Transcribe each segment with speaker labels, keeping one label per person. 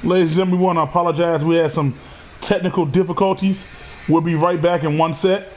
Speaker 1: Ladies and gentlemen, we want to apologize. We had some technical difficulties. We'll be right back in one set.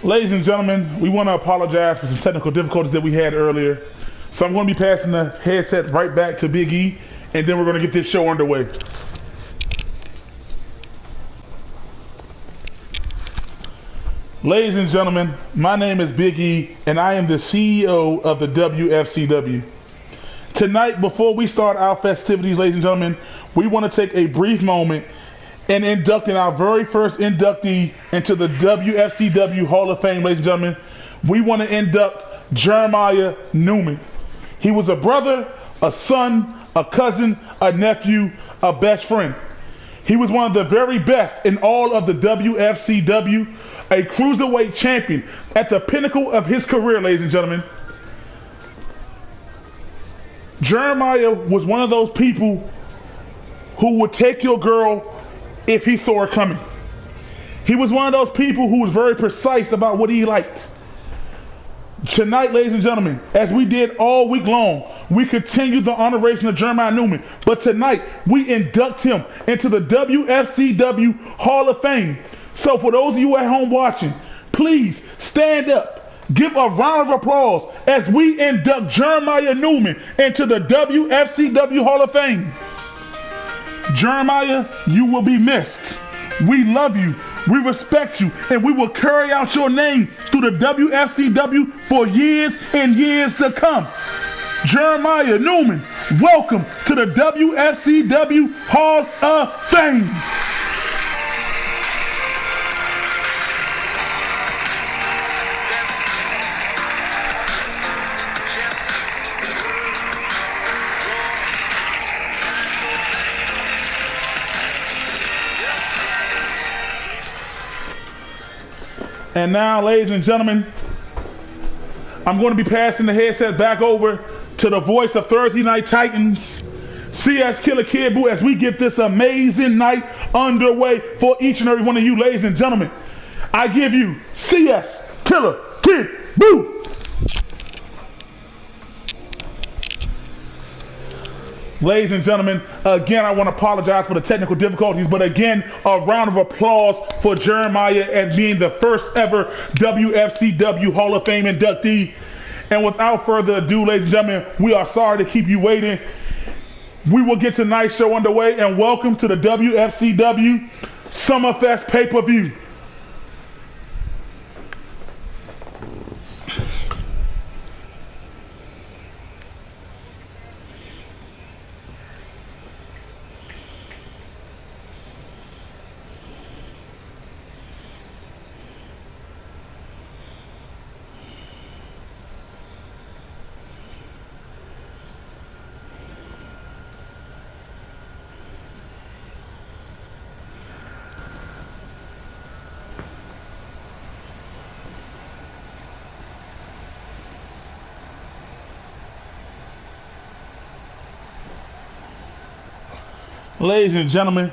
Speaker 1: Ladies and gentlemen, we want to apologize for some technical difficulties that we had earlier. So I'm going to be passing the headset right back to Big E, and then we're going to get this show underway. Ladies and gentlemen, my name is Big E, and I am the CEO of the Wfcw. Tonight, before we start our festivities, ladies and gentlemen, we want to take a brief moment and inducting our very first inductee into the Wfcw Hall of Fame, ladies and gentlemen. We want to induct Jeremiah Newman. He was a brother, a son, a cousin, a nephew, a best friend. He was one of the very best in all of the Wfcw, a cruiserweight champion at the pinnacle of his career, ladies and gentlemen. Jeremiah was one of those people who would take your girl if he saw her coming. He was one of those people who was very precise about what he liked. Tonight, ladies and gentlemen, as we did all week long, we continue the honoration of Jeremiah Newman. But tonight, we induct him into the Wfcw Hall of Fame. So for those of you at home watching, please stand up. Give a round of applause as we induct Jeremiah Newman into the Wfcw Hall of Fame. Jeremiah, you will be missed. We love you, we respect you, and we will carry out your name through the Wfcw for years and years to come. Jeremiah Newman, welcome to the Wfcw Hall of Fame. And now, ladies and gentlemen, I'm going to be passing the headset back over to the voice of Thursday Night Titans, CS Killer Kid Boo, as we get this amazing night underway for each and every one of you, ladies and gentlemen. I give you CS Killer Kid Boo. Ladies and gentlemen, again, I want to apologize for the technical difficulties, but again, a round of applause for Jeremiah as being the first ever Wfcw Hall of Fame inductee. And without further ado, ladies and gentlemen, we are sorry to keep you waiting. We will get tonight's show underway, and welcome to the Wfcw Summerfest pay-per-view. Ladies and gentlemen,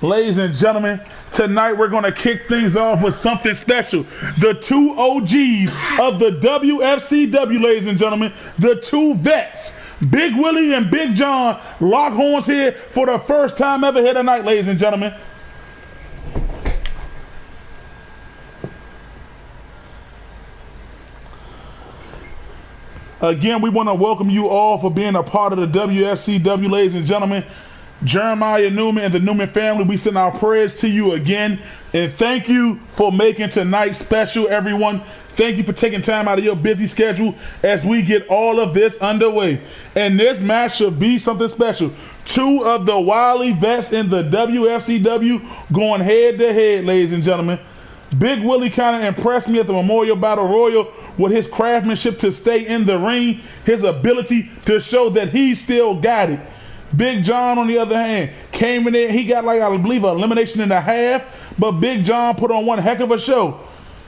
Speaker 1: Ladies and gentlemen, tonight we're going to kick things off with something special. The two OGs of the WFCW, ladies and gentlemen, the two vets, Big Willie and Big John, lock horns here for the first time ever here tonight, ladies and gentlemen. Again, we want to welcome you all for being a part of the WFCW, ladies and gentlemen. Jeremiah Newman and the Newman family, we send our prayers to you again. And thank you for making tonight special, everyone. Thank you for taking time out of your busy schedule as we get all of this underway. And this match should be something special. Two of the wily vets in the WFCW going head to head, ladies and gentlemen. Big Willie kind of impressed me at the Memorial Battle Royal with his craftsmanship to stay in the ring, his ability to show that he still got it. Big John, on the other hand, came in there. He got, like, I believe, an elimination and a half, but Big John put on one heck of a show.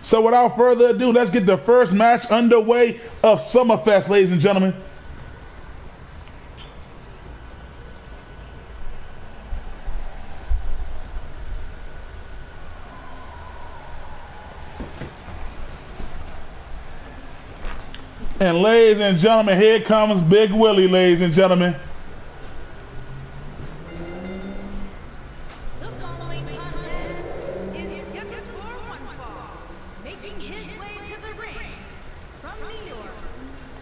Speaker 1: So without further ado, let's get the first match underway of Summerfest, ladies and gentlemen. And ladies and gentlemen, here comes Big Willie, ladies and gentlemen.
Speaker 2: The following contest is scheduled for one fall. Making his way to the ring from New York,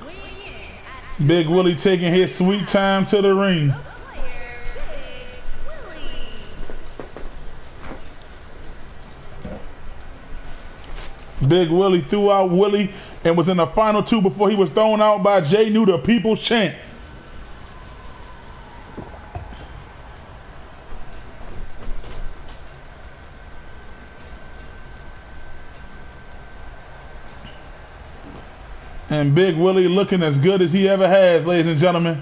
Speaker 2: weighing in at
Speaker 1: Big Willie taking his sweet time to the ring.
Speaker 2: the player, Big Willie.
Speaker 1: Big Willie threw out Willie and was in the final two before he was thrown out by Jay New, the People's Champ. And Big Willie looking as good as he ever has, ladies and gentlemen.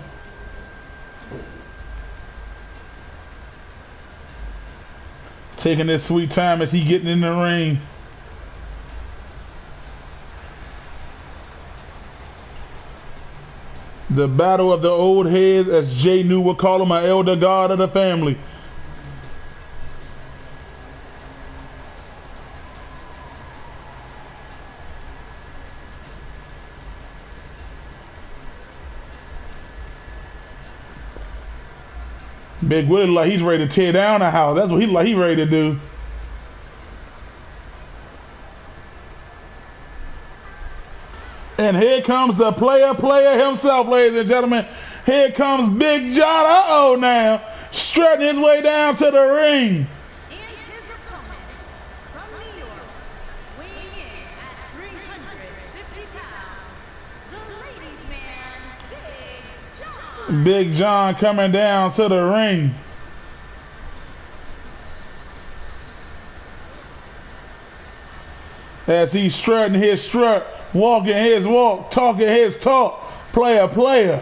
Speaker 1: Taking his sweet time as he getting in the ring. The battle of the old heads, as Jay New would call him, an elder god of the family. Big Willie like he's ready to tear down the house. That's what he's ready to do. And here comes the player himself, ladies and gentlemen. Here comes Big John. Uh-oh now. Strutting his way down to the ring.
Speaker 2: And his opponent from New York, weighing in at 350 pounds, the ladies' man, Big John.
Speaker 1: Big John coming down to the ring. As he's strutting his strut, walking his walk, talking his talk, player.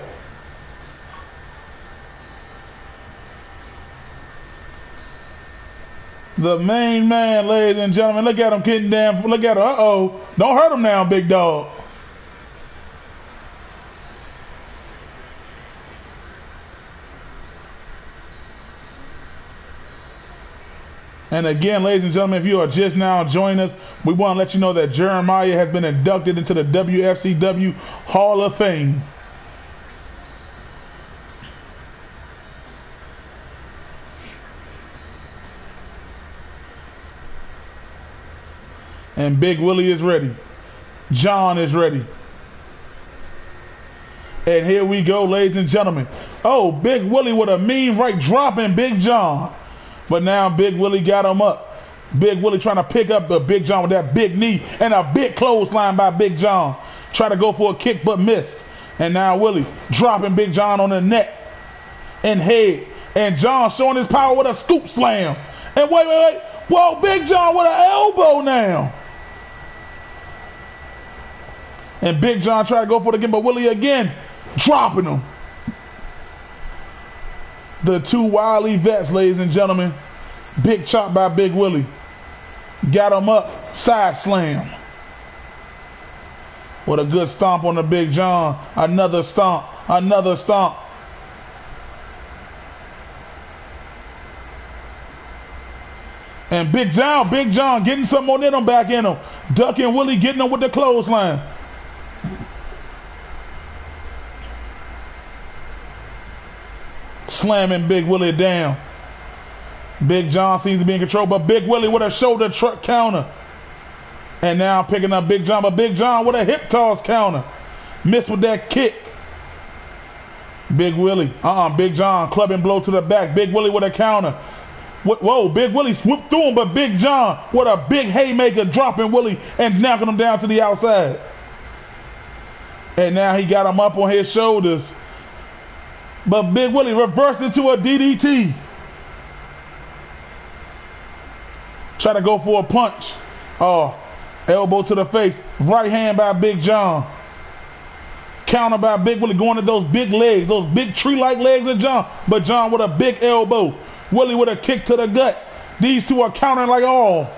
Speaker 1: The main man, ladies and gentlemen. Look at him getting down. Look at him. Uh-oh. Don't hurt him now, big dog. And again, ladies and gentlemen, if you are just now joining us, we want to let you know that Jeremiah has been inducted into the WFCW Hall of Fame. And Big Willie is ready. John is ready. And here we go, ladies and gentlemen. Oh, Big Willie with a mean right dropping Big John. But now Big Willie got him up. Big Willie trying to pick up the Big John with that big knee and a big clothesline by Big John. Try to go for a kick but missed. And now Willie dropping Big John on the neck and head. And John showing his power with a scoop slam. And wait. Whoa, Big John with an elbow now. And Big John tried to go for it again, but Willie again dropping him. The two wily vets, ladies and gentlemen. Big chop by Big Willie. Got him up, side slam. What a good stomp on the Big John. Another stomp. And Big John getting some momentum back in him. Ducking Willie, getting him with the clothesline. Slamming Big Willie down. Big John seems to be in control, but Big Willie with a shoulder truck counter. And now picking up Big John, but Big John with a hip toss counter. Missed with that kick. Big Willie, Big John clubbing blow to the back. Big Willie with a counter. Whoa, Big Willie swooped through him, but Big John with a big haymaker dropping Willie and knocking him down to the outside. And now he got him up on his shoulders. But Big Willie reversed into a DDT. Try to go for a punch. Oh, elbow to the face. Right hand by Big John. Counter by Big Willie going to those big legs, those big tree-like legs of John. But John with a big elbow. Willie with a kick to the gut. These two are countering like all.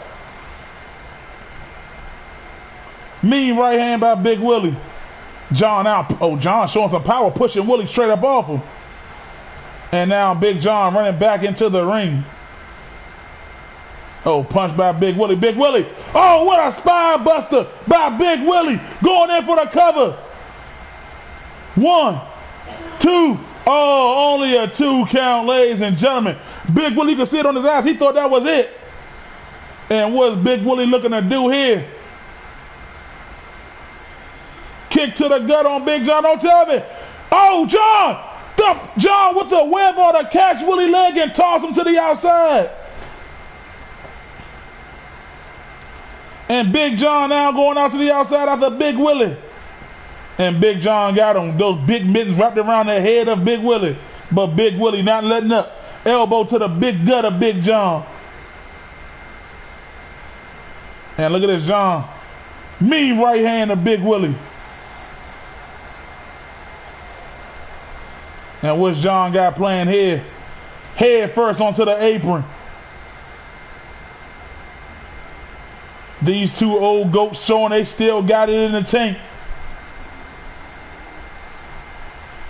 Speaker 1: Mean right hand by Big Willie. John out. Oh, John showing some power, pushing Willie straight up off him. And now Big John running back into the ring. Oh, punch by Big Willie. Big Willie. Oh, what a spine buster by Big Willie. Going in for the cover. 1, 2. Oh, only a 2 count, ladies and gentlemen. Big Willie, you can see it on his eyes. He thought that was it. And what's Big Willie looking to do here? Kick to the gut on Big John. Don't tell me. Oh, John. John with the web on the catch Willie leg and toss him to the outside. And Big John now going out to the outside after Big Willie. And Big John got him. Those big mittens wrapped around the head of Big Willie. But Big Willie not letting up. Elbow to the big gut of Big John. And look at this John. Mean right hand of Big Willie. And what's John got playing here? Head first onto the apron. These two old goats showing they still got it in the tank.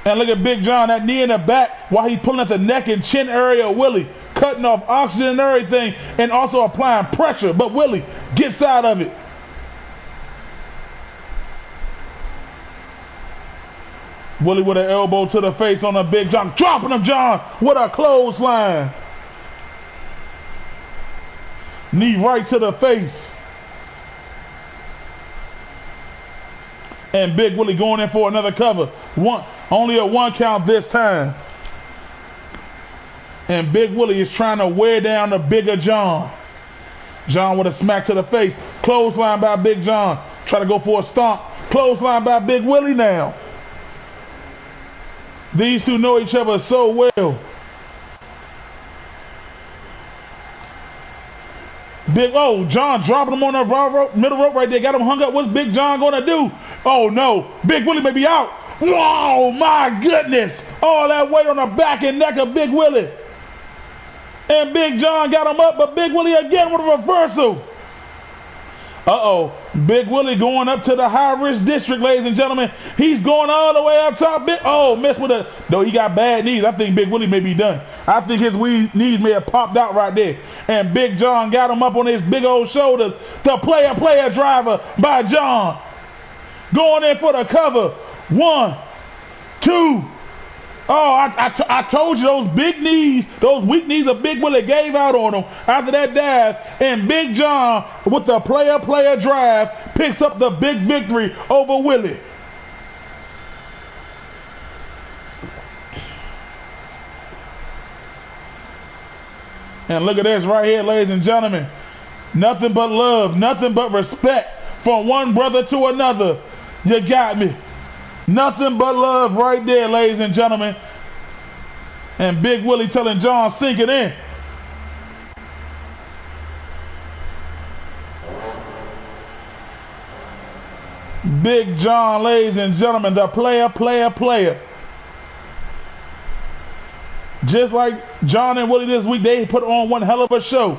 Speaker 1: And look at Big John, that knee in the back while he's pulling at the neck and chin area of Willie, cutting off oxygen and everything, and also applying pressure. But Willie gets out of it. Willie with an elbow to the face on a Big John, dropping him John with a clothesline. Knee right to the face. And Big Willie going in for another cover. Only a 1 count this time. And Big Willie is trying to wear down the bigger John. John with a smack to the face. Clothesline by Big John. Try to go for a stomp. Clothesline by Big Willie now. These two know each other so well. John dropping him on the middle rope right there. Got him hung up. What's Big John going to do? Oh, no. Big Willie may be out. Whoa, my goodness. All that weight on the back and neck of Big Willie. And Big John got him up, but Big Willie again with a reversal. Uh-oh. Big Willie going up to the high-risk district, ladies and gentlemen. He's going all the way up top. Missed with a... Though he got bad knees. I think Big Willie may be done. I think his knees may have popped out right there. And Big John got him up on his big old shoulders. The player driver by John. Going in for the cover. 1, 2... Oh, I told you those big knees, those weak knees of Big Willie gave out on him after that dive. And Big John, with the player drive, picks up the big victory over Willie. And look at this right here, ladies and gentlemen. Nothing but love, nothing but respect from one brother to another. You got me. Nothing but love right there, ladies and gentlemen. And Big Willie telling John, sink it in. Big John, ladies and gentlemen, the player. Just like John and Willie this week, they put on one hell of a show.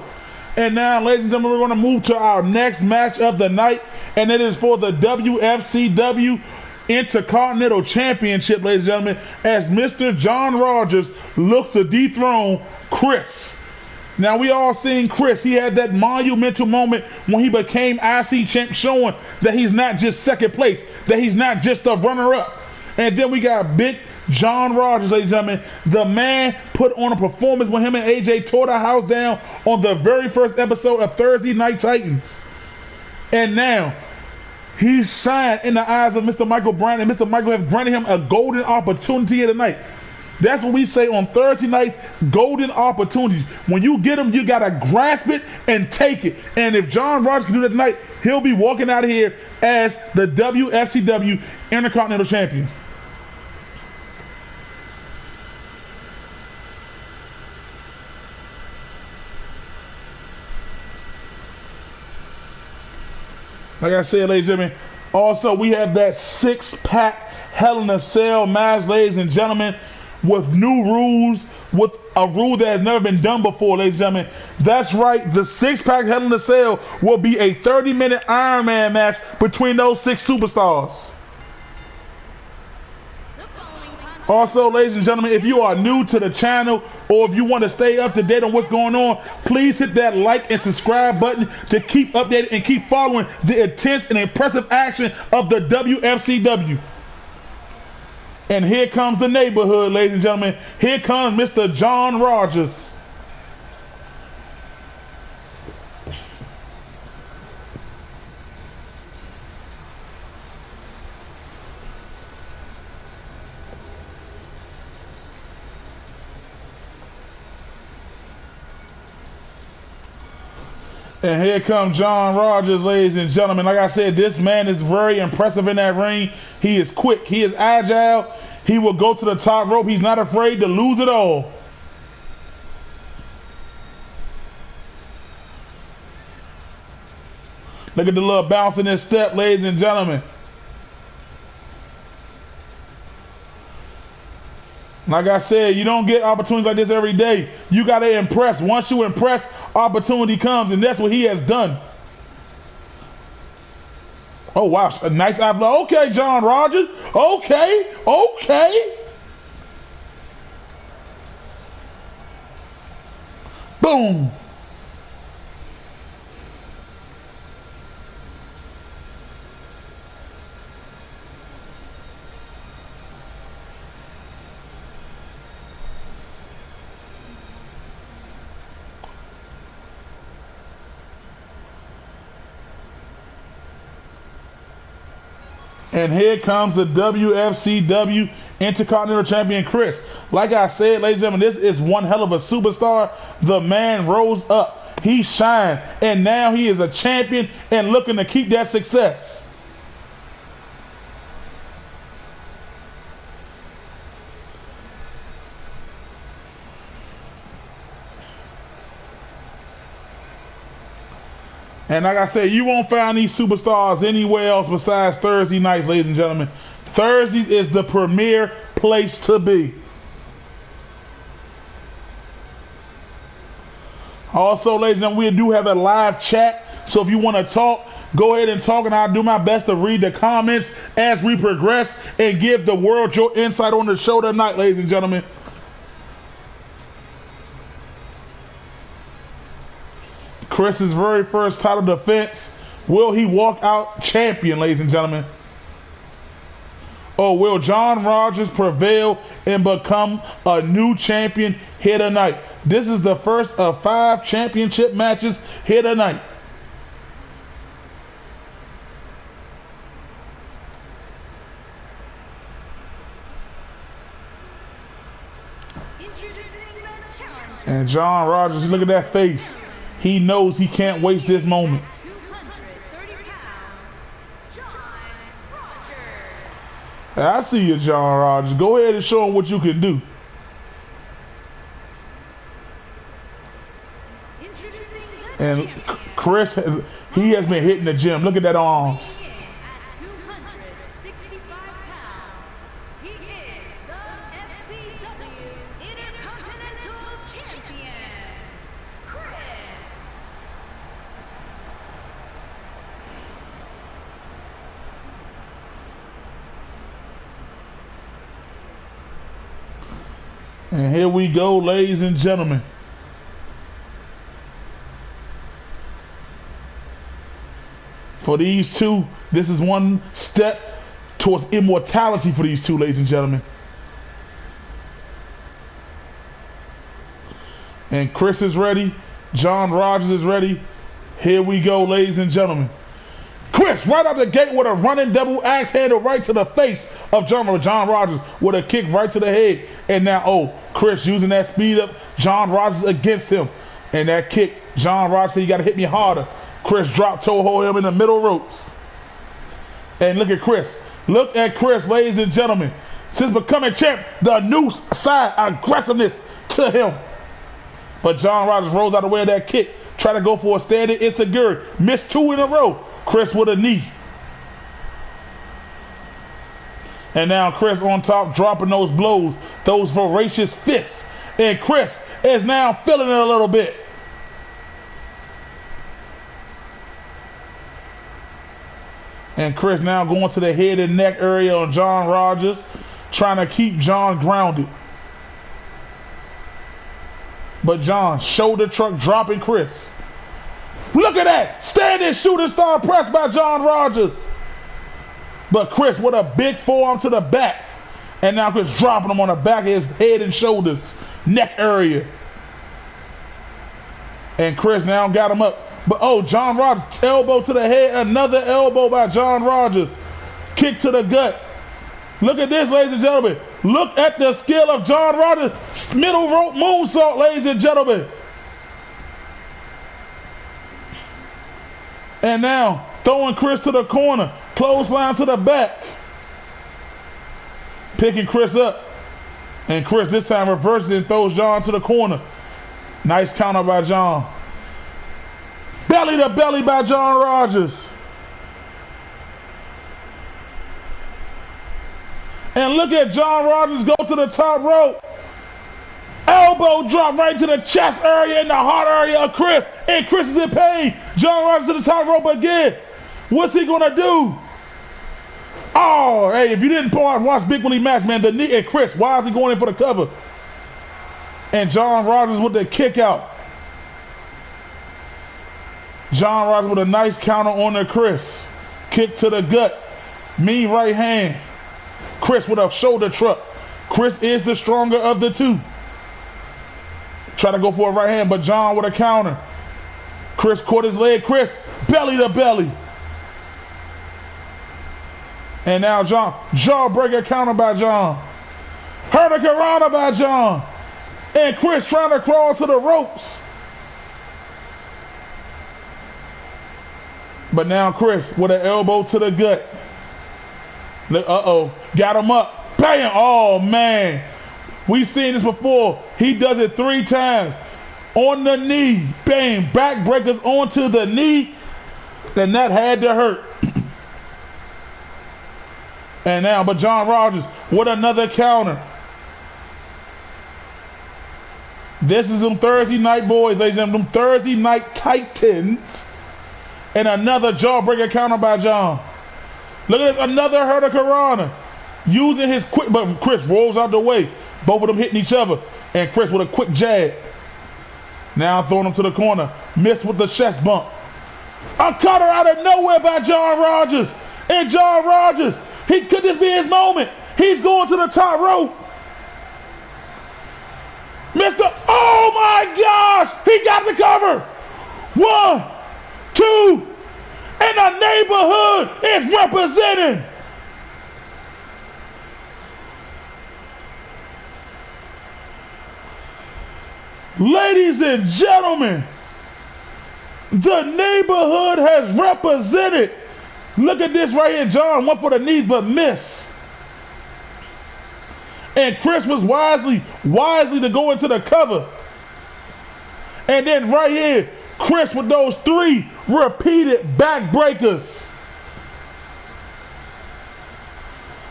Speaker 1: And now, ladies and gentlemen, we're going to move to our next match of the night. And it is for the Wfcw Intercontinental Championship, ladies and gentlemen, as Mr. John Rogers looks to dethrone Chris. Now we all seen Chris. He had that monumental moment when he became IC champ, showing that he's not just second place, that he's not just a runner-up. And then we got big John Rogers, ladies and gentlemen. The man put on a performance when him and AJ tore the house down on the very first episode of Thursday Night Titans. And now he's signed in the eyes of Mr. Michael Bryan, and Mr. Michael has granted him a golden opportunity here tonight. That's what we say on Thursday nights, golden opportunities. When you get them, you got to grasp it and take it. And if John Rogers can do that tonight, he'll be walking out of here as the WFCW Intercontinental Champion. Like I said, ladies and gentlemen, also we have that six-pack Hell in a Cell match, ladies and gentlemen, with new rules, with a rule that has never been done before, ladies and gentlemen. That's right, the six-pack Hell in a Cell will be a 30-minute Iron Man match between those six superstars. Also, ladies and gentlemen, if you are new to the channel or if you want to stay up to date on what's going on, please hit that like and subscribe button to keep updated and keep following the intense and impressive action of the WFCW. And here comes the neighborhood, ladies and gentlemen. Here comes Mr. John Rogers. And here comes John Rogers, ladies and gentlemen. Like I said, this man is very impressive in that ring. He is quick. He is agile. He will go to the top rope. He's not afraid to lose it all. Look at the little bounce in his step, ladies and gentlemen. Like I said, you don't get opportunities like this every day. You got to impress. Once you impress, opportunity comes, and that's what he has done. Oh, wow. A nice eye blow. Okay, John Rogers. Okay. Okay. Boom. And here comes the WFCW Intercontinental Champion Chris. Like I said, ladies and gentlemen, this is one hell of a superstar. The man rose up. He shined. And now he is a champion and looking to keep that success. And like I said, you won't find these superstars anywhere else besides Thursday nights, ladies and gentlemen. Thursdays is the premier place to be. Also, ladies and gentlemen, we do have a live chat. So if you want to talk, go ahead and talk, and I'll do my best to read the comments as we progress and give the world your insight on the show tonight, ladies and gentlemen. Chris's very first title defense. Will he walk out champion, ladies and gentlemen? Or will John Rogers prevail and become a new champion here tonight? This is the first of 5 championship matches here tonight. And John Rogers, look at that face. He knows he can't waste this moment. I see you, John Rogers. Go ahead and show him what you can do. And Chris, he has been hitting the gym. Look at that arms. And here we go, ladies and gentlemen. For these two, this is one step towards immortality for these two, ladies and gentlemen. And Chris is ready. John Rogers is ready. Here we go, ladies and gentlemen. Chris right out the gate with a running double axe handle right to the face of John Rogers with a kick right to the head. And now, Chris using that speed up John Rogers against him. And that kick, John Rogers said, you got to hit me harder. Chris dropped toe hold him in the middle ropes. And look at Chris. Look at Chris, ladies and gentlemen. Since becoming champ, the new side aggressiveness to him. But John Rogers rolls out of the way of that kick. Try to go for a standing insecurity. Missed 2 in a row. Chris with a knee. And now Chris on top dropping those blows. Those voracious fists. And Chris is now feeling it a little bit. And Chris now going to the head and neck area on John Rogers. Trying to keep John grounded. But John, shoulder truck dropping Chris. Look at that! Standing shooting star press by John Rogers. But Chris with a big forearm to the back. And now Chris dropping him on the back of his head and shoulders. Neck area. And Chris now got him up. But John Rogers, elbow to the head. Another elbow by John Rogers. Kick to the gut. Look at this, ladies and gentlemen. Look at the skill of John Rogers. Middle rope moonsault, ladies and gentlemen. And now, throwing Chris to the corner. Clothesline to the back. Picking Chris up. And Chris this time reverses and throws John to the corner. Nice counter by John. Belly to belly by John Rogers. And look at John Rogers go to the top rope. Elbow drop right to the chest area and the heart area of Chris. And Chris is in pain. John Rogers to the top rope again. What's he going to do? Oh, hey, if you didn't watch Big Willie match, man, the knee and Chris, why is he going in for the cover? And John Rogers with the kick out. John Rogers with a nice counter on the Chris. Kick to the gut. Mean right hand. Chris with a shoulder truck. Chris is the stronger of the two. Try to go for a right hand, but John with a counter. Chris caught his leg. Chris, belly to belly. And now John, jawbreaker counter by John. Hurricanrana by John. And Chris trying to crawl to the ropes. But now Chris with an elbow to the gut. Got him up. Bam! Oh, man. We've seen this before. He does it 3 times. On the knee. Bang. Backbreakers onto the knee. And that had to hurt. And now, but John Rogers with another counter. This is them Thursday night boys, ladies and gentlemen. Them Thursday night Titans. And another jawbreaker counter by John. Look at this, another Hurricanrana. Using his quick, but Chris rolls out the way. Both of them hitting each other. And Chris with a quick jab. Now throwing him to the corner. Missed with the chest bump. A cutter out of nowhere by John Rogers. And John Rogers, could this be his moment? He's going to the top rope. Oh my gosh! He got the cover. 1, 2, and the neighborhood is representing. Ladies and gentlemen, the neighborhood has represented. Look at this right here. John went for the knees but missed. And Chris was wisely to go into the cover. And then right here, Chris with those 3 repeated backbreakers.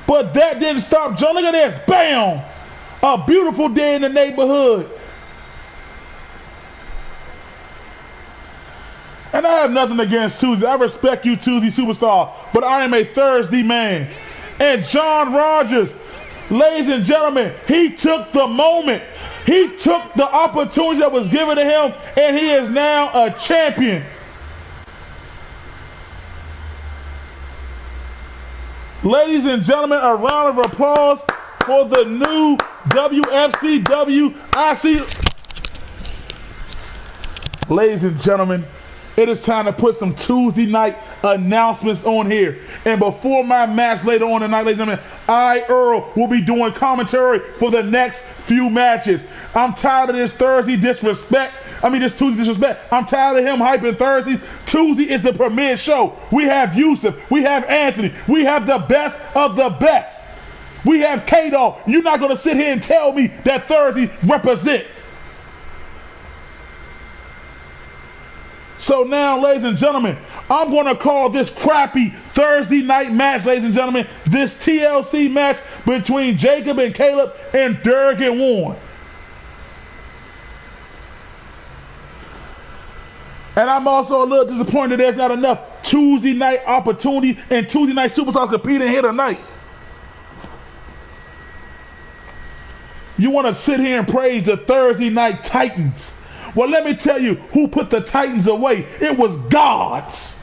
Speaker 1: But that didn't stop John. Look at this. Bam! A beautiful day in the neighborhood. And I have nothing against Tuesday. I respect you, Tuesday Superstar. But I am a Thursday man. And John Rogers, ladies and gentlemen, he took the moment. He took the opportunity that was given to him, and he is now a champion. Ladies and gentlemen, a round of applause for the new WFCW IC. Ladies and gentlemen, it is time to put some Tuesday night announcements on here. And before my match later on tonight, ladies and gentlemen, Earl, will be doing commentary for the next few matches. I'm tired of this Thursday disrespect. This Tuesday disrespect. I'm tired of him hyping Thursdays. Tuesday is the premier show. We have Yusuf. We have Anthony. We have the best of the best. We have K-Dog. You're not going to sit here and tell me that Thursday represent. So now, ladies and gentlemen, I'm going to call this crappy Thursday night match, ladies and gentlemen, this TLC match between Jacob and Caleb and Dirk and Warren. And I'm also a little disappointed there's not enough Tuesday night opportunity and Tuesday night superstars competing here tonight. You want to sit here and praise the Thursday night Titans. Well, let me tell you who put the Titans away. It was gods.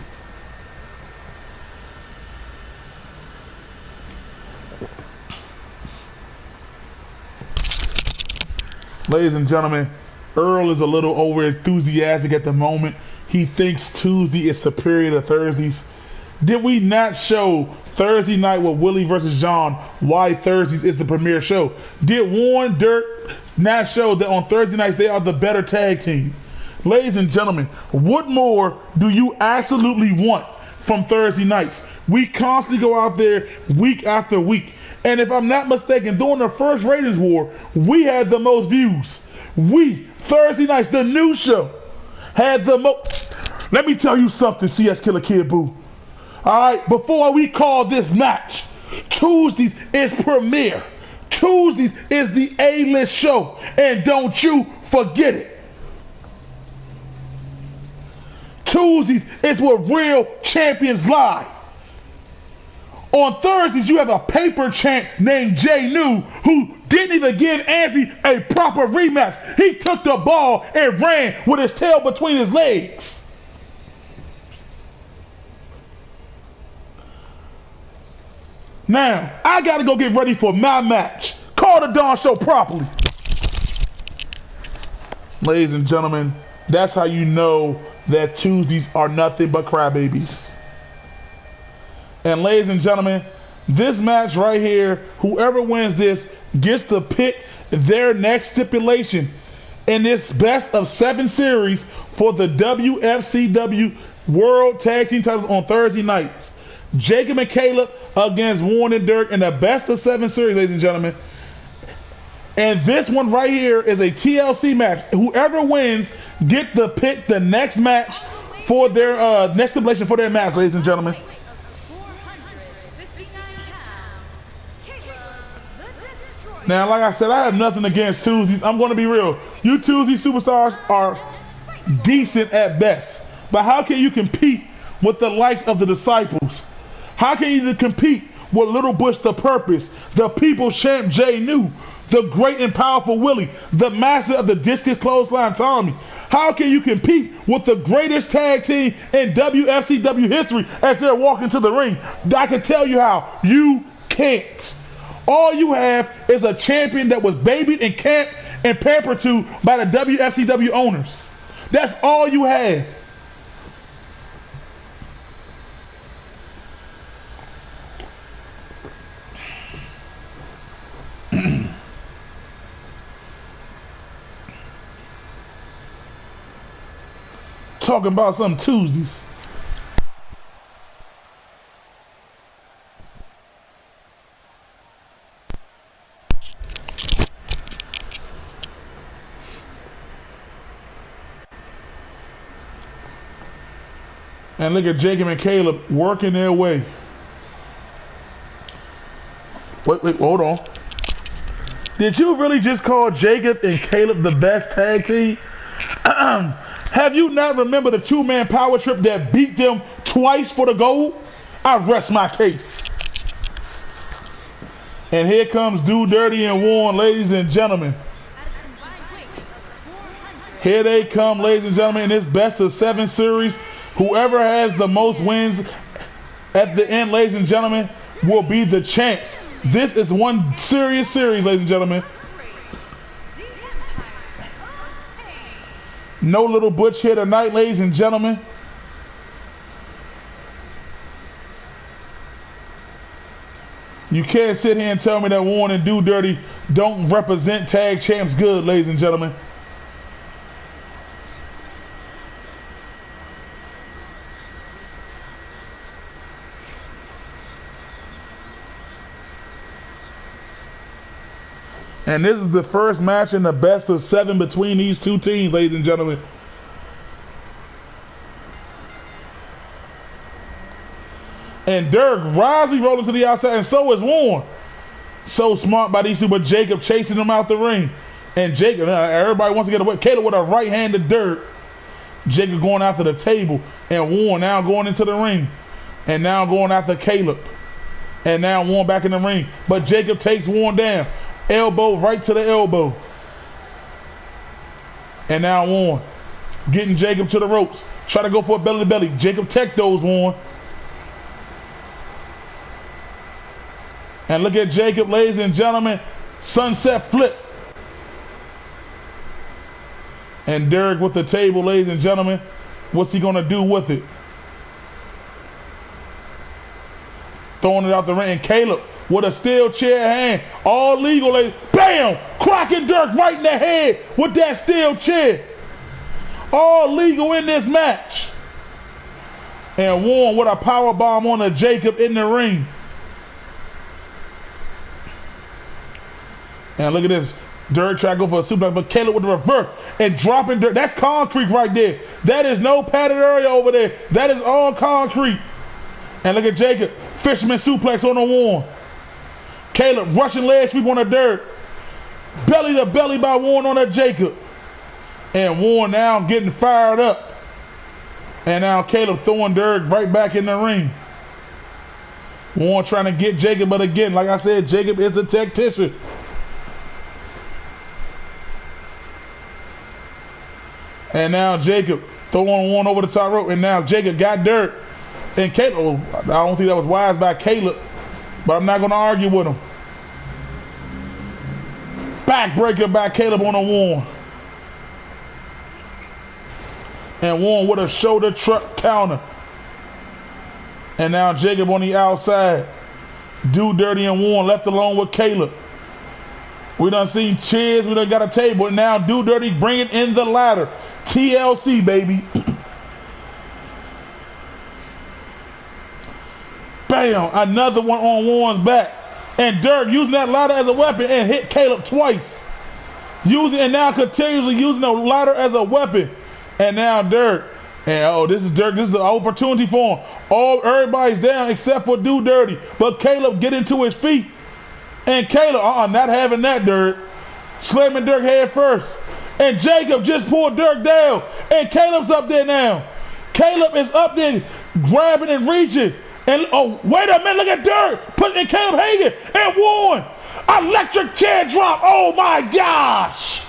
Speaker 1: Ladies and gentlemen, Earl is a little over enthusiastic at the moment. He thinks Tuesday is superior to Thursdays. Did we not show Thursday night with Willie versus John why Thursdays is the premier show? Did Warren, Dirk not show that on Thursday nights they are the better tag team? Ladies and gentlemen, what more do you absolutely want from Thursday nights? We constantly go out there week after week. And if I'm not mistaken, during the first ratings war, we had the most views. We, Thursday nights, the new show, had the most. Let me tell you something, CS Killer Kid Boo. Alright, before we call this match, Tuesdays is premiere. Tuesdays is the A-list show. And don't you forget it. Tuesdays is where real champions lie. On Thursdays, you have a paper champ named Jay New who didn't even give Anthony a proper rematch. He took the ball and ran with his tail between his legs. Now, I got to go get ready for my match. Call the Dawn Show properly. Ladies and gentlemen, that's how you know that Tuesdays are nothing but crybabies. And ladies and gentlemen, this match right here, whoever wins this gets to pick their next stipulation in this best of 7 series for the WFCW World Tag Team titles on Thursday nights. Jacob and Caleb against Warren and Dirk in the best of 7 series, ladies and gentlemen. And this one right here is a TLC match. Whoever wins get to pick the next match for their next stipulation for their match, ladies and gentlemen. Now, like I said, I have nothing against Tuesdays. I'm going to be real. You Tuesday superstars are decent at best. But how can you compete with the likes of the Disciples? How can you compete with Little Bush the Purpose, the People's Champ Jay New, the great and powerful Willie, the master of the discus clothesline Tommy? How can you compete with the greatest tag team in WFCW history as they're walking to the ring? I can tell you how. You can't. All you have is a champion that was babied and camped and pampered to by the WFCW owners. That's all you have. Talking about some Tuesdays. And look at Jacob and Caleb working their way. Wait, hold on. Did you really just call Jacob and Caleb the best tag team? Have you not remembered the 2-man power trip that beat them twice for the gold? I rest my case. And here comes Do Dirty and Warren, ladies and gentlemen. Here they come, ladies and gentlemen, in this best of 7 series. Whoever has the most wins at the end, ladies and gentlemen, will be the champs. This is one serious series, ladies and gentlemen. No little butch here tonight, ladies and gentlemen. You can't sit here and tell me that Warren and Do Dirty don't represent tag champs good, ladies and gentlemen. And this is the first match in the best of 7 between these two teams, ladies and gentlemen. And Dirk wisely rolling to the outside, and so is Warren. So smart by these two, but Jacob chasing him out the ring. And Jacob, everybody wants to get away. Caleb with a right hand to Dirk. Jacob going after the table, and Warren now going into the ring. And now going after Caleb. And now Warren back in the ring. But Jacob takes Warren down. Elbow right to the elbow. And now Warren getting Jacob to the ropes. Try to go for a belly to belly. Jacob tech those, Warren. And look at Jacob, ladies and gentlemen. Sunset flip. And Derek with the table, ladies and gentlemen. What's he going to do with it? Throwing it out the ring. And Caleb with a steel chair hand. All legal, ladies. Bam! Cracking Dirk right in the head with that steel chair. All legal in this match. And Warren with a power bomb on a Jacob in the ring. And look at this. Dirk trying to go for a suplex, but Caleb with the reverse and dropping Dirk. That's concrete right there. That is no padded area over there. That is all concrete. And look at Jacob. Fisherman suplex on the Warren. Caleb rushing leg sweep on the Dirk. Belly to belly by Warren on the Jacob. And Warren now getting fired up. And now Caleb throwing Dirk right back in the ring. Warren trying to get Jacob, but again, like I said, Jacob is a tactician. And now Jacob throwing one over the top rope. And now Jacob got Dirk. And Caleb, I don't think that was wise by Caleb, but I'm not going to argue with him. Backbreaker by Caleb on a Warren. And Warren with a shoulder truck counter. And now Jacob on the outside. Do Dirty and Warren left alone with Caleb. We done seen cheers. We done got a table. And now Do Dirty bringing in the ladder. TLC, baby. Bam! Another one on Warren's back. And Dirk using that ladder as a weapon and hit Caleb twice. And now continuously using the ladder as a weapon. And now Dirk. And this is Dirk. This is the opportunity for him. Everybody's down except for Do Dirty. But Caleb getting to his feet. And Caleb, not having that, Dirk. Slamming Dirk head first. And Jacob just pulled Dirk down. And Caleb's up there now. Caleb is up there grabbing and reaching. And wait a minute, look at Dirk putting in Caleb hanging. And Warren, electric chair drop. Oh my gosh.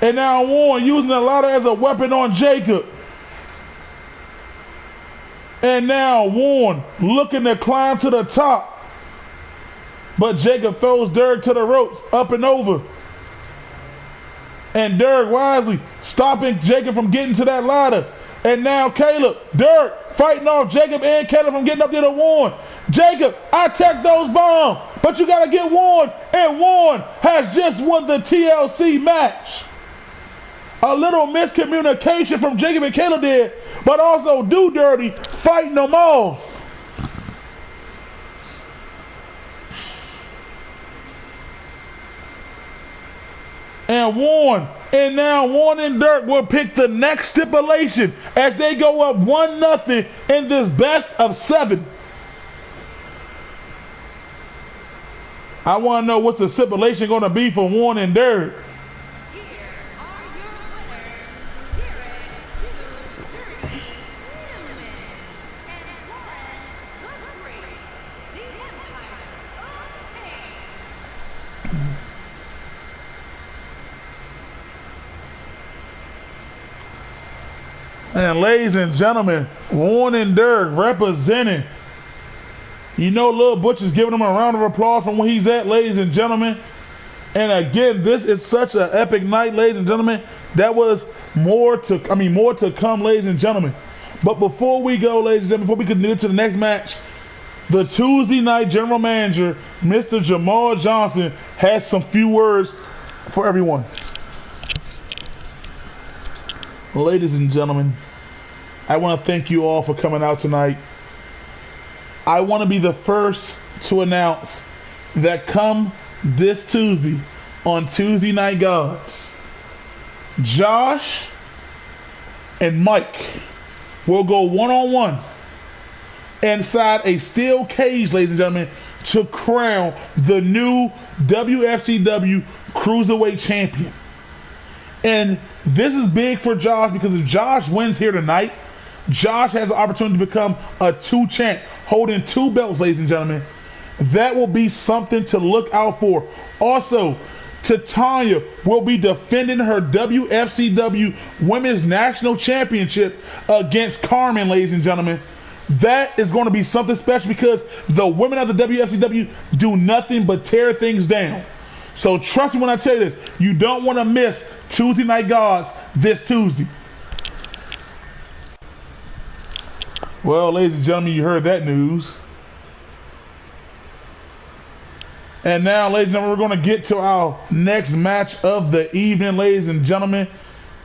Speaker 1: And now Warren using the ladder as a weapon on Jacob. And now Warren looking to climb to the top. But Jacob throws Dirk to the ropes, up and over. And Dirk wisely stopping Jacob from getting to that ladder. And now Dirk fighting off Jacob and Caleb from getting up there to Warren. Jacob, I tech those bombs, but you got to get Warren. And Warren has just won the TLC match. A little miscommunication from Jacob and Caleb there, but also Do Dirty fighting them off. And now Warren and Dirk will pick the next stipulation as they go up 1-0 in this best of 7. I want to know what's the stipulation going to be for Warren and Dirk. And ladies and gentlemen, Warren and Dirk representing. You know, Lil Butch is giving him a round of applause from where he's at, ladies and gentlemen. And again, this is such an epic night, ladies and gentlemen. That was more to come, ladies and gentlemen. But before we go, ladies and gentlemen, before we continue to the next match, the Tuesday night general manager, Mr. Jamal Johnson, has some few words for everyone. Ladies and gentlemen, I want to thank you all for coming out tonight. I want to be the first to announce that come this Tuesday, on Tuesday Night Gods, Josh and Mike will go one-on-one inside a steel cage, ladies and gentlemen, to crown the new WFCW Cruiserweight Champion. And this is big for Josh because if Josh wins here tonight, Josh has the opportunity to become a two-champ, holding two belts, ladies and gentlemen. That will be something to look out for. Also, Titania will be defending her WFCW Women's National Championship against Carmen, ladies and gentlemen. That is going to be something special because the women of the WFCW do nothing but tear things down. So trust me when I tell you this, you don't want to miss Tuesday Night Gods this Tuesday. Well, ladies and gentlemen, you heard that news. And now, ladies and gentlemen, we're going to get to our next match of the evening, ladies and gentlemen.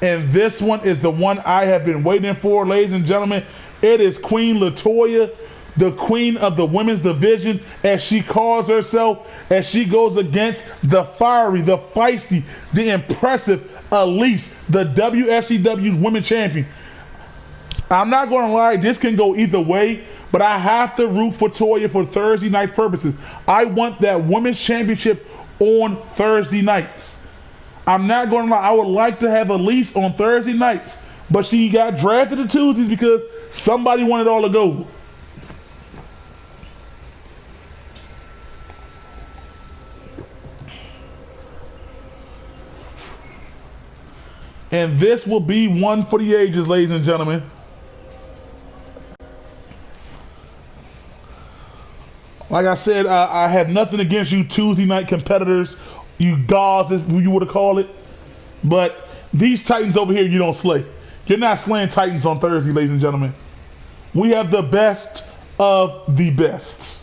Speaker 1: And this one is the one I have been waiting for, ladies and gentlemen. It is Queen Latoya, the queen of the women's division, as she calls herself, as she goes against the fiery, the feisty, the impressive Elise, the WFCW's women's champion. I'm not going to lie, this can go either way, but I have to root for Toya for Thursday night purposes. I want that women's championship on Thursday nights. I'm not going to lie, I would like to have Elise on Thursday nights, but she got drafted to Tuesdays because somebody wanted all the gold. And this will be one for the ages, ladies and gentlemen. Like I said, I have nothing against you Tuesday night competitors, you gods, as you would have called it. But these Titans over here, you don't slay. You're not slaying Titans on Thursday, ladies and gentlemen. We have the best of the best.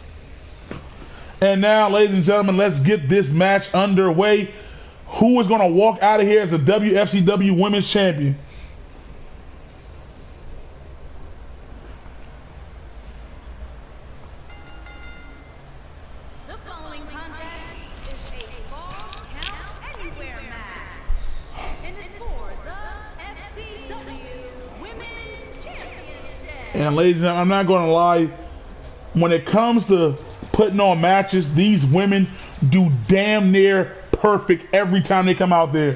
Speaker 1: And now, ladies and gentlemen, let's get this match underway. Who is going to walk out of here as a WFCW Women's Champion?
Speaker 2: The following contest is a Falls Count Anywhere match. And it's for the FCW Women's Championship.
Speaker 1: And ladies and gentlemen, I'm not going to lie. When it comes to putting on matches, these women do damn near perfect every time they come out there.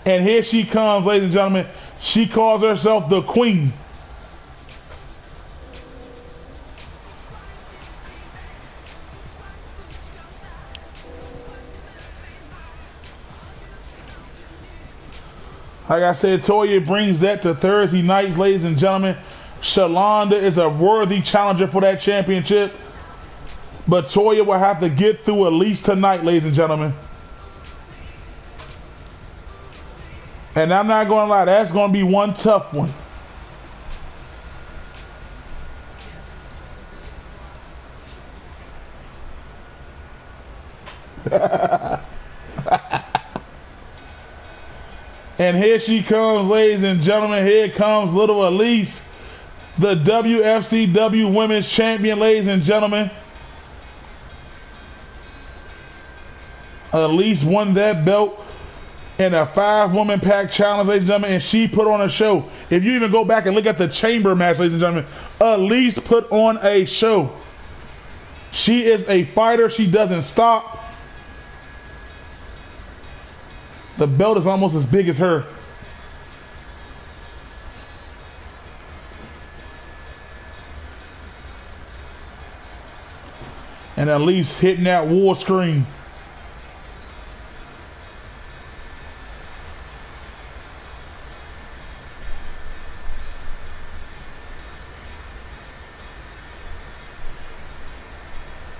Speaker 1: And here she comes, ladies and gentlemen. She calls herself the Queen. Like I said, Toya brings that to Thursday nights, ladies and gentlemen. Shalonda is a worthy challenger for that championship. But Toya will have to get through at least tonight, ladies and gentlemen. And I'm not going to lie, that's going to be one tough one. And here she comes, ladies and gentlemen. Here comes little Elise, the WFCW Women's Champion, ladies and gentlemen. Elise won that belt in a 5-woman pack challenge, ladies and gentlemen, and she put on a show. If you even go back and look at the chamber match, ladies and gentlemen, Elise put on a show. She is a fighter. She doesn't stop. The belt is almost as big as her. And Elise hitting that war scream.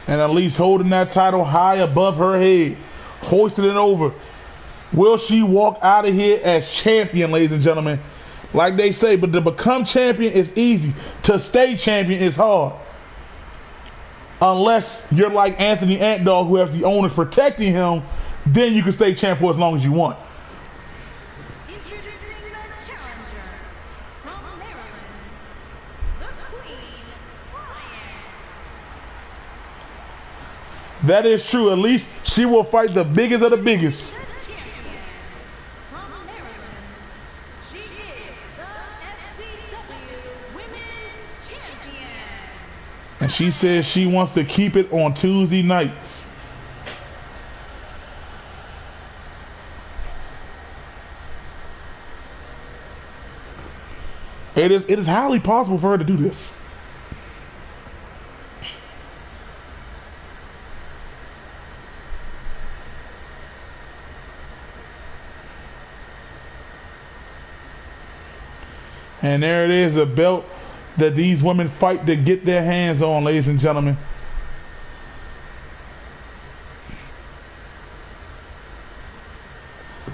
Speaker 1: And Elise holding that title high above her head, hoisting it over. Will she walk out of here as champion, ladies and gentlemen? Like they say, but to become champion is easy. To stay champion is hard. Unless you're like Anthony Ant-Dog, who has the owners protecting him, then you can stay champ for as long as you want.
Speaker 2: Introducing the challenger from Maryland, the Queen, Ryan.
Speaker 1: That is true. At least she will fight the biggest of the biggest.
Speaker 2: The champion from Maryland. She is the FCW Women's Champion.
Speaker 1: And she says she wants to keep it on Tuesday nights. It is highly possible for her to do this. And there it is, a belt that these women fight to get their hands on, ladies and gentlemen.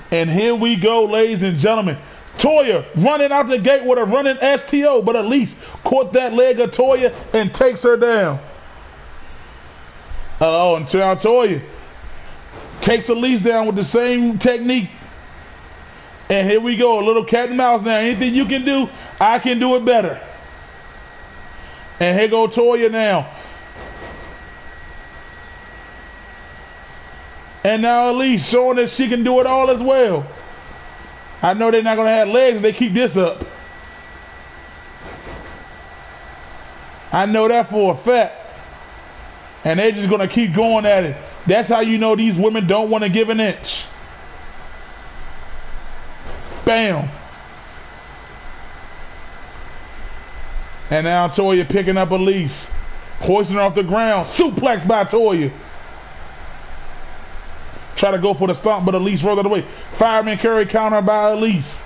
Speaker 1: And here we go, ladies and gentlemen. Toya running out the gate with a running STO, but at least caught that leg of Toya and takes her down. Oh, and now Toya takes Elise down with the same technique. And here we go, a little cat and mouse now. Anything you can do, I can do it better. And here go Toya now. And now Elise showing that she can do it all as well. I know they're not going to have legs if they keep this up. I know that for a fact. And they're just going to keep going at it. That's how you know these women don't want to give an inch. Bam. And now Toya picking up Elise. Hoisting her off the ground. Suplex by Toya. Try to go for the stomp, but Elise rolled it away. Fireman carry counter by Elise.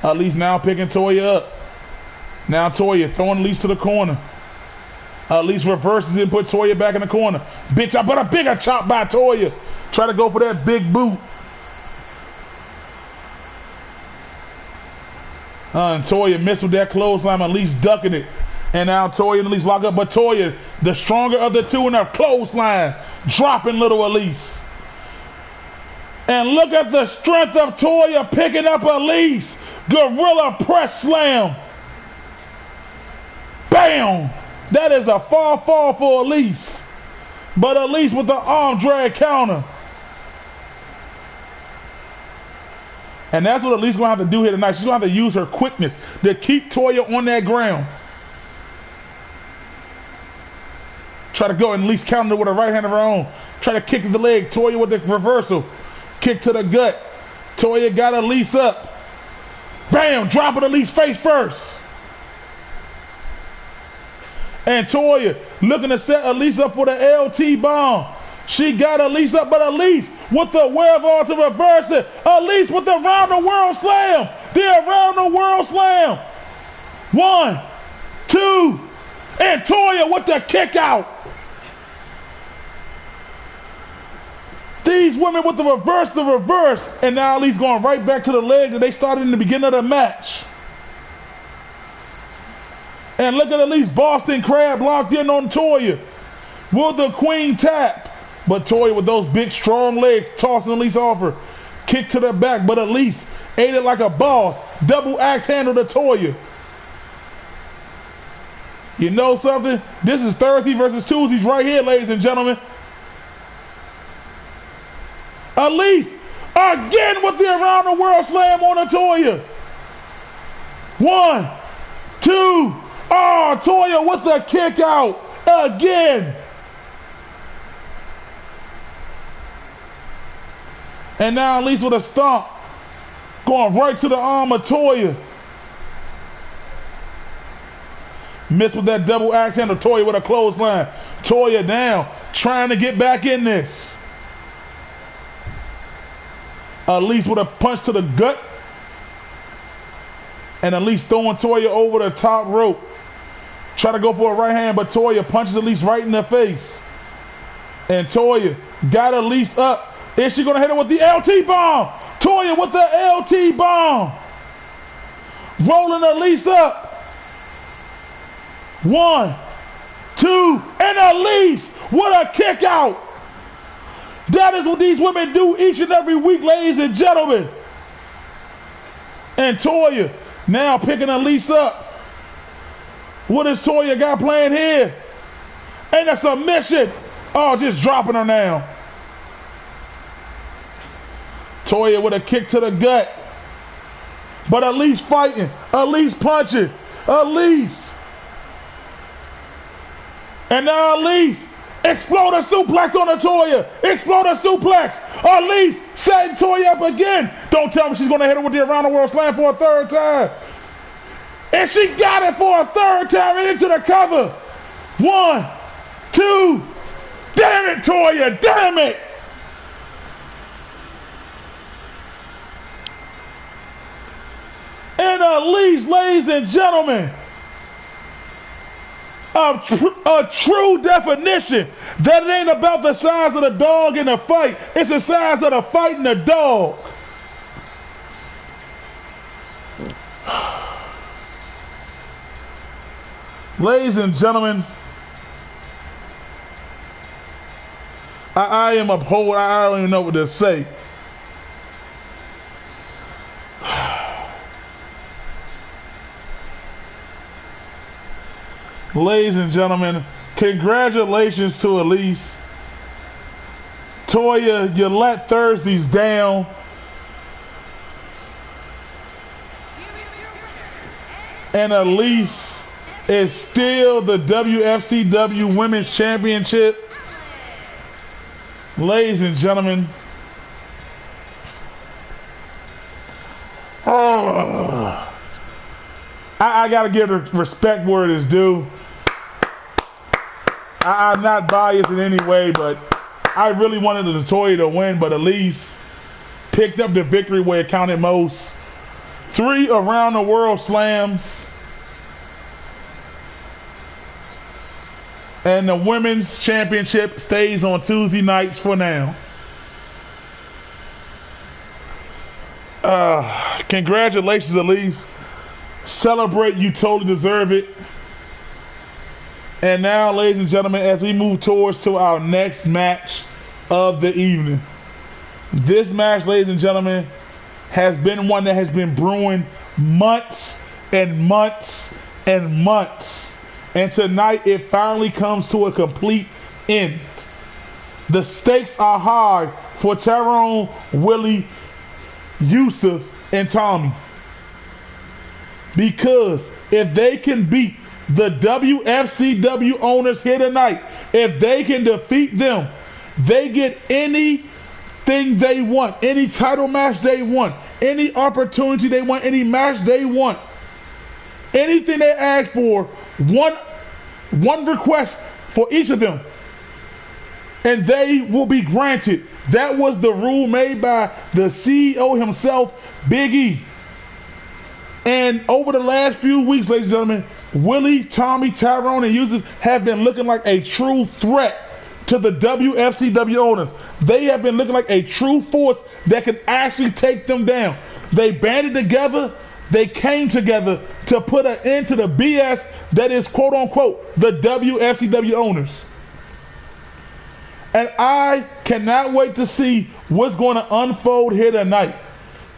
Speaker 1: Elise now picking Toya up. Now Toya throwing Elise to the corner. Elise reverses and put Toya back in the corner. Big chop, but a bigger chop by Toya. Try to go for that big boot. And Toya missed with that clothesline. Elise ducking it. And now Toya and Elise lock up, but Toya, the stronger of the two in her clothesline, dropping little Elise. And look at the strength of Toya picking up Elise. Gorilla press slam. Bam! That is a fall for Elise. But Elise with the arm drag counter. And that's what Elise going to have to do here tonight. She's going to have to use her quickness to keep Toya on that ground. Try to go and Elise counter with a right hand of her own. Try to kick to the leg. Toya with the reversal. Kick to the gut. Toya got Elise up. Bam! Dropping Elise face first. And Toya looking to set Elise up for the LT bomb. She got Elise up, but Elise with the wherewithal to reverse it. Elise with the around the world slam. The around the world slam. 1, 2, and Toya with the kick out. These women with the reverse, and now Elise going right back to the leg that they started in the beginning of the match. And look at Elise Boston Crab locked in on Toya. Will the Queen tap? But Toya with those big strong legs tossing Elise off her. Kick to the back, but Elise ate it like a boss. Double axe handle to Toya. You know something? This is Thursday versus Tuesdays right here, ladies and gentlemen. Elise again with the around the world slam on Toya. 1, 2. Oh, Toya with the kick out again. And now Elise with a stomp. Going right to the arm of Toya. Missed with that double axe handle. Toya with a clothesline. Toya down. Trying to get back in this. Elise with a punch to the gut. And Elise throwing Toya over the top rope. Try to go for a right hand, but Toya punches Elise right in the face. And Toya got Elise up. Is she going to hit her with the LT bomb? Toya with the LT bomb. Rolling Elise up. 1, 2, and Elise, what a kick out. That is what these women do each and every week, ladies and gentlemen. And Toya now picking Elise up. What is Toya got playing here? And a submission. Oh, just dropping her now. Toya with a kick to the gut. But Elise fighting. Elise punching. Elise. And now Elise. Exploder suplex on the Toya. Exploder suplex. Elise setting Toya up again. Don't tell me she's going to hit her with the around the world slam for a third time. And she got it for a third time and into the cover. 1, 2. Damn it, Toya. Damn it. And Elise, ladies and gentlemen, a true definition that it ain't about the size of the dog in the fight. It's the size of the fight and the dog. Ladies and gentlemen, I am appalled. I don't even know what to say. Ladies and gentlemen, congratulations to Elise. Toya, you let Thursdays down. And Elise is still the WFCW Women's Championship. Ladies and gentlemen, I got to give the respect where it is due. I'm not biased in any way, but I really wanted the Toya to win, but Elise picked up the victory where it counted most. 3 around the world slams. And the women's championship stays on Tuesday nights for now. Congratulations, Elise. Celebrate, you totally deserve it. And now, ladies and gentlemen, as we move towards to our next match of the evening. This match, ladies and gentlemen, has been one that has been brewing months and months and months. And tonight it finally comes to a complete end. The stakes are high for Tyrone, Willie, Yusuf, and Tommy. Because if they can beat the WFCW owners here tonight, if they can defeat them, they get anything they want, any title match they want, any opportunity they want, any match they want, anything they ask for, one request for each of them, and they will be granted. That was the rule made by the CEO himself, Big E. And over the last few weeks, ladies and gentlemen, Willie, Tommy, Tyrone, and Yusuf have been looking like a true threat to the WFCW owners. They have been looking like a true force that can actually take them down. They banded together. They came together to put an end to the BS that is, quote unquote, the WFCW owners. And I cannot wait to see what's going to unfold here tonight.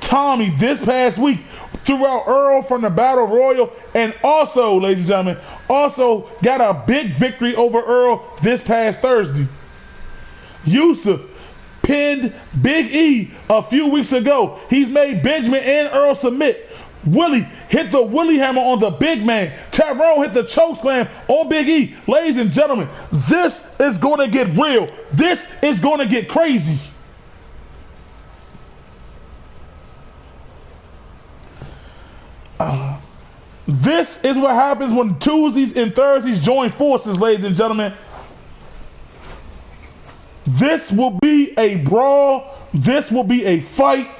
Speaker 1: Tommy, this past week, threw out Earl from the Battle Royal, and also, ladies and gentlemen, also got a big victory over Earl this past Thursday. Yusuf pinned Big E a few weeks ago. He's made Benjamin and Earl submit. Willie hit the Willie hammer on the big man. Tyrone hit the choke slam on Big E. Ladies and gentlemen, this is going to get real. This is going to get crazy. This is what happens when Tuesdays and Thursdays join forces, ladies and gentlemen. This will be a brawl. This will be a fight.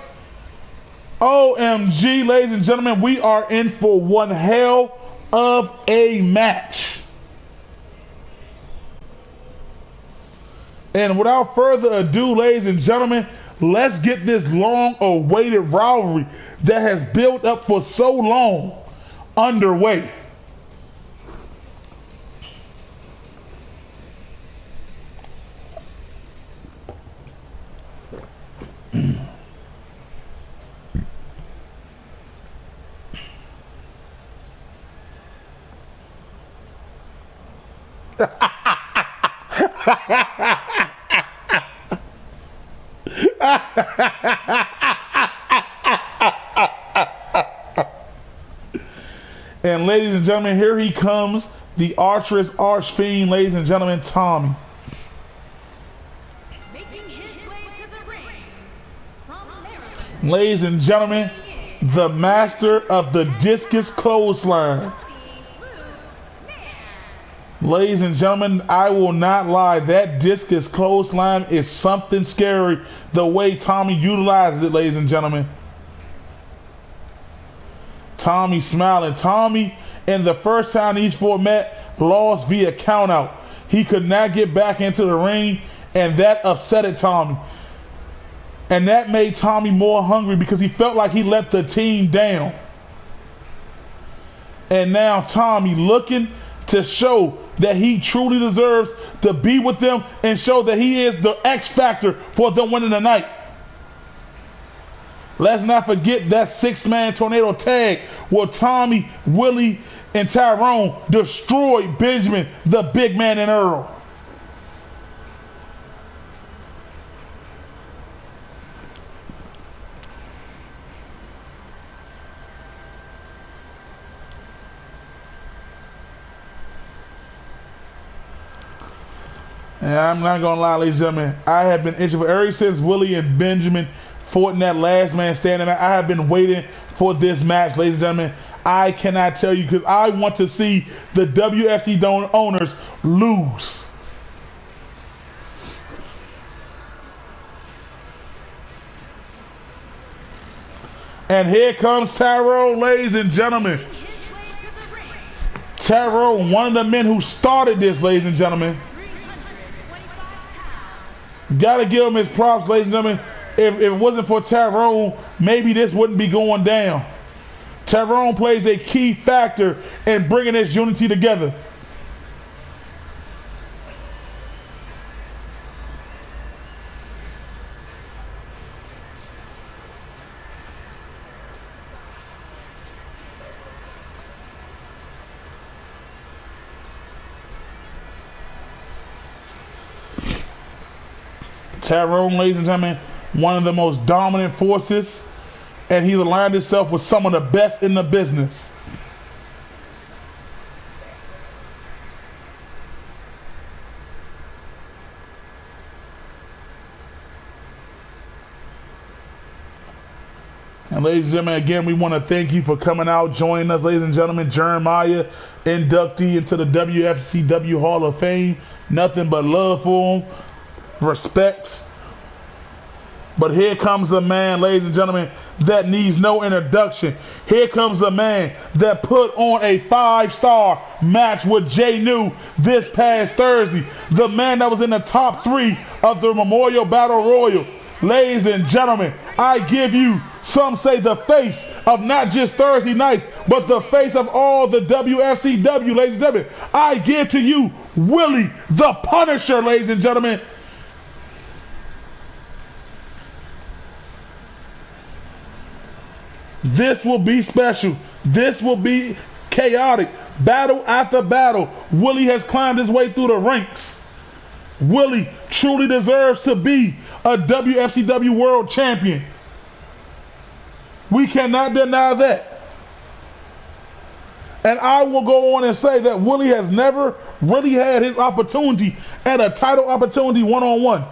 Speaker 1: OMG, ladies and gentlemen, we are in for one hell of a match. And without further ado, ladies and gentlemen, let's get this long-awaited rivalry that has built up for so long underway. And ladies and gentlemen, here he comes, the archerous archfiend, ladies and gentlemen, Tommy.
Speaker 2: Making his way to the ring from Maryland.
Speaker 1: Ladies and gentlemen, the master of the discus clothesline. Ladies and gentlemen, I will not lie, that discus clothesline is something scary, the way Tommy utilizes it, ladies and gentlemen. Tommy smiling. Tommy, in the first time these four met, lost via countout. He could not get back into the ring, and that upset Tommy. And that made Tommy more hungry because he felt like he let the team down. And now Tommy looking to show that he truly deserves to be with them and show that he is the X factor for them winning the night. Let's not forget that six-man tornado tag where Tommy, Willie, and Tyrone destroyed Benjamin, the big man, and Earl. And I'm not gonna lie, ladies and gentlemen, I have been itching for ever since Willie and Benjamin fought in that last man standing. I have been waiting for this match, ladies and gentlemen. I cannot tell you because I want to see the WFC owners lose. And here comes Tyrone, ladies and gentlemen. Tyrone, one of the men who started this, ladies and gentlemen. Gotta give him his props, ladies and gentlemen. If it wasn't for Tyrone, maybe this wouldn't be going down. Tyrone plays a key factor in bringing this unity together. Tyrone, ladies and gentlemen, one of the most dominant forces, and he's aligned himself with some of the best in the business. And ladies and gentlemen, again, we want to thank you for coming out, joining us, ladies and gentlemen. Jeremiah, inductee into the WFCW Hall of Fame. Nothing but love for him. Respect. But here comes a man, ladies and gentlemen, that needs no introduction. Here comes a man that put on a 5-star match with Jay New this past Thursday. The man that was in the top 3 of the Memorial Battle Royal. Ladies and gentlemen, I give you, some say, the face of not just Thursday nights, but the face of all the WFCW, ladies and gentlemen. I give to you Willie the Punisher, ladies and gentlemen. This will be special. This will be chaotic. Battle after battle. Willie has climbed his way through the ranks. Willie truly deserves to be a WFCW World Champion. We cannot deny that. And I will go on and say that Willie has never really had his opportunity at a title opportunity one-on-one.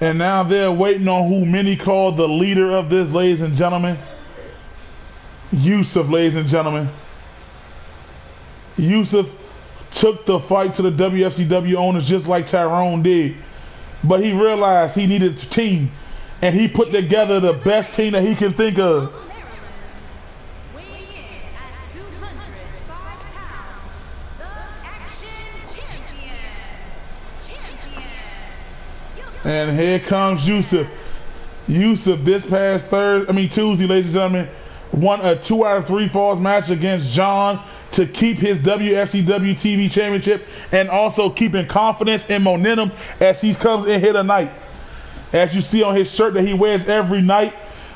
Speaker 1: And now they're waiting on who many call the leader of this, ladies and gentlemen. Yusuf, ladies and gentlemen. Yusuf took the fight to the WFCW owners just like Tyrone did. But he realized he needed a team. And he put together the best team that he can think of.
Speaker 2: Weighing in at 205 pounds, the Action Champion.
Speaker 1: And here comes Yusuf. Yusuf this past Tuesday, ladies and gentlemen, won a 2 out of 3 falls match against John to keep his WFCW TV championship and also keeping confidence and momentum as he comes in here tonight. As you see on his shirt that he wears every night,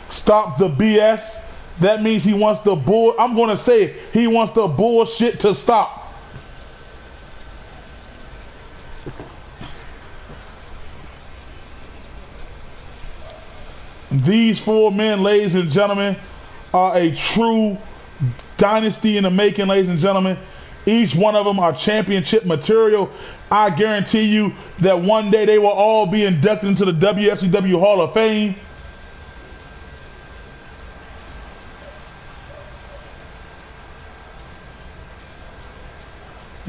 Speaker 1: stop the BS. That means he wants the I'm going to say it. He wants the bullshit to stop. These 4 men, ladies and gentlemen, are a true dynasty in the making, ladies and gentlemen. Each one of them are championship material. I guarantee you that one day they will all be inducted into the WFCW Hall of Fame.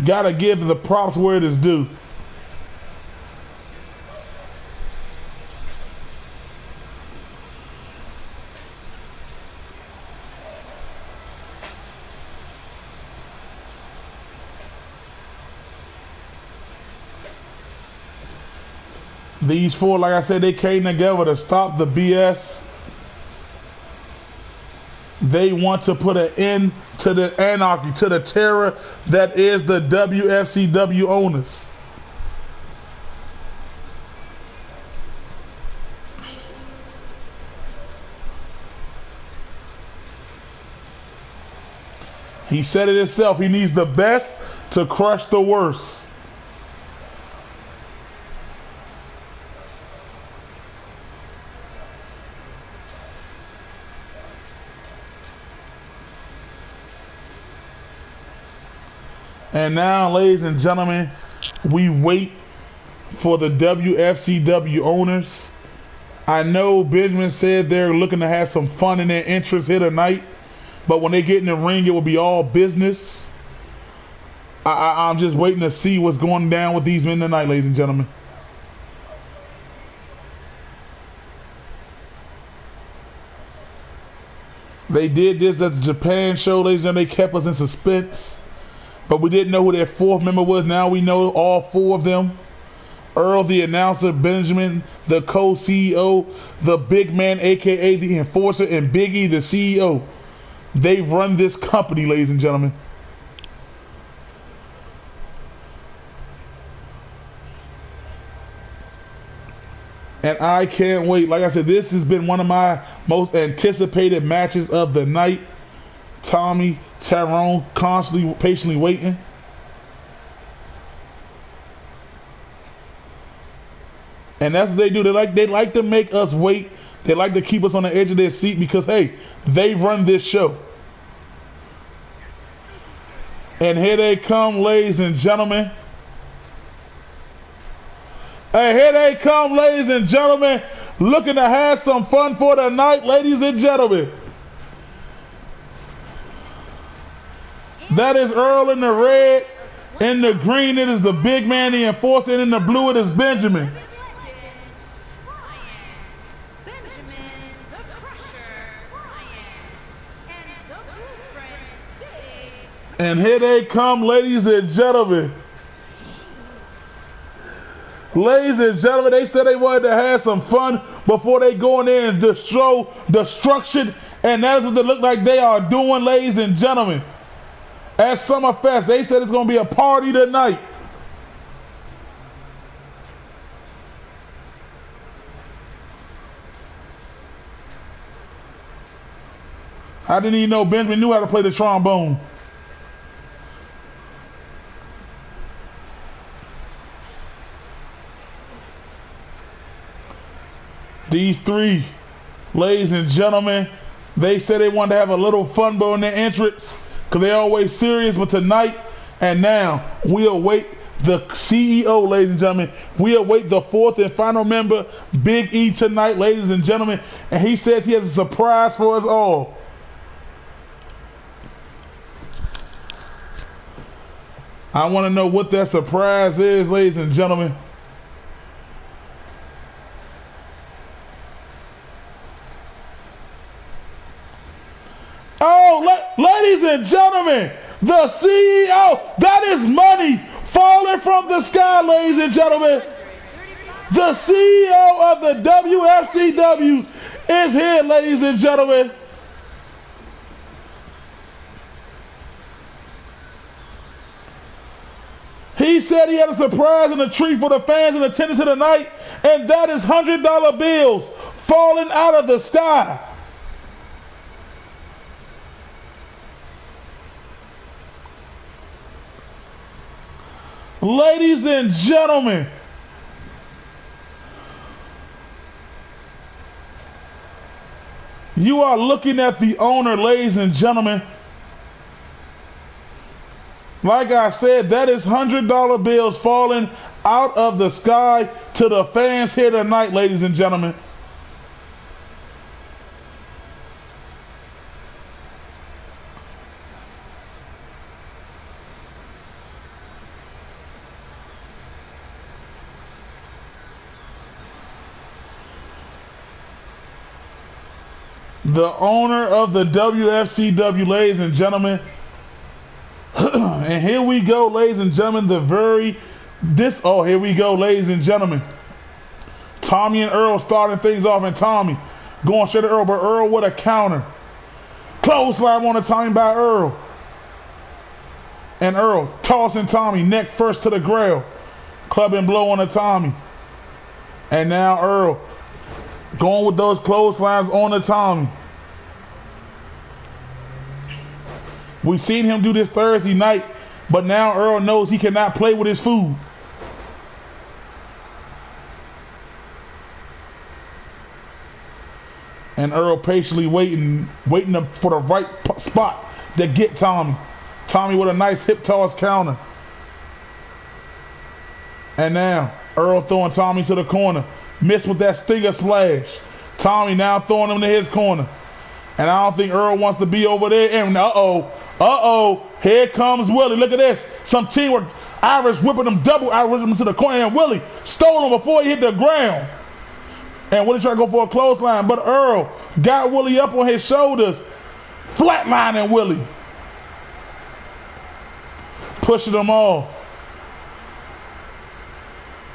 Speaker 1: Gotta give the props where it is due. These 4, like I said, they came together to stop the BS. They want to put an end to the anarchy, to the terror that is the WFCW owners. He said it himself. He needs the best to crush the worst. And now, ladies and gentlemen, we wait for the WFCW owners. I know Benjamin said they're looking to have some fun in their interest here tonight, but when they get in the ring, it will be all business. I'm just waiting to see what's going down with these men tonight, ladies and gentlemen. They did this at the Japan show, ladies and gentlemen. They kept us in suspense. But we didn't know who their 4th member was. Now we know all 4 of them. Earl, the announcer, Benjamin, the co-CEO, the big man, a.k.a. the enforcer, and Biggie, the CEO. They run this company, ladies and gentlemen. And I can't wait. Like I said, this has been one of my most anticipated matches of the night. Tommy, Tyrone, constantly, patiently waiting. And that's what they do. They like to make us wait. They like to keep us on the edge of their seat because, hey, they run this show. And here they come, ladies and gentlemen. Hey, here they come, ladies and gentlemen. Looking to have some fun for the night, ladies and gentlemen. That is Earl in the red. In the green, it is the big man, the enforcer. And in the blue, it is Benjamin. And here they come, ladies and gentlemen. Ladies and gentlemen, they said they wanted to have some fun before they go in there and destroy destruction. And that's what they look like they are doing, ladies and gentlemen. At Summerfest, they said it's going to be a party tonight. I didn't even know Benjamin knew how to play the trombone. These 3, ladies and gentlemen, they said they wanted to have a little fun in their entrance because they're always serious, but tonight and now we await the CEO, ladies and gentlemen. We await the 4th and final member, Big E, tonight, ladies and gentlemen, and he says he has a surprise for us all. I want to know what that surprise is, ladies and gentlemen. Oh, ladies and gentlemen, the CEO, that is money falling from the sky, ladies and gentlemen. The CEO of the WFCW is here, ladies and gentlemen. He said he had a surprise and a treat for the fans in attendance tonight, and that is $100 bills falling out of the sky. Ladies and gentlemen, you are looking at the owner, ladies and gentlemen. Like I said, that is $100 bills falling out of the sky to the fans here tonight, ladies and gentlemen. The owner of the WFCW, ladies and gentlemen. And here we go, ladies and gentlemen, here we go, ladies and gentlemen. Tommy and Earl starting things off, and Tommy going straight to Earl, but Earl with a counter. Clothesline on the Tommy by Earl. And Earl tossing Tommy neck first to the ground. Clubbing blow on the Tommy. And now Earl going with those clotheslines on the Tommy. We've seen him do this Thursday night, but now Earl knows he cannot play with his food. And Earl patiently waiting for the right spot to get Tommy. Tommy with a nice hip toss counter. And now Earl throwing Tommy to the corner. Missed with that Stinger splash. Tommy now throwing him to his corner. And I don't think Earl wants to be over there. And here comes Willie. Look at this. Some teamwork. Irish whipping him double. Irish him to the corner. And Willie stole him before he hit the ground. And Willie tried to go for a clothesline. But Earl got Willie up on his shoulders. Flatlining Willie. Pushing them off.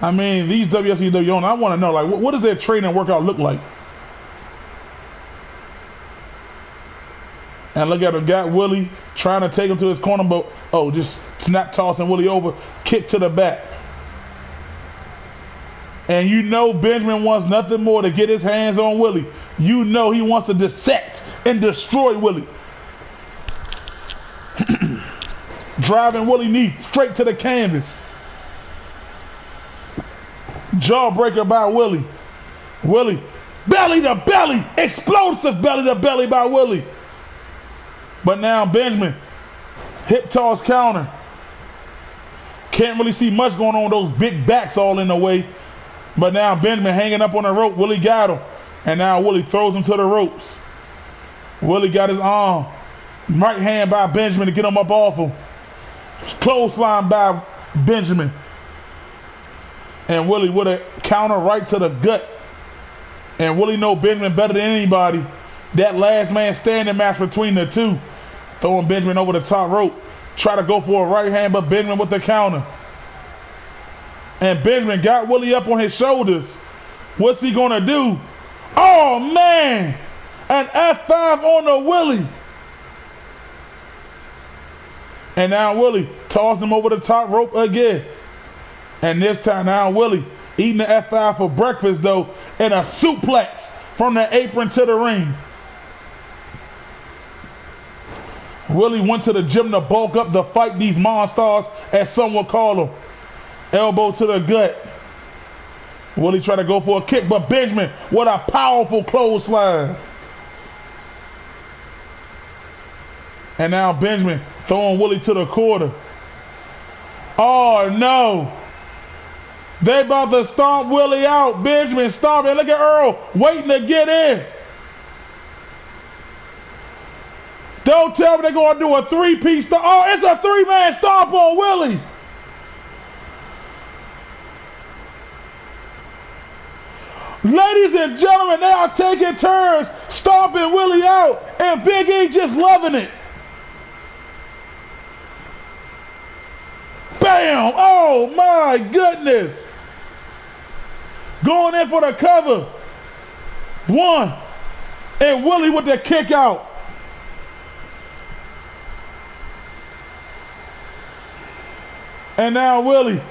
Speaker 1: I mean, these WCW owners, I want to know, like, what does their training workout look like? And look at him, got Willie trying to take him to his corner, but just snap tossing Willie over, kick to the back. And you know Benjamin wants nothing more to get his hands on Willie. You know he wants to dissect and destroy Willie. Driving Willie knee straight to the canvas. Jawbreaker by Willie. Willie, belly to belly, explosive belly to belly by Willie. But now Benjamin, hip toss counter. Can't really see much going on with those big backs all in the way. But now Benjamin hanging up on the rope. Willie got him. And now Willie throws him to the ropes. Willie got his arm. Right hand by Benjamin to get him up off him. Clothesline by Benjamin. And Willie with a counter right to the gut. And Willie know Benjamin better than anybody. That last man standing match between the two. Throwing Benjamin over the top rope. Try to go for a right hand, but Benjamin with the counter. And Benjamin got Willie up on his shoulders. What's he going to do? Oh, man! An F5 on the Willie. And now Willie tossed him over the top rope again. And this time now Willie eating the F5 for breakfast though, and a suplex from the apron to the ring. Willie went to the gym to bulk up to fight these monsters, as some will call them. Elbow to the gut. Willie tried to go for a kick, but Benjamin with a powerful clothesline. And now Benjamin throwing Willie to the quarter. Oh no! They about to stomp Willie out. Benjamin stomping. Look at Earl waiting to get in. Don't tell me they're going to do a three-piece stomp. Oh, it's a three-man stomp on Willie. Ladies and gentlemen, they are taking turns stomping Willie out, and Big E just loving it. Bam! Oh my goodness! Going in for the cover. One. And Willie with the kick out. And now Willie.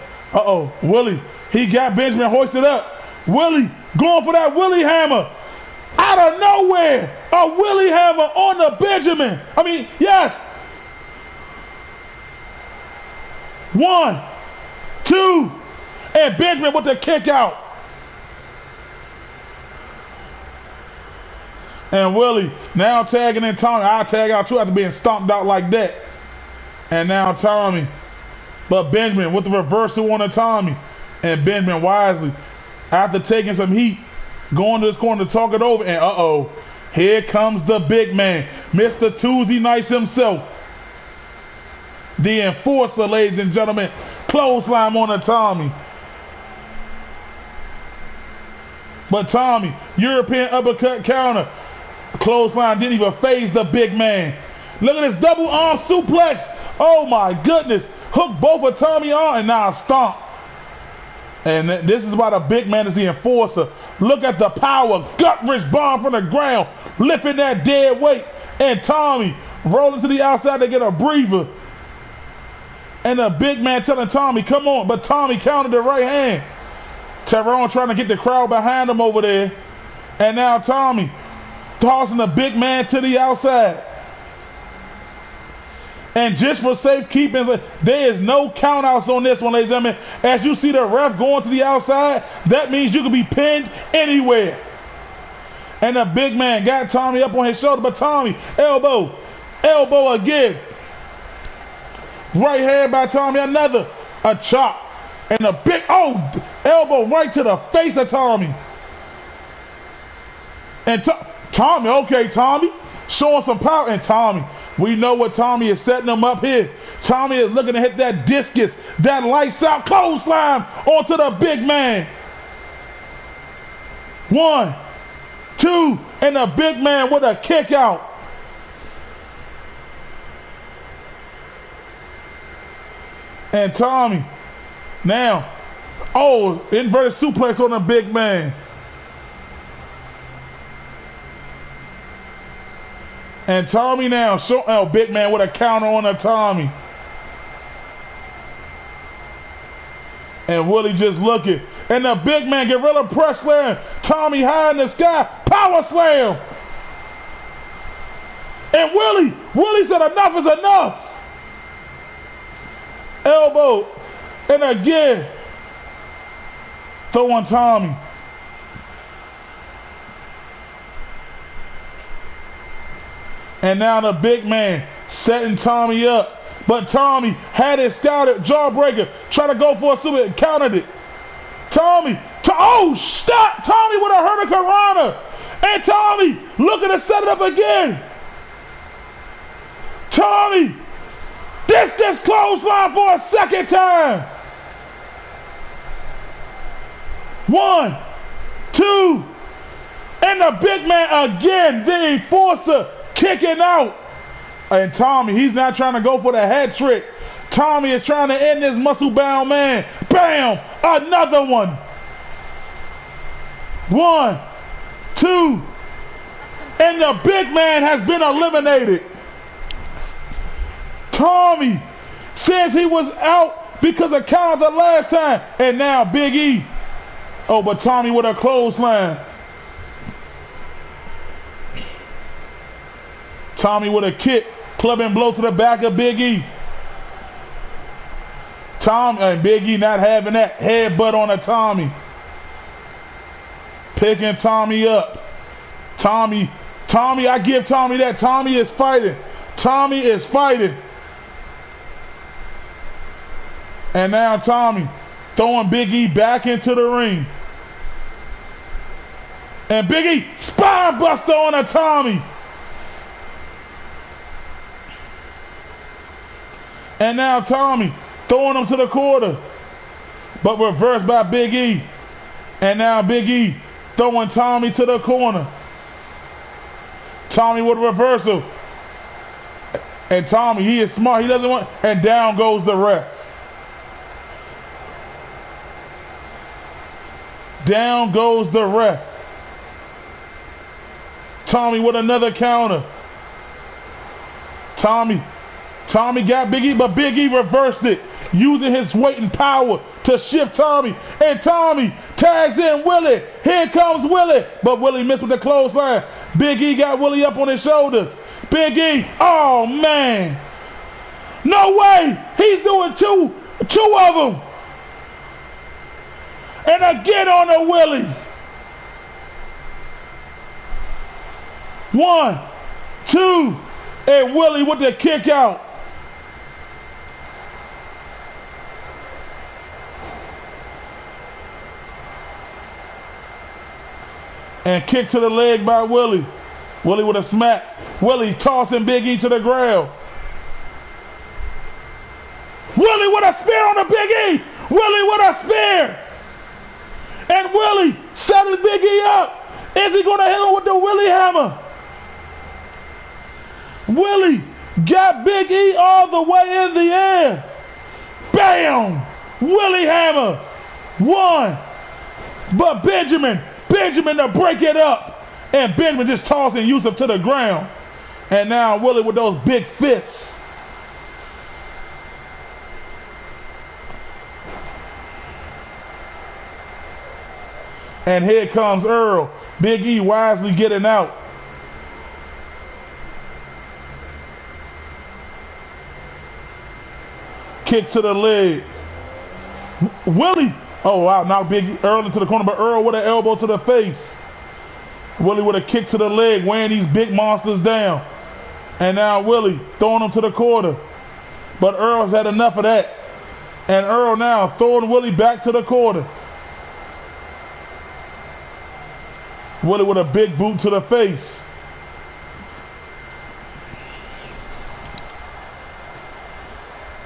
Speaker 1: Willie. He got Benjamin hoisted up. Willie going for that Willie hammer. Out of nowhere. A Willie hammer on the Benjamin. I mean, yes. 1, 2, and Benjamin with the kick out. And Willie now tagging in Tommy. I tag out too after being stomped out like that. And now Tommy. But Benjamin with the reversal on the Tommy. And Benjamin wisely, after taking some heat, going to this corner to talk it over. And here comes the big man, Mr. Tuesday Nights himself. The enforcer, ladies and gentlemen. Clothesline on the Tommy. But Tommy, European uppercut counter. Clothesline didn't even phase the big man. Look at this double arm suplex. Oh my goodness. Hook both of Tommy on and now stomp. And this is why the big man is the enforcer. Look at the power. Gut-wrench bomb from the ground. Lifting that dead weight. And Tommy rolling to the outside to get a breather. And the big man telling Tommy, come on. But Tommy countered the right hand. Tyrone trying to get the crowd behind him over there. And now Tommy tossing the big man to the outside. And just for safekeeping, there is no countouts on this one, ladies and gentlemen. As you see the ref going to the outside, that means you can be pinned anywhere. And the big man got Tommy up on his shoulder, but Tommy, elbow again. Right hand by Tommy, a chop. And a big, elbow right to the face of Tommy. And Tommy, okay, Tommy, showing some power. And Tommy, we know what Tommy is setting him up here. Tommy is looking to hit that discus, that lights out clothesline onto the big man. 1, 2, and the big man with a kick out. And Tommy, now, inverted suplex on the big man. And Tommy now, big man with a counter on the Tommy. And Willie just looking. And the big man, gorilla press slam. Tommy high in the sky, power slam. And Willie said enough is enough. Elbow, and again, throwing Tommy. And now the big man setting Tommy up. But Tommy had it scouted, jawbreaker, trying to go for a super, and countered it. Tommy, stop! Tommy with a hurricanrana. And Tommy looking to set it up again. Tommy, this clothesline for a second time. 1, 2, and the big man again, the enforcer, kicking out. And Tommy, he's not trying to go for the head trick. Tommy is trying to end this muscle-bound man. Bam! Another one. 1, 2, and the big man has been eliminated. Tommy says he was out because of count the last time. And now Big E. But Tommy with a clothesline. Tommy with a kick, clubbing blow to the back of Big E. Big E not having that headbutt on a Tommy. Picking Tommy up. Tommy, I give Tommy that. Tommy is fighting. Tommy is fighting. And now Tommy throwing Big E back into the ring. And Big E, spine buster on a Tommy. And now Tommy throwing him to the quarter. But reversed by Big E. And now Big E throwing Tommy to the corner. Tommy with a reversal. And Tommy, he is smart. He doesn't want. And down goes the ref. Down goes the ref. Tommy with another counter. Tommy got Big E, but Big E reversed it, using his weight and power to shift Tommy. And Tommy tags in Willie. Here comes Willie. But Willie missed with the clothesline. Big E got Willie up on his shoulders. Big E, oh man. No way. He's doing two of them. And again on the Willie. 1, 2, and Willie with the kick out. And kick to the leg by Willie. Willie with a smack. Willie tossing Big E to the ground. Willie with a spear on the Big E. Willie with a spear. And Willie setting Big E up. Is he going to hit him with the Willie hammer? Willie got Big E all the way in the air. Bam! Willie hammer. 1. But Benjamin to break it up. And Benjamin just tossing Yusuf to the ground. And now Willie with those big fists. And here comes Earl. Big E wisely getting out. Kick to the leg. Willie. Oh wow, knocked Big Earl into the corner, but Earl with an elbow to the face. Willie with a kick to the leg, weighing these big monsters down. And now Willie throwing them to the quarter. But Earl's had enough of that. And Earl now throwing Willie back to the quarter. Willie with a big boot to the face.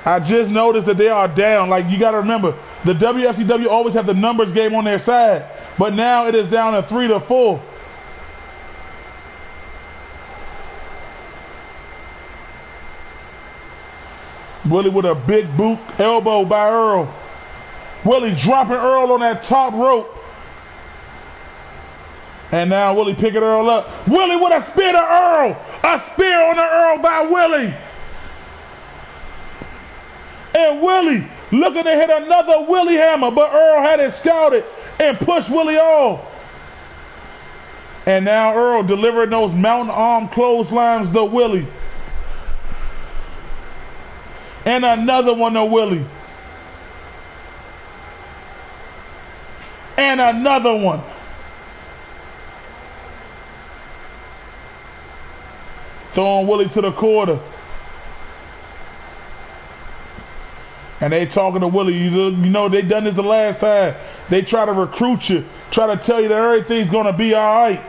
Speaker 1: I just noticed that they are down. Like, you got to remember, the WFCW always have the numbers game on their side. But now it is down to 3-4. Willie with a big boot elbow by Earl. Willie dropping Earl on that top rope. And now Willie picking Earl up. Willie with a spear to Earl. A spear on the Earl by Willie. And Willie looking to hit another Willie hammer, but Earl had it scouted and pushed Willie off. And now Earl delivering those mountain arm clotheslines to Willie. And another one to Willie. And another one. Throwing Willie to the quarter. And they talking to Willie. You know, they done this the last time. They try to recruit you. Try to tell you that everything's going to be all right.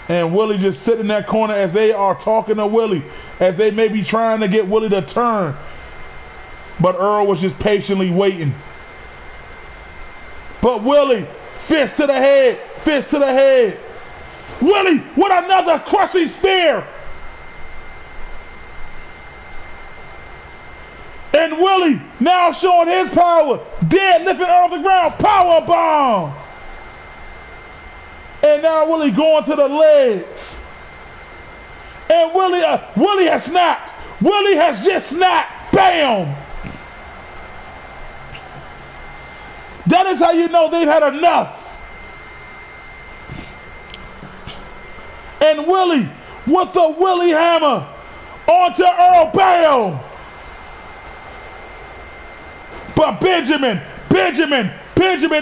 Speaker 1: And Willie just sitting in that corner as they are talking to Willie. As they may be trying to get Willie to turn. But Earl was just patiently waiting. But Willie, fist to the head. Fist to the head. Willie with another crushing spear. And Willie now showing his power. Deadlifting Earl off the ground. Power bomb. And now Willie going to the legs. And Willie has snapped. Willie has just snapped. Bam. That is how you know they've had enough. And Willie with the Willie hammer onto Earl. Bam. But Benjamin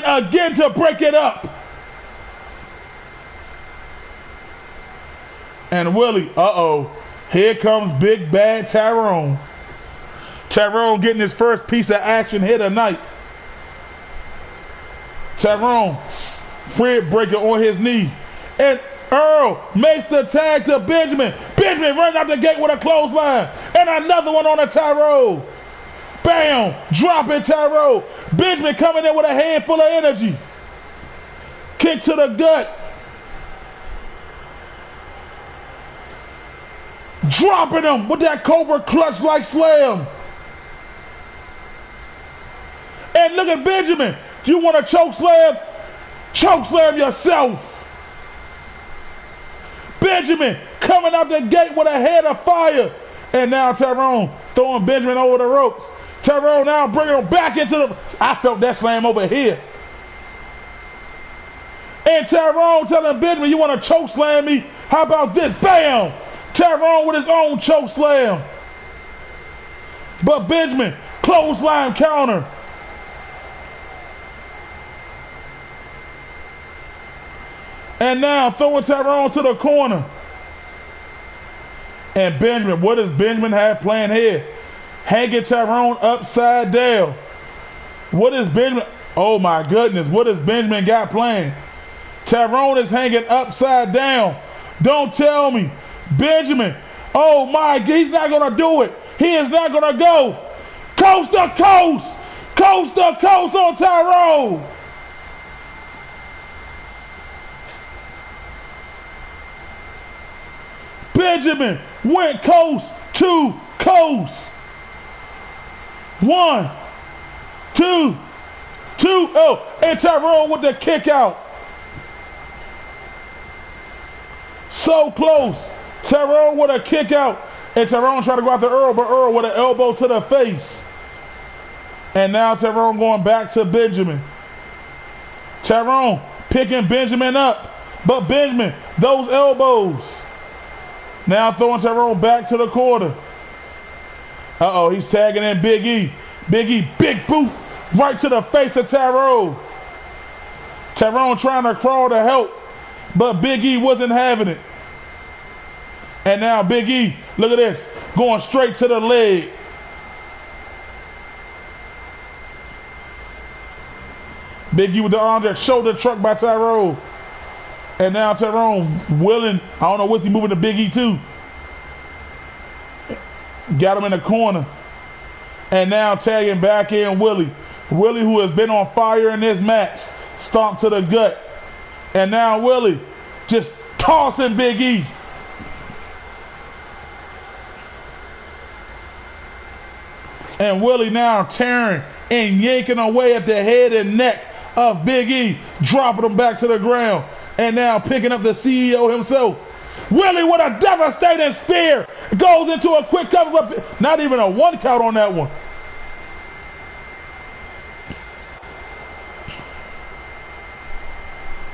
Speaker 1: again to break it up. And Willie, here comes big bad Tyrone. Tyrone getting his first piece of action here tonight. Tyrone, Fred breaker on his knee. And Earl makes the tag to Benjamin. Benjamin running out the gate with a clothesline. And another one on a Tyrone. Bam! Dropping Tyrone. Benjamin coming in with a head full of energy. Kick to the gut. Dropping him with that Cobra clutch like slam. And look at Benjamin. You want a choke slam? Choke slam yourself. Benjamin coming out the gate with a head of fire. And now Tyrone throwing Benjamin over the ropes. Tyrone now bringing him back into the... I felt that slam over here. And Tyrone telling Benjamin, you want to choke slam me? How about this? Bam! Tyrone with his own choke slam. But Benjamin, clothesline counter. And now throwing Tyrone to the corner. And Benjamin, what does Benjamin have planned here? Hanging Tyrone upside down. What is Benjamin? Oh my goodness, what does Benjamin got planned? Tyrone is hanging upside down. Don't tell me. Benjamin, oh my, he's not going to do it. He is not going to go. Coast to coast. Coast to coast on Tyrone. Benjamin went coast to coast. 1, 2, 2. Oh, and Tyrone with the kick out. So close. Tyrone with a kick out. And Tyrone trying to go after Earl, but Earl with an elbow to the face. And now Tyrone going back to Benjamin. Tyrone picking Benjamin up. But Benjamin, those elbows. Now throwing Tyrone back to the corner. Uh-oh, he's tagging in Big E. Big E, big boot right to the face of Tyrone. Tyrone trying to crawl to help, but Big E wasn't having it. And now Big E, look at this, going straight to the leg. Big E with the arm there, shoulder truck by Tyrone. And now Tyrone willing, I don't know what's he moving to Big E to. Got him in the corner. And now tagging back in Willie. Willie, who has been on fire in this match, stomped to the gut. And now Willie just tossing Big E. And Willie now tearing and yanking away at the head and neck of Big E, dropping him back to the ground. And now picking up the CEO himself. Willie with a devastating spear. Goes into a quick cover, but not even a 1 count on that one.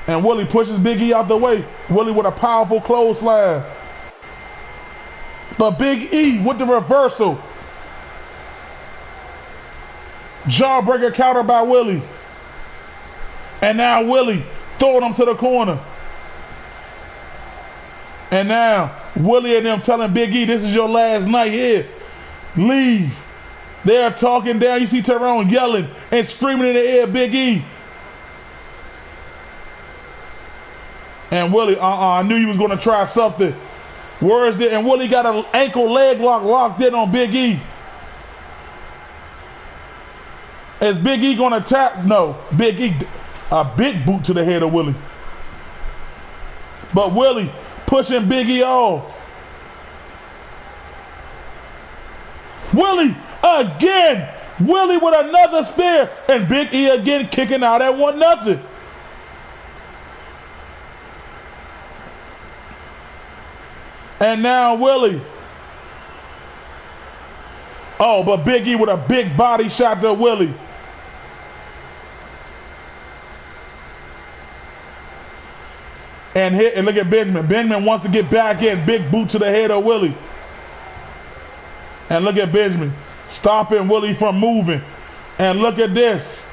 Speaker 1: And Willie pushes Big E out the way. Willie with a powerful clothesline. But Big E with the reversal. Jawbreaker counter by Willie. And now Willie throwing him to the corner. And now Willie and them telling Big E, this is your last night here. Leave. They're talking down. You see Tyrone yelling and screaming in the air, Big E. And Willie, I knew you was going to try something. Where is it? And Willie got an ankle leg lock locked in on Big E. Is Big E going to tap? No. Big E, a big boot to the head of Willie. But Willie pushing Big E off. Willie again. Willie with another spear. And Big E again kicking out at 1-0. And now Willie. Oh, but Big E with a big body shot to Willie. And hit, and look at Benjamin. Benjamin wants to get back in. Big boot to the head of Willie. And look at Benjamin stopping Willie from moving. And look at this.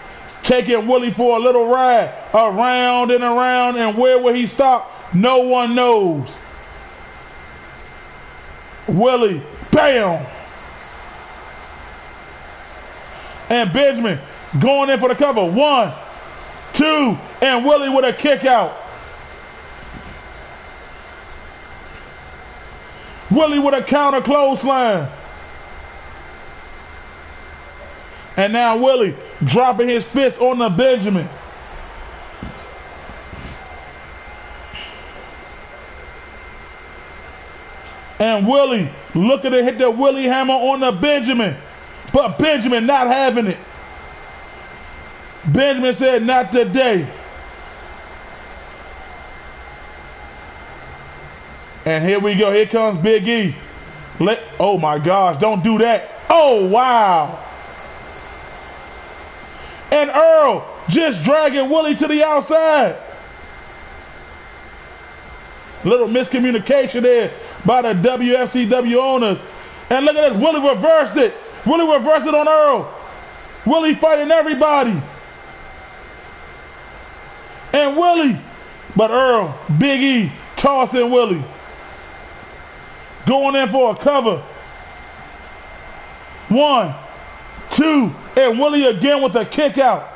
Speaker 1: Taking Willie for a little ride. Around and around. And where will he stop? No one knows. Willie, bam. And Benjamin going in for the cover. 1, 2, and Willie with a kick out. Willie with a counter clothesline. And now Willie dropping his fist on the Benjamin. And Willie looking to hit the Willie hammer on the Benjamin. But Benjamin not having it. Benjamin said, not today. And here we go. Here comes Big E. Oh my gosh, don't do that. Oh, wow. And Earl just dragging Willie to the outside. Little miscommunication there by the WFCW owners. And look at this. Willie reversed it. Willie reversed it on Earl. Willie fighting everybody. And Willie, but Earl, Big E, tossing Willie. Going in for a cover. 1, 2, and Willie again with a kick out.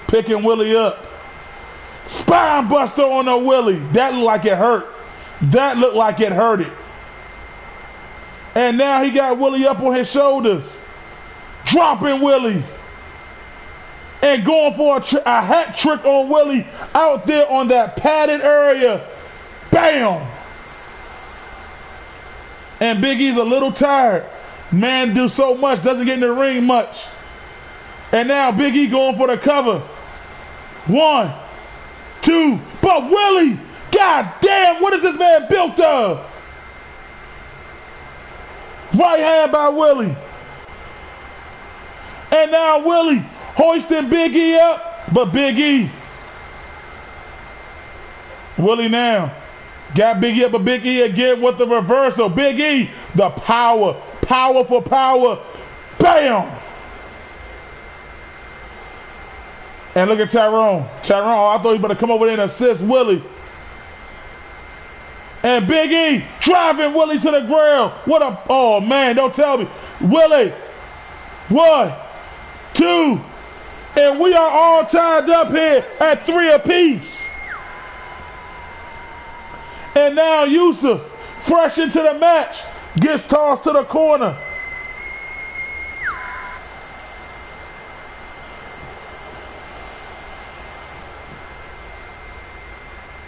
Speaker 1: Picking Willie up. Spine buster on the Willie. That looked like it hurt. That looked like it hurted. And now he got Willie up on his shoulders. Dropping Willie. And going for a hat trick on Willie out there on that padded area. Bam! And Big E's a little tired. Man do so much, doesn't get in the ring much. And now Big E going for the cover. 1, 2, but Willie, god damn, what is this man built of? Right hand by Willie. And now Willie hoisting Big E up, but Big E. Willie now got Big E up, but Big E again with the reversal. Big E, the power, power for power. Bam! And look at Tyrone. Tyrone, I thought he better come over there and assist Willie. And Big E driving Willie to the ground. What a, oh man, don't tell me. Willie, 1, 2, and we are all tied up here at 3 apiece. And now Yusuf, fresh into the match, gets tossed to the corner.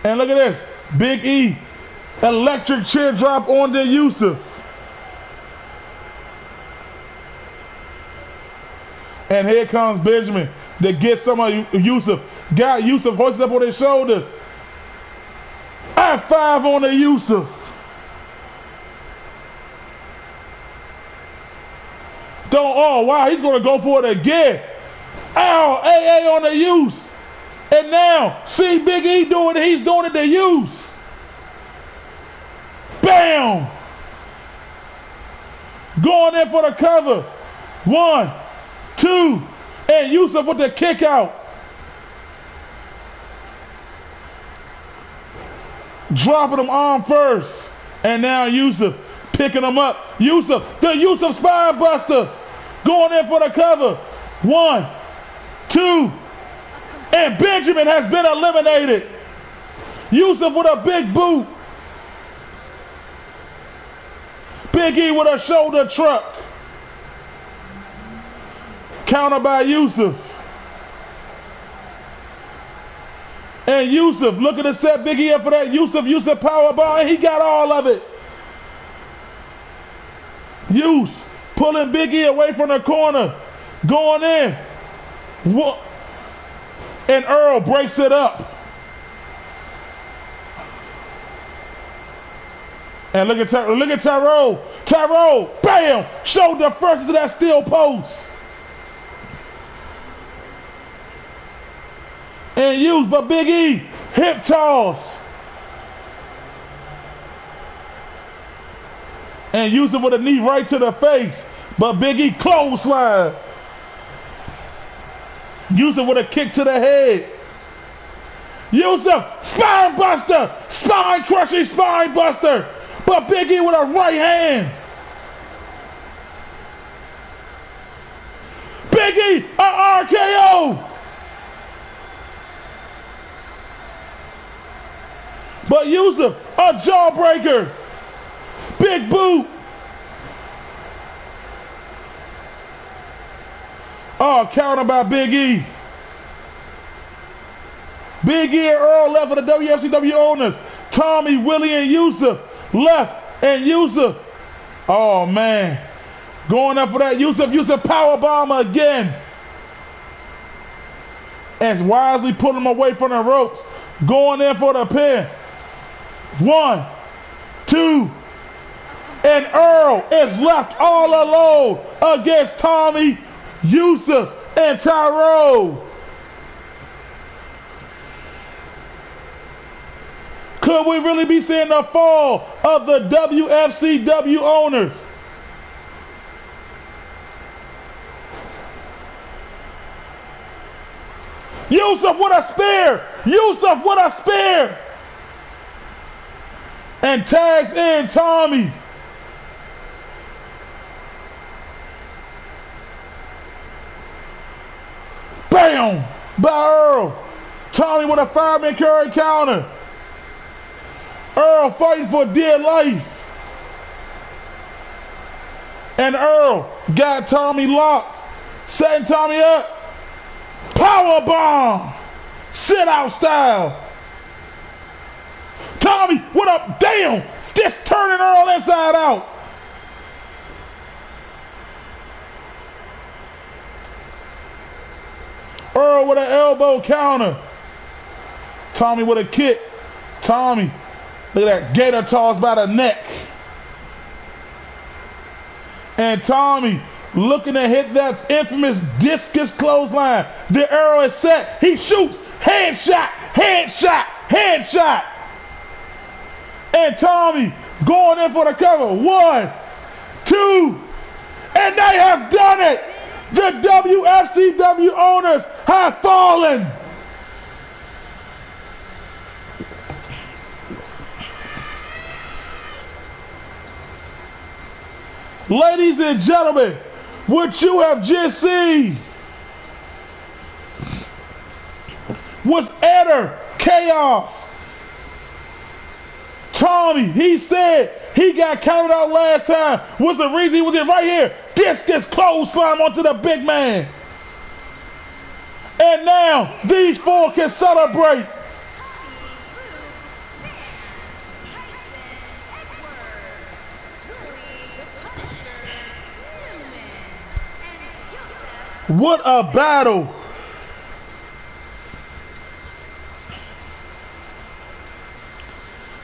Speaker 1: And look at this. Big E, electric chair drop onto Yusuf. And here comes Benjamin to get some of Yusuf. Got Yusuf hoisted up on his shoulders. F5 on the Yusuf. Don't, oh wow, he's going to go for it again. Ow, AA on the Yusuf. And now, see Big E doing it, he's doing it to Yusuf. Bam! Going in for the cover. 1, 2, and Yusuf with the kick out. Dropping him arm first. And now Yusuf picking him up. Yusuf, the Yusuf spine buster. Going in for the cover. 1, 2, and Benjamin has been eliminated. Yusuf with a big boot. Big E with a shoulder truck. Counter by Yusuf. And Yusuf looking to set Big E up for that Yusuf power bomb, and he got all of it. Yusuf pulling Big E away from the corner. Going in. What? And Earl breaks it up. And look at Tyrone. Tyrone, bam! Shoulder first to that steel post. And used by Big E, hip toss. And used it with a knee right to the face. But Big E clothesline. Yusuf with a kick to the head. Yusuf, spine buster, spine crushing spine buster. But Big E with a right hand. Big E, a RKO. But Yusuf, a jawbreaker. Big boot. Oh, counter by Big E. Big E and Earl left for the WFCW owners. Tommy, Willie, and Yusuf left, and Yusuf. Oh, man. Going up for that Yusuf power bomber again. And wisely pulling him away from the ropes. Going in for the pin. 1, 2. And Earl is left all alone against Tommy, Yusuf, and Tyrone. Could we really be seeing the fall of the WFCW owners? Yusuf with a spear! Yusuf with a spear! And tags in Tommy. Bam! By Earl. Tommy with a fireman carry counter. Earl fighting for dear life. And Earl got Tommy locked. Setting Tommy up. Power bomb. Sit out style. Tommy, what up? Damn! Just turning Earl inside out. Earl with an elbow counter. Tommy with a kick. Tommy, look at that gator toss by the neck. And Tommy looking to hit that infamous discus clothesline. The arrow is set. He shoots. Headshot. Headshot. Headshot. And Tommy going in for the cover. 1, 2. And they have done it. The WFCW owners have fallen. Ladies and gentlemen, what you have just seen was utter chaos. Tommy, he said he got counted out last time. What's the reason he was in right here? Discus clothesline onto the big man. And now these four can celebrate. What a battle.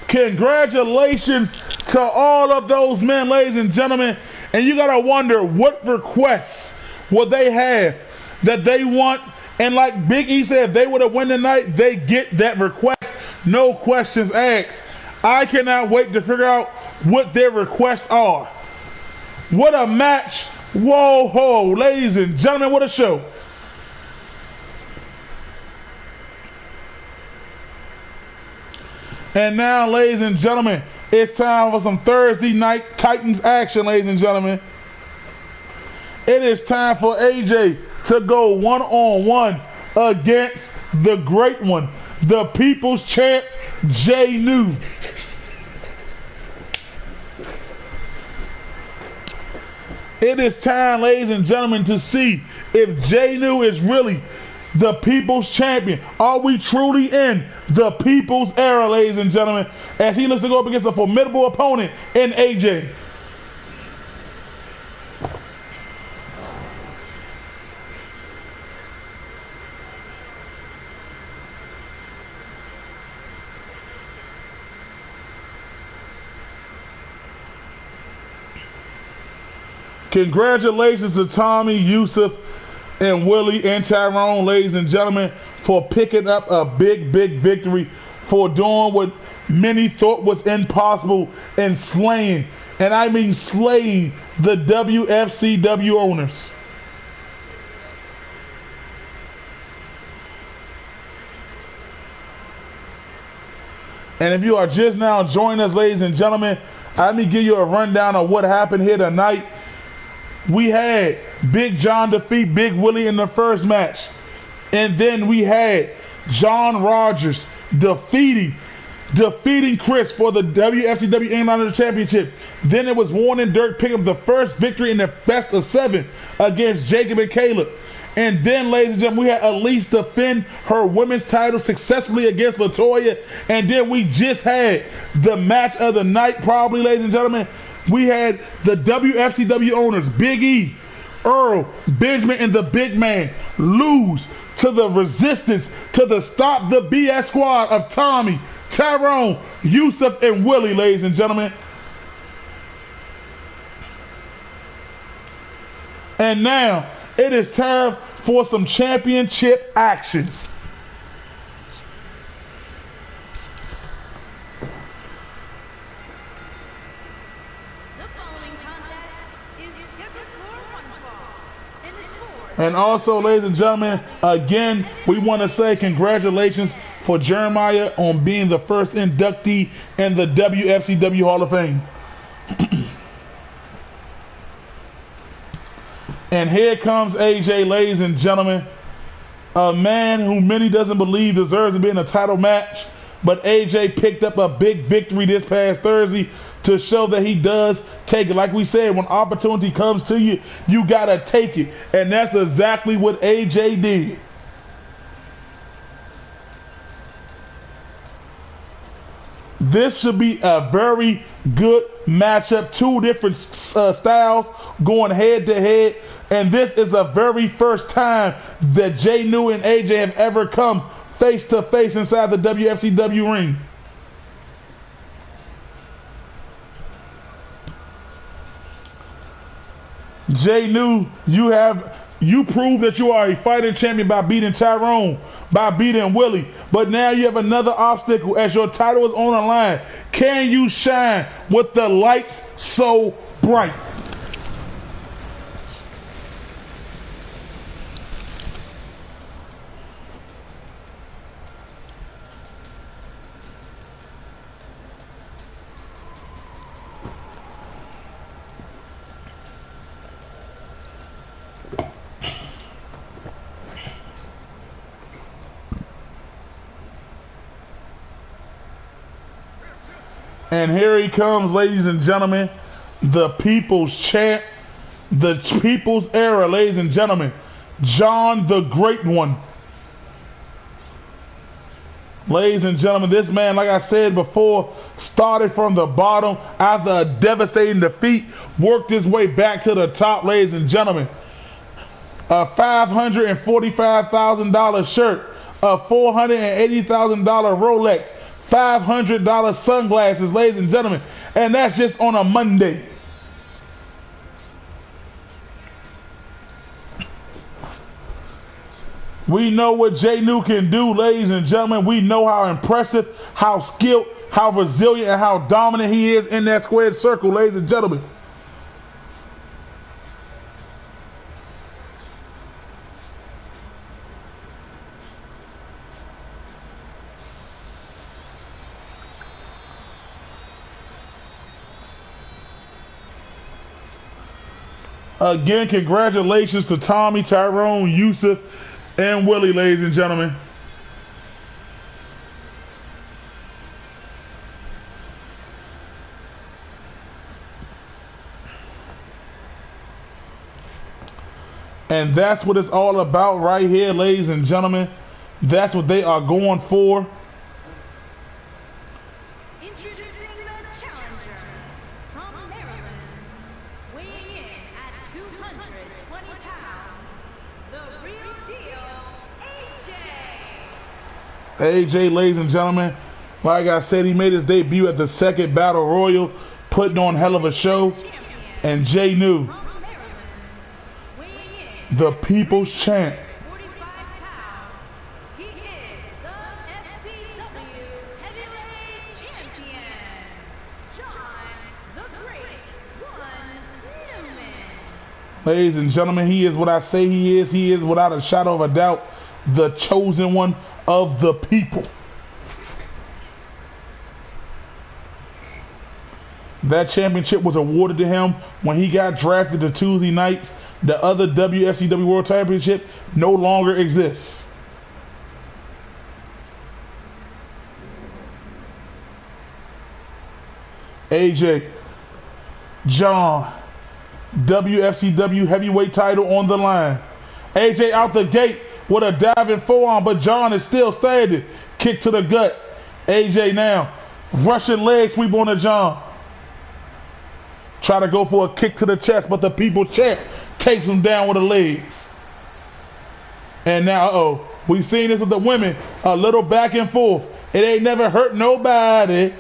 Speaker 1: Congratulations to all of those men, ladies and gentlemen. And you gotta wonder what requests will they have that they want. And like Big E said, if they would have won tonight, they get that request. No questions asked. I cannot wait to figure out what their requests are. What a match. Whoa ho, ladies and gentlemen, what a show. And now, ladies and gentlemen, it's time for some Thursday night Titans action, ladies and gentlemen. It is time for AJ to go one-on-one against the great one, the People's Champ, Jay New. It is time, ladies and gentlemen, to see if Jay New is really the People's Champion. Are we truly in the People's era, ladies and gentlemen, as he looks to go up against a formidable opponent in AJ? Congratulations to Tommy, Yusuf, and Willie and Tyrone, ladies and gentlemen, for picking up a big, big victory, for doing what many thought was impossible and slaying, and I mean slaying, the WFCW owners. And if you are just now joining us, ladies and gentlemen, let me give you a rundown of what happened here tonight. We had Big John defeat Big Willie in the first match. And then we had John Rogers defeating defeating Chris for the WFCW Intercontinental Championship. Then it was Warren and Dirk picking up the first victory in the best of 7 against Jacob and Caleb. And then, ladies and gentlemen, we had Elise defend her women's title successfully against Latoya. And then we just had the match of the night, probably, ladies and gentlemen. We had the WFCW owners, Big E, Earl, Benjamin, and the Big Man lose to the Resistance, to the Stop the BS squad of Tommy, Tyrone, Yusuf, and Willie, ladies and gentlemen. And now it is time for some championship action. And also, ladies and gentlemen, again, we want to say congratulations for Jeremiah on being the first inductee in the WFCW Hall of Fame. And here comes AJ, ladies and gentlemen, a man who many doesn't believe deserves to be in a title match, but AJ picked up a big victory this past Thursday to show that he does take it. Like we said, when opportunity comes to you, you gotta take it. And that's exactly what AJ did. This should be a very good matchup. 2 different styles going head to head. And this is the very first time that Jay New and AJ have ever come face to face inside the WFCW ring. Jay New, you proved that you are a fighting champion by beating Tyrone, by beating Willie. But now you have another obstacle as your title is on the line. Can you shine with the lights so bright? And here he comes, ladies and gentlemen, the People's Champ, the People's Era, ladies and gentlemen, John the Great One. Ladies and gentlemen, this man, like I said before, started from the bottom after a devastating defeat, worked his way back to the top, ladies and gentlemen. A $545,000 shirt, a $480,000 Rolex, $500 sunglasses, ladies and gentlemen, and that's just on a Monday. We know what Jay New can do, ladies and gentlemen. We know how impressive, how skilled, how resilient, and how dominant he is in that squared circle, ladies and gentlemen. Again, congratulations to Tommy, Tyrone, Yusuf, and Willie, ladies and gentlemen. And that's what it's all about right here, ladies and gentlemen. That's what they are going for.
Speaker 2: Introducing the challenger from Maryland, weighing in at 220 pounds, the real deal, AJ.
Speaker 1: AJ, ladies and gentlemen, like I said, he made his debut at the second Battle Royal, putting on hell of a show. And Jay New,
Speaker 2: From Maryland, weighing in
Speaker 1: the People's Champ.
Speaker 2: 45 pounds, he is the FCW Heavyweight Champion, John the Great One Newman.
Speaker 1: Ladies and gentlemen, he is what I say he is. He is, without a shadow of a doubt, the chosen one of the people. That championship was awarded to him when he got drafted to Tuesday nights. The other WFCW World Championship no longer exists. AJ, John, WFCW heavyweight title on the line. AJ out the gate with a diving forearm, but John is still standing. Kick to the gut. AJ now Russian leg sweep on the John. Try to go for a kick to the chest, but the people champ takes him down with the legs. And now, we've seen this with the women, a little back and forth. It ain't never hurt nobody.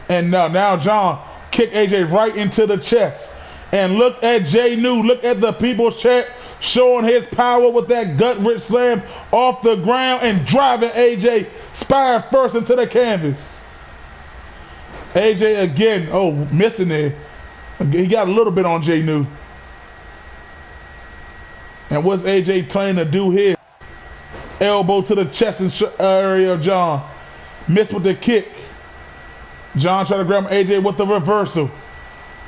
Speaker 1: And now John kick AJ right into the chest. And look at Jay New. Look at the people's champ showing his power with that gut-rich slam off the ground and driving AJ spine first into the canvas. AJ again, missing it. He got a little bit on Jay New. And what's AJ trying to do here? Elbow to the chest and area of John. Missed with the kick. John trying to grab AJ with the reversal.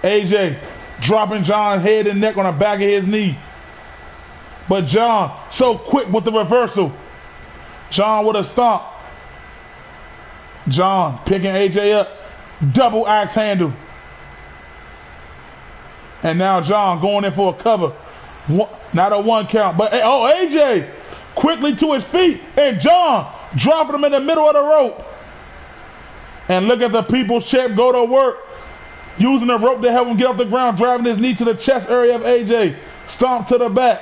Speaker 1: AJ dropping John's head and neck on the back of his knee. But John so quick with the reversal. John with a stomp. John picking AJ up. Double axe handle. And now John going in for a cover. Not a one count, but AJ quickly to his feet. And John dropping him in the middle of the rope. And look at the people's champ go to work. Using the rope to help him get off the ground, driving his knee to the chest area of AJ. Stomp to the back.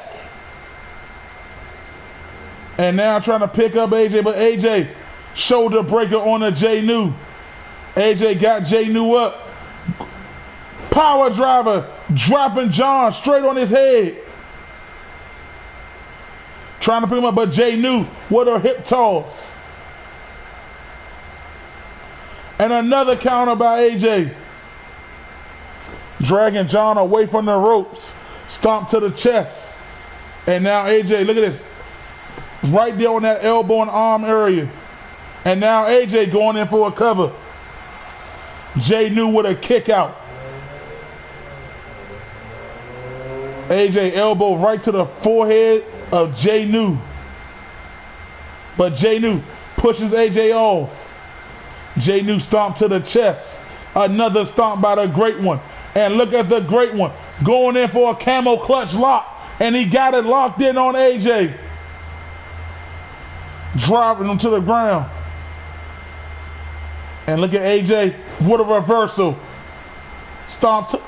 Speaker 1: And now trying to pick up AJ, but AJ shoulder breaker on the Jay New. AJ got Jay New up. Power driver, dropping John straight on his head. Trying to pick him up, but Jay New with a hip toss. And another counter by AJ. Dragging John away from the ropes. Stomp to the chest. And now AJ, look at this. Right there on that elbow and arm area. And now AJ going in for a cover. Jay New with a kick out. AJ elbow right to the forehead of Jay New. But Jay New pushes AJ off. Jay New stomp to the chest. Another stomp by the Great One. And look at the Great One going in for a camel clutch lock. And he got it locked in on AJ. Dropping him to the ground. And look at AJ with a reversal. Stomp to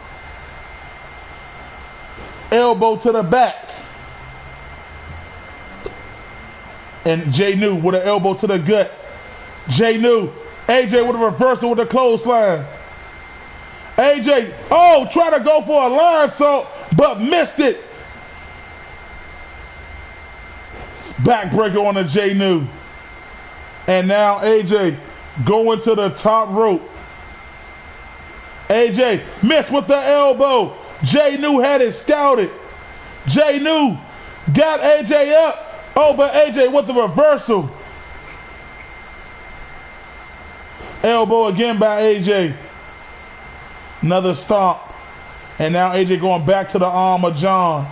Speaker 1: elbow to the back. And Jay New with an elbow to the gut. Jay New. AJ with a reversal with a clothesline. AJ, try to go for a line salt, but missed it. Backbreaker on the Jay New. And now AJ going to the top rope. AJ missed with the elbow. Jay New had it scouted. Jay New got AJ up. But AJ with the reversal. Elbow again by AJ. Another stomp. And now AJ going back to the arm of John.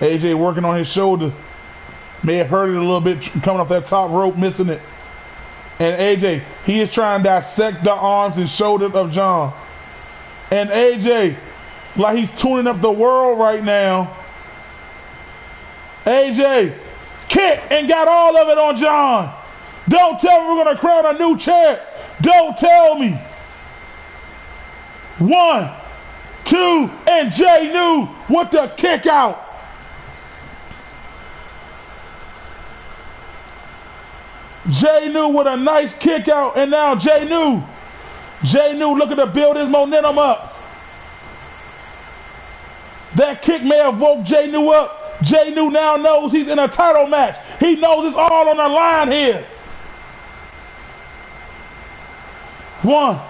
Speaker 1: AJ working on his shoulder. May have hurt it a little bit coming off that top rope, missing it. And AJ, he is trying to dissect the arms and shoulders of John. And AJ, like he's tuning up the world right now. AJ, kick and got all of it on John. Don't tell me we're going to crown a new champ. Don't tell me. 1, 2, and Jay New with the kick out. Jay New with a nice kick out, and now Jay New looking to build his momentum up. That kick may have woke Jay New up. Jay New now knows he's in a title match. He knows it's all on the line here. 1.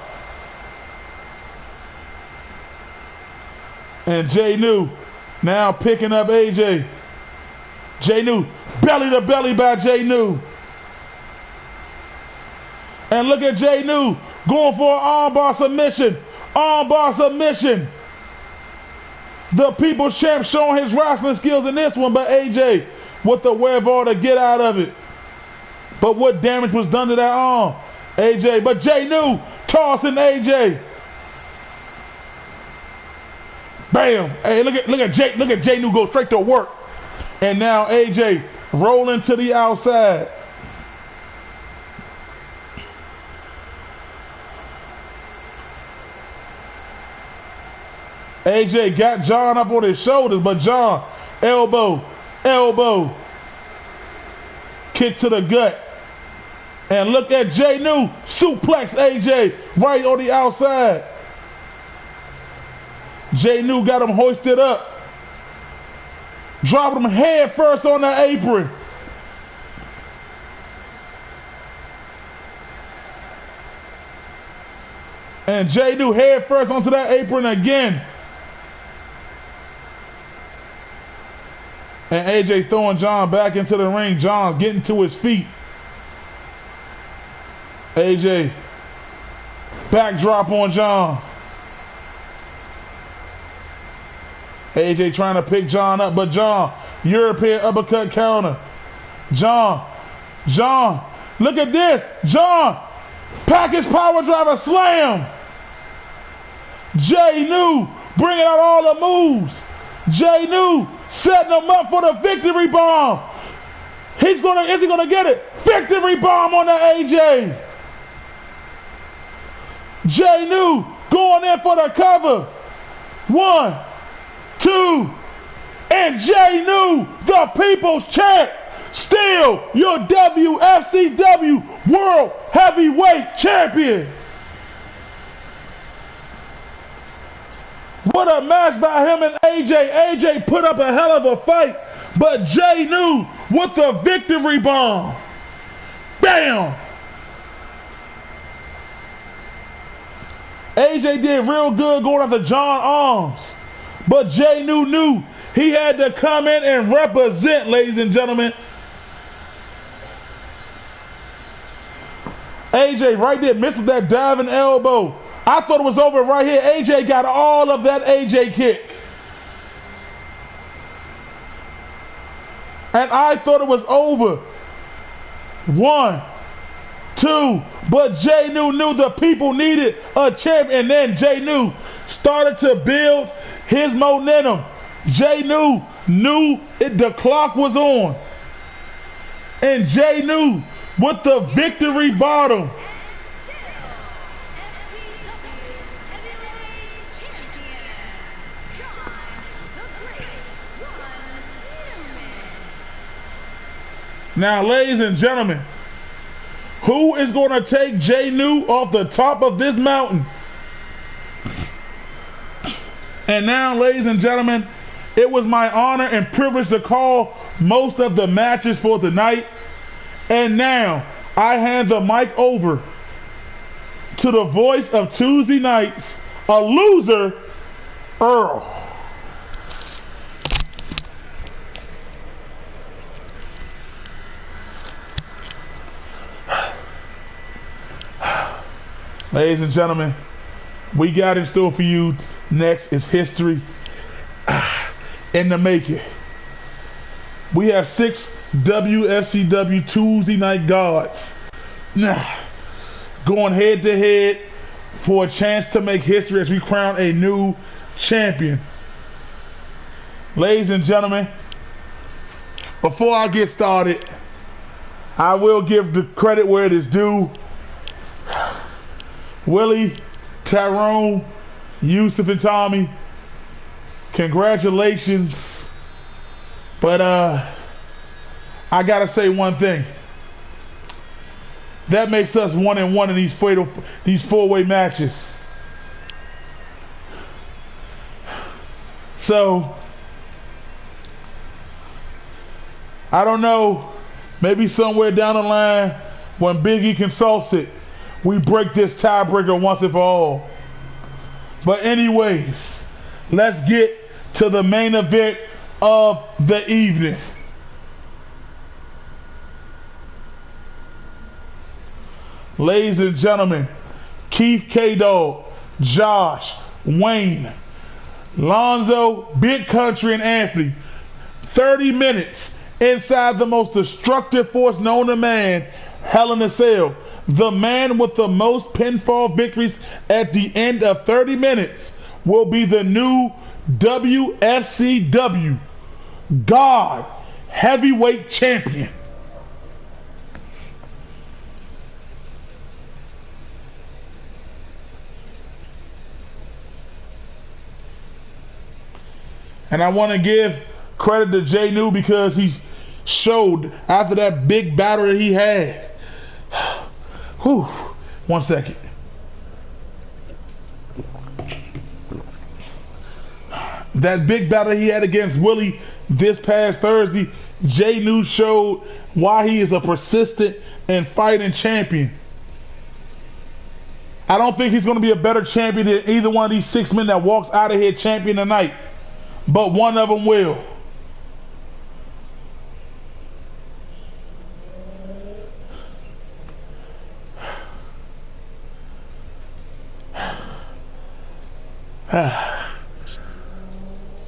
Speaker 1: And Jay New now picking up AJ. Jay New, belly to belly by Jay New. And look at Jay New going for an armbar submission. Armbar submission. The People's Champ showing his wrestling skills in this one, but AJ with the wherewithal to get out of it. But what damage was done to that arm? AJ, but Jay New tossing AJ. Bam! Hey, look at Jay New go straight to work. And now AJ rolling to the outside. AJ got John up on his shoulders, but John, elbow, kick to the gut. And look at Jay New suplex AJ right on the outside. Jay New got him hoisted up. Dropping him head first on the apron. And Jay New head first onto that apron again. And AJ throwing John back into the ring. John getting to his feet. AJ backdrop on John. AJ trying to pick John up, but John, European uppercut counter. John, look at this. John, package power driver slam. Jay New bringing out all the moves. Jay New setting him up for the victory bomb. Is he gonna get it? Victory bomb on the AJ. Jay New going in for the cover. 1, 2, and Jay New, the People's Champ, still your WFCW World Heavyweight Champion. What a match by him and AJ. AJ put up a hell of a fight, but Jay New with the victory bomb. Bam! AJ did real good going after John arms, but Jay New knew he had to come in and represent, ladies and gentlemen. AJ right there missed with that diving elbow. I thought it was over right here. AJ got all of that AJ kick. And I thought it was over. 1, 2, but Jay New knew the people needed a champion. And then Jay New started to build his momentum. Jay New knew the clock was on. And Jay New with the victory bottom. Now, ladies and gentlemen, who is going to take Jay New off the top of this mountain? And now, ladies and gentlemen, it was my honor and privilege to call most of the matches for tonight. And now, I hand the mic over to the voice of Tuesday nights, a loser, Earl. Ladies and gentlemen, we got in store for you. Next is history in the making. We have 6 WFCW Tuesday Night Gods going head to head for a chance to make history as we crown a new champion. Ladies and gentlemen, before I get started, I will give the credit where it is due. Willie, Tyrone, Yusuf, and Tommy, congratulations. But I gotta say one thing. That makes us 1-1 in these four-way matches. So I don't know. Maybe somewhere down the line, when Big E consults it, we break this tiebreaker once and for all. But anyways, let's get to the main event of the evening. Ladies and gentlemen, Keith K-Dog, Josh, Wayne, Lonzo, Big Country, and Anthony. 30 minutes inside the most destructive force known to man, Hell in a Cell. The man with the most pinfall victories at the end of 30 minutes will be the new WFCW God Heavyweight Champion. And I want to give credit to Jay New because he showed after that big battle that he had. Whew. 1 second. That big battle he had against Willie this past Thursday, Jay New showed why he is a persistent and fighting champion. I don't think he's going to be a better champion than either one of these 6 men that walks out of here champion tonight. But one of them will.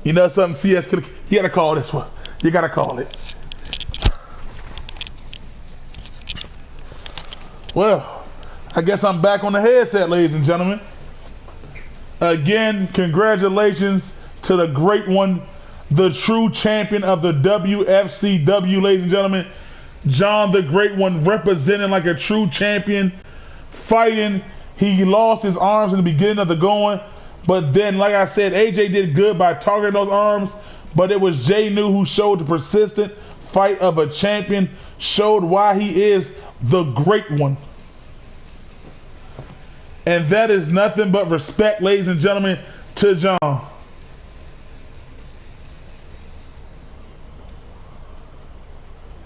Speaker 1: You know something, CS, you gotta call this one. You gotta call it. Well, I guess I'm back on the headset, ladies and gentlemen. Again, congratulations to the great one, the true champion of the WFCW, ladies and gentlemen. John the Great One, representing like a true champion, fighting. He lost his arms in the beginning of the going, but then, like I said, AJ did good by targeting those arms, but it was Jay New who showed the persistent fight of a champion, showed why he is the great one. And that is nothing but respect, ladies and gentlemen, to John.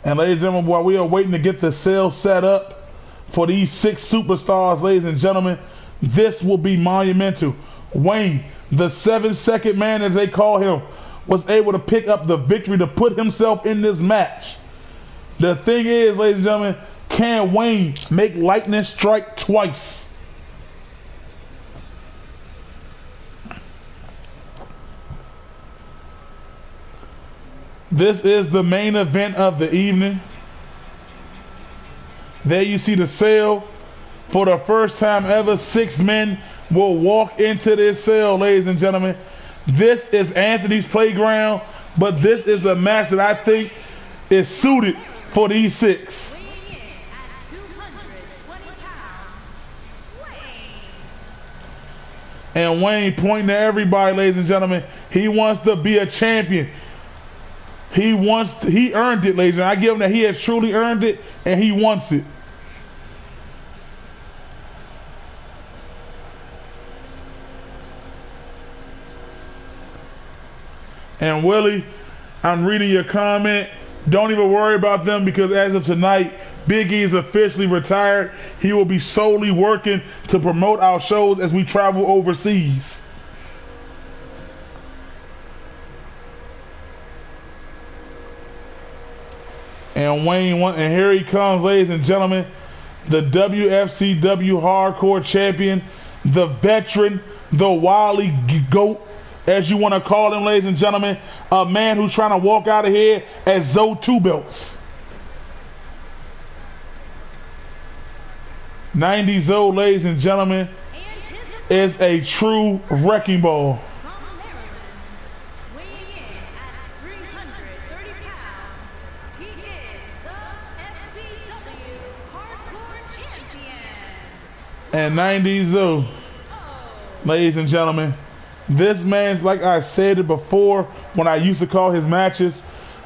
Speaker 1: And ladies and gentlemen, while we are waiting to get the cell set up for these 6 superstars, ladies and gentlemen, this will be monumental. Wayne, the 7-second man as they call him, was able to pick up the victory to put himself in this match. The thing is, ladies and gentlemen, can Wayne make lightning strike twice? This is the main event of the evening. There you see the cell. For the first time ever, 6 men will walk into this cell, ladies and gentlemen. This is Anthony's playground, but this is the match that I think is suited for these 6.
Speaker 2: Weighing in at 220 pounds, Wayne.
Speaker 1: And Wayne pointing to everybody, ladies and gentlemen. He wants to be a champion. He earned it, ladies and gentlemen. I give him that he has truly earned it, and he wants it. And Willie, I'm reading your comment. Don't even worry about them because as of tonight, Big E is officially retired. He will be solely working to promote our shows as we travel overseas. And Wayne, and here he comes, ladies and gentlemen, the WFCW Hardcore Champion, the veteran, the Wily Goat, as you want to call him, ladies and gentlemen, a man who's trying to walk out of here as Zoe 2 belts. 90 Zoe, ladies and gentlemen, is a true wrecking ball.
Speaker 2: From Maryland, weighing in at 330 pounds, he is the FCW Hardcore Champion.
Speaker 1: And 90 Zoe, ladies and gentlemen, this man, like I said it before when I used to call his matches,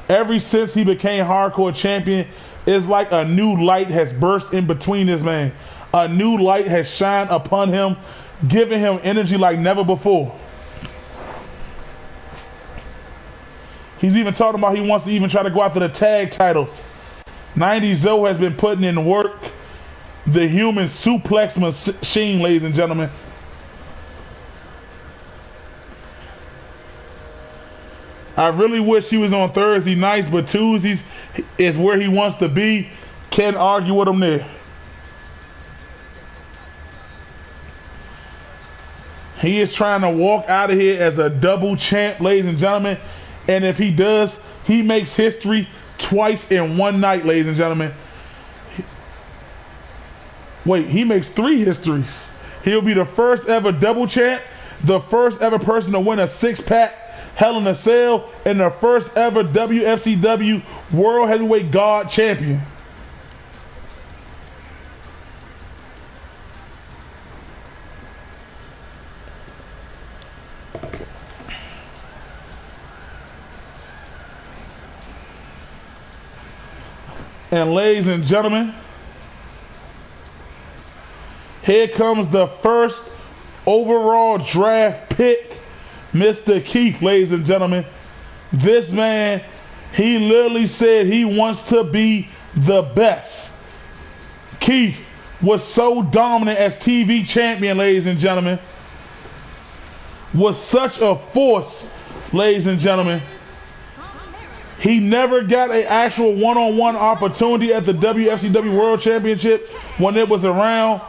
Speaker 1: ever since he became Hardcore Champion, it's like a new light has burst in between this man. A new light has shined upon him, giving him energy like never before. He's even talking about he wants to even try to go after the tag titles. 90 Zoe has been putting in work. The human suplex machine, ladies and gentlemen. I really wish he was on Thursday nights, but Tuesdays is where he wants to be. Can't argue with him there. He is trying to walk out of here as a double champ, ladies and gentlemen. And if he does, he makes history twice in one night, ladies and gentlemen. Wait, he makes 3 histories. He'll be the first ever double champ, the first ever person to win a 6-pack Hell in a Cell, and the first ever WFCW World Heavyweight Guard Champion. And ladies and gentlemen, here comes the first overall draft pick, Mr. Keith, ladies and gentlemen. This man, he literally said he wants to be the best. Keith was so dominant as TV champion, ladies and gentlemen. Was such a force, ladies and gentlemen. He never got an actual one-on-one opportunity at the WFCW World Championship when it was around.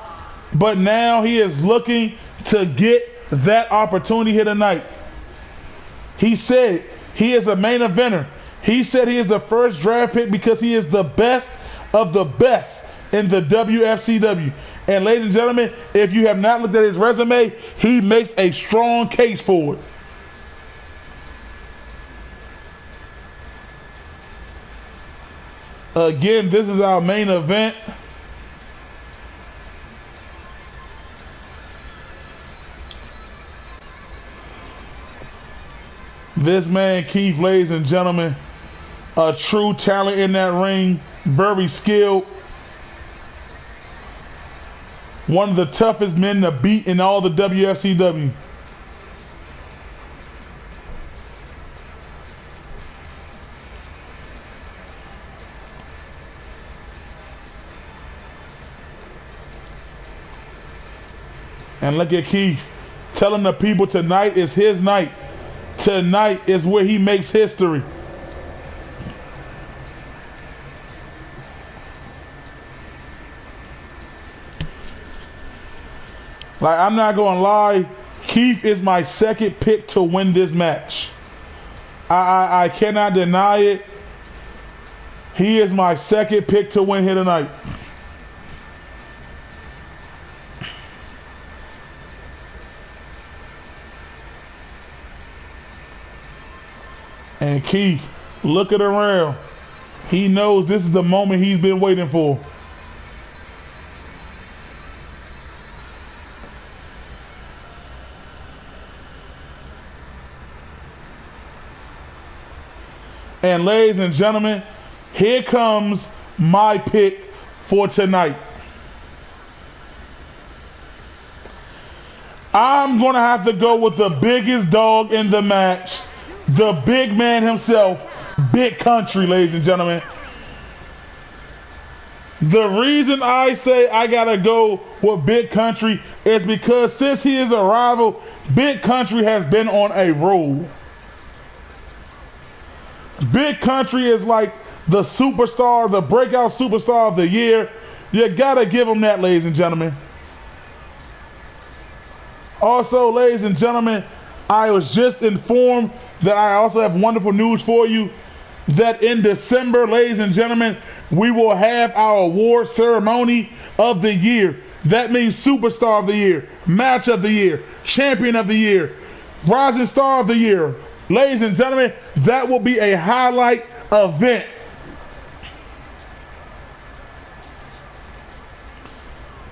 Speaker 1: But now he is looking to get that opportunity here tonight. He said he is a main eventer. He said he is the first draft pick because he is the best of the best in the WFCW. And ladies and gentlemen, if you have not looked at his resume, he makes a strong case for it. Again, this is our main event. This man, Keith, ladies and gentlemen, a true talent in that ring, very skilled. One of the toughest men to beat in all the WFCW. And look at Keith telling the people tonight is his night. Tonight is where he makes history. Like, I'm not going to lie, Keith is my second pick to win this match. I cannot deny it. He is my second pick to win here tonight. And Keith, looking around, he knows this is the moment he's been waiting for. And ladies and gentlemen, here comes my pick for tonight. I'm going to have to go with the biggest dog in the match. The big man himself, Big Country, ladies and gentlemen. The reason I say I gotta go with Big Country is because since he is a rival, Big Country has been on a roll. Big Country is like the superstar, the breakout superstar of the year. You gotta give him that, ladies and gentlemen. Also, ladies and gentlemen, I was just informed that I also have wonderful news for you, that in December, ladies and gentlemen, we will have our award ceremony of the year. That means Superstar of the Year, Match of the Year, Champion of the Year, Rising Star of the Year. Ladies and gentlemen, that will be a highlight event.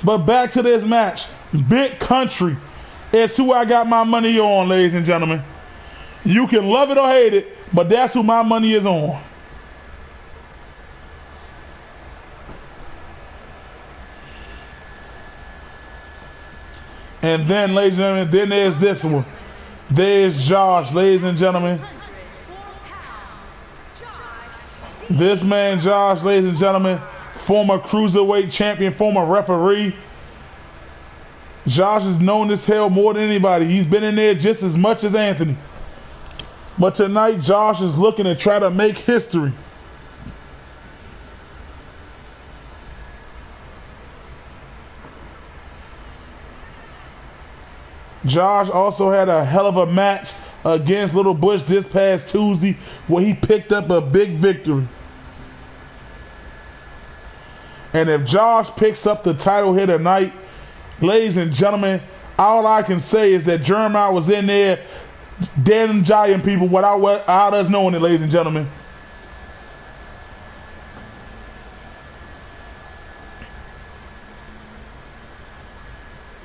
Speaker 1: But back to this match. Big Country is who I got my money on, ladies and gentlemen. You can love it or hate it, but that's who my money is on. And then, ladies and gentlemen, then there's this one. There's Josh, ladies and gentlemen. This man, Josh, ladies and gentlemen, former cruiserweight champion, former referee. Josh is known as hell more than anybody. He's been in there just as much as Anthony. But tonight, Josh is looking to try to make history. Josh also had a hell of a match against Little Bush this past Tuesday where he picked up a big victory. And if Josh picks up the title here tonight, ladies and gentlemen, all I can say is that Jeremiah was in there damn giant people without us knowing it, ladies and gentlemen.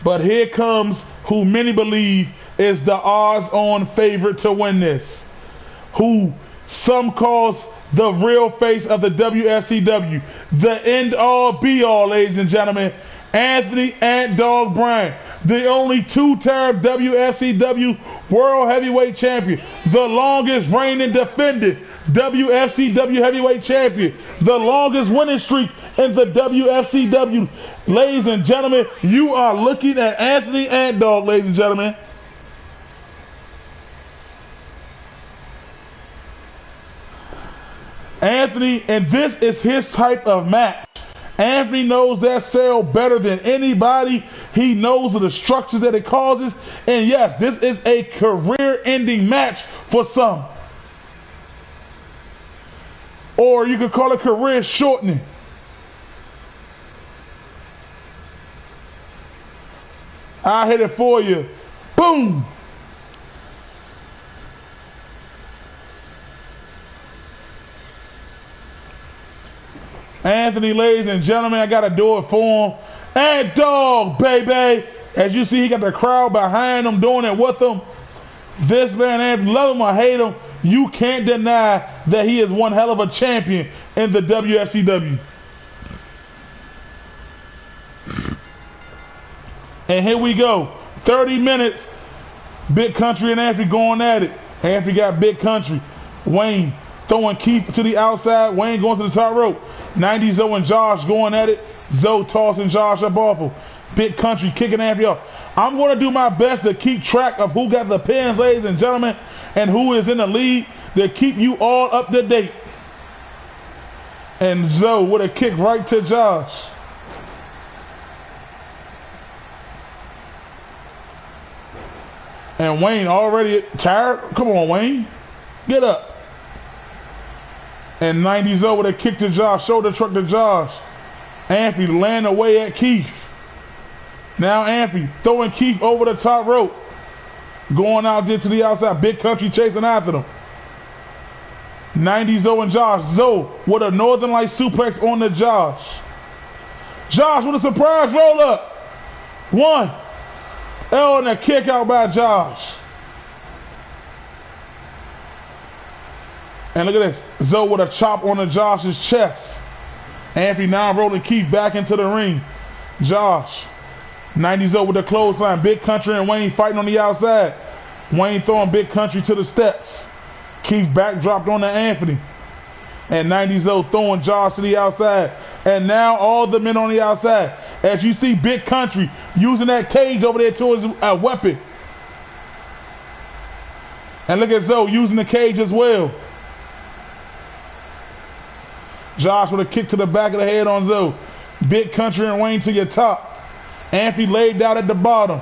Speaker 1: But here comes who many believe is the odds-on favorite to win this. Who some calls the real face of the WFCW. The end-all, be-all, ladies and gentlemen. Anthony Ant Dog Bryan. The only two-time WFCW World Heavyweight Champion. The longest reigning defended WFCW Heavyweight Champion. The longest winning streak in the WFCW. Ladies and gentlemen, you are looking at Anthony Ant Dog, ladies and gentlemen. Anthony, and this is his type of match. Anthony knows that cell better than anybody. He knows the structures that it causes. And yes, this is a career-ending match for some. Or you could call it career-shortening. I hit it for you. Boom! Anthony, ladies and gentlemen, I got to do it for him. Ant Dog, baby. As you see, he got the crowd behind him doing it with him. This man, Anthony, love him or hate him, you can't deny that he is one hell of a champion in the WFCW. And here we go. 30 minutes. Big Country and Anthony going at it. Anthony got Big Country. Wayne throwing Keith to the outside. Wayne going to the top rope. 90 Zoe and Josh going at it. Zoe tossing Josh up off him. Big Country kicking Anthony off. I'm going to do my best to keep track of who got the pins, ladies and gentlemen, and who is in the lead to keep you all up to date. And Zoe with a kick right to Josh. And Wayne already tired. Come on, Wayne. Get up. And 90's over with a kick to Josh. Shoulder truck to Josh. Anthony laying away at Keith. Now Anthony throwing Keith over the top rope. Going out there to the outside. Big Country chasing after them. 90 Zoe and Josh. Zoe with a Northern Light suplex on the Josh. Josh with a surprise roll up. One. Oh, and a kick out by Josh. And look at this. Zoe with a chop on the Josh's chest. Anthony now rolling Keith back into the ring. Josh. 90 Zoe with the clothesline. Big Country and Wayne fighting on the outside. Wayne throwing Big Country to the steps. Keith backdropped on to Anthony. And 90 Zoe throwing Josh to the outside. And now all the men on the outside. As you see Big Country using that cage over there towards a weapon. And look at Zoe using the cage as well. Josh with a kick to the back of the head on Zoe. Big Country and Wayne to your top. Anthony laid down at the bottom.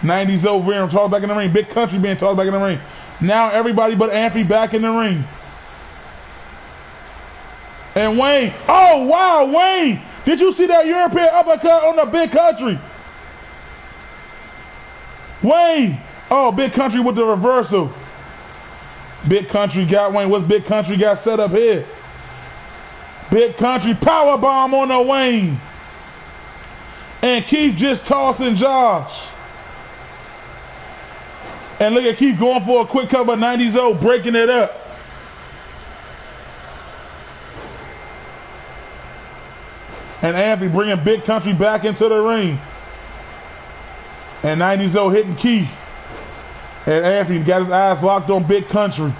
Speaker 1: 90's over here and tossed back in the ring. Big Country being tossed back in the ring. Now everybody but Anthony back in the ring. And Wayne. Oh, wow, Wayne. Did you see that European uppercut on the Big Country? Wayne. Oh, Big Country with the reversal. Big Country got Wayne. What's Big Country got set up here? Big Country power bomb on the Wayne. And Keith just tossing Josh. And look at Keith going for a quick cover. 90's old breaking it up. And Anthony bringing Big Country back into the ring. And 90's old hitting Keith. And Anthony got his eyes locked on Big Country.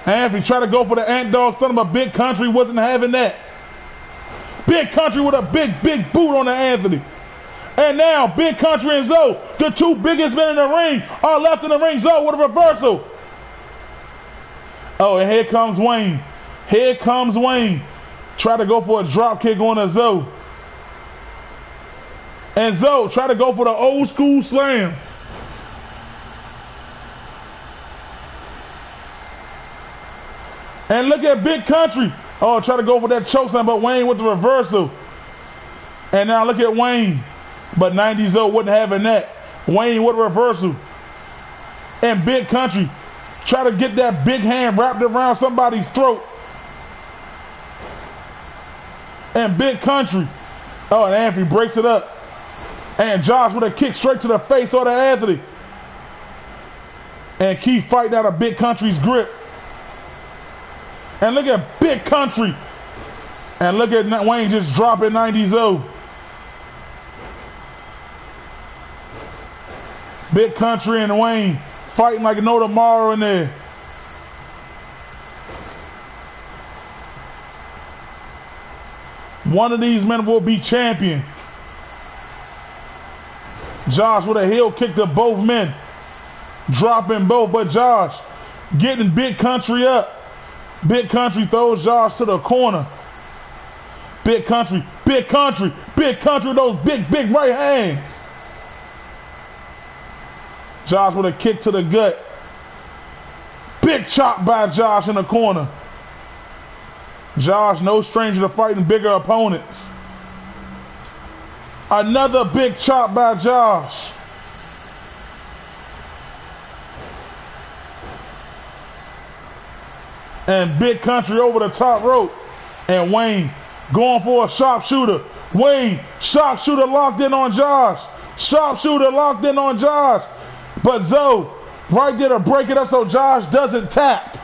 Speaker 1: Anthony tried to go for the Ant Dog stunner, but Big Country wasn't having that. Big Country with a big boot on the Anthony. And now Big Country and Zoe, the two biggest men in the ring, are left in the ring. Zoe with a reversal. Oh, and here comes Wayne. Here comes Wayne. Try to go for a drop kick on a Zoe. And Zoe try to go for the old school slam. And look at Big Country. Oh, try to go for that choke slam, but Wayne with the reversal. And now look at Wayne. But 90 Zoe wasn't having that. Wayne with a reversal. And Big Country try to get that big hand wrapped around somebody's throat. And Big Country. Oh, and Anthony breaks it up. And Josh with a kick straight to the face of the Anthony. And Keith fighting out of Big Country's grip. And look at Big Country. And look at Wayne just dropping 90 Zoe. Big Country and Wayne fighting like no tomorrow in there. One of these men will be champion. Josh with a heel kick to both men. Dropping both, but Josh getting Big Country up. Big Country throws Josh to the corner. Big Country, Big Country, Big Country with those big right hands. Josh with a kick to the gut. Big chop by Josh in the corner. Josh, no stranger to fighting bigger opponents. Another big chop by Josh. And Big Country over the top rope. And Wayne going for a sharpshooter. Wayne, sharpshooter locked in on Josh. Sharpshooter locked in on Josh. But Zoe right there to break it up so Josh doesn't tap.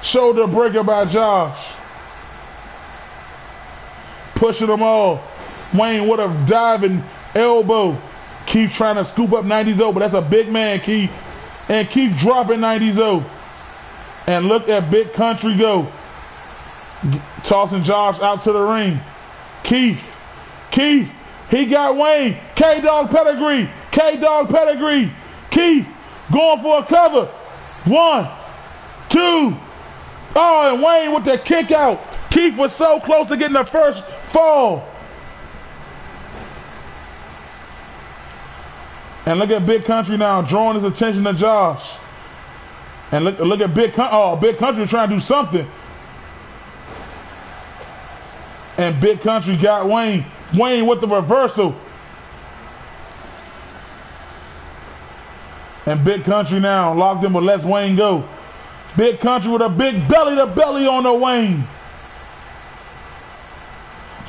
Speaker 1: Shoulder breaker by Josh. Pushing them all. Wayne with a diving elbow. Keith trying to scoop up 90 Zoe, but that's a big man, Keith. And Keith dropping 90 Zoe. And look at Big Country go. Tossing Josh out to the ring. Keith, he got Wayne. K-Dog pedigree. K-Dog pedigree. Keith going for a cover. 1, 2. Oh, and Wayne with the kick out. Keith was so close to getting the first fall. And look at Big Country now drawing his attention to Josh. And look at Big Country. Oh, Big Country trying to do something. And Big Country got Wayne. Wayne with the reversal. And Big Country now locked in, but lets Wayne go. Big Country with a big belly to belly on the Wayne.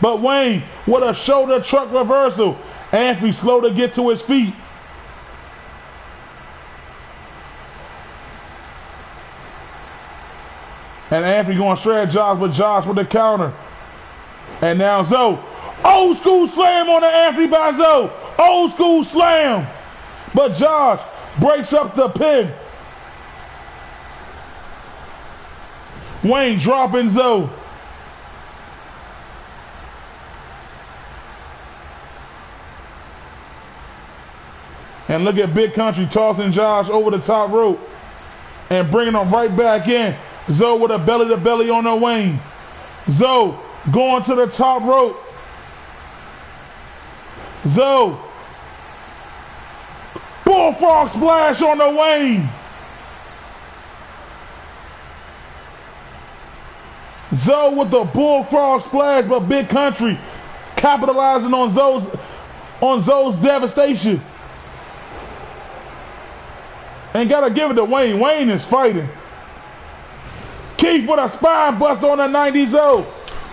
Speaker 1: But Wayne with a shoulder truck reversal. Anthony slow to get to his feet. And Anthony going straight at Josh, but Josh with the counter. And now Zoe. Old school slam on the Anthony by Zoe. Old school slam. But Josh breaks up the pin. Wayne dropping Zoe. And look at Big Country tossing Josh over the top rope. And bringing him right back in. Zoe with a belly to belly on the Wayne. Zoe going to the top rope. Zoe. Bullfrog splash on the Wayne. Zoe with the bullfrog splash, but Big Country capitalizing on Zoe's devastation. And gotta give it to Wayne. Wayne is fighting. Keith with a spine bust on the 90 Zoe.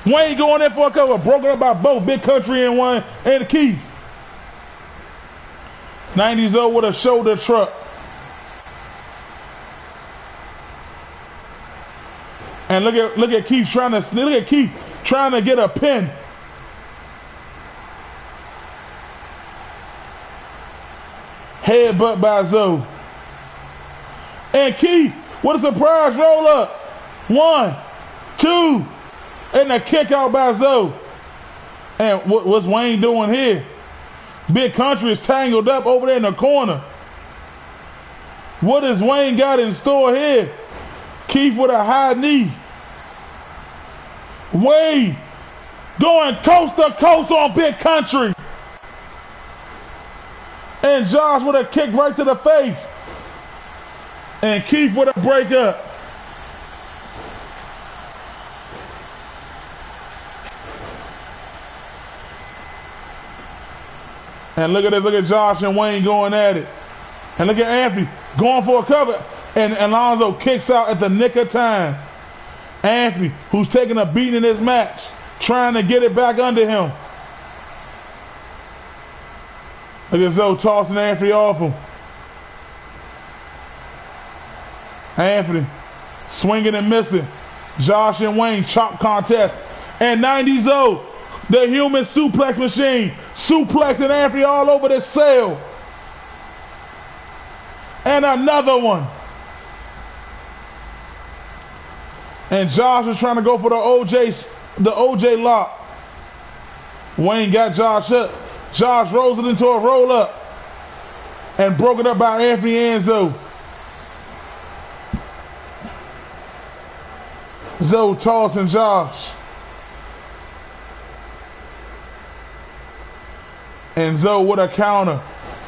Speaker 1: Wayne going in for a cover, broken up by both Big Country and Keith. 90 Zoe with a shoulder truck. And look at Keith trying to get a pin. Headbutt by Zoe. And Keith with a surprise roll up. 1, 2, and a kick out by Zoe. And what's Wayne doing here? Big Country is tangled up over there in the corner. What has Wayne got in store here? Keith with a high knee. Wayne Going coast to coast on Big Country. And Josh with a kick right to the face. And Keith with a break up. And look at this, look at Josh and Wayne going at it. And look at Anthony going for a cover. And Alonzo kicks out at the nick of time. Anthony, who's taking a beating in this match, trying to get it back under him. Look at Zoe tossing Anthony off him. Anthony swinging and missing. Josh and Wayne chop contest. And 90 Zoe, the human suplex machine, suplexing Anthony all over the cell. And another one. And Josh was trying to go for the OJ lock. Wayne got Josh up. Josh rolls it into a roll up and broke it up by Anthony and Zoe. Zoe tossing Josh. And Zoe with a counter.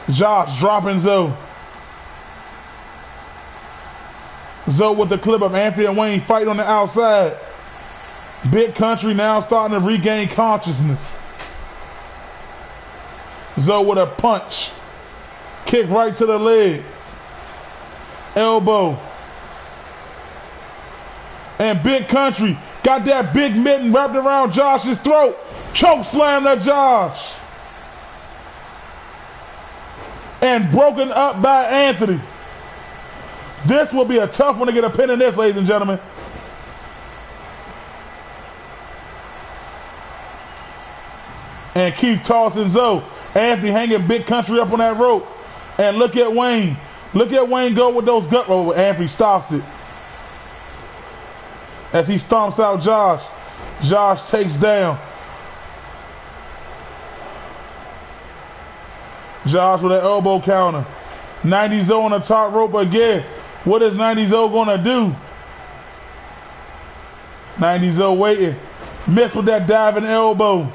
Speaker 1: Josh dropping Zoe. Zoe with the clip of Anthony and Wayne fighting on the outside. Big Country now starting to regain consciousness. Zoe with a punch. Kick right to the leg. Elbow. And Big Country got that big mitten wrapped around Josh's throat. Choke slam to Josh. And broken up by Anthony. This will be a tough one to get a pin in this, ladies and gentlemen. And Keith tossing Zoe. Anthony hanging Big Country up on that rope. And look at Wayne. Look at Wayne go with those gut rolls. Anthony stops it. As he stomps out Josh. Josh takes down. Josh with an elbow counter. 90 Zoe on the top rope again. What is 90 Zoe gonna do? 90 Zoe waiting. Missed with that diving elbow.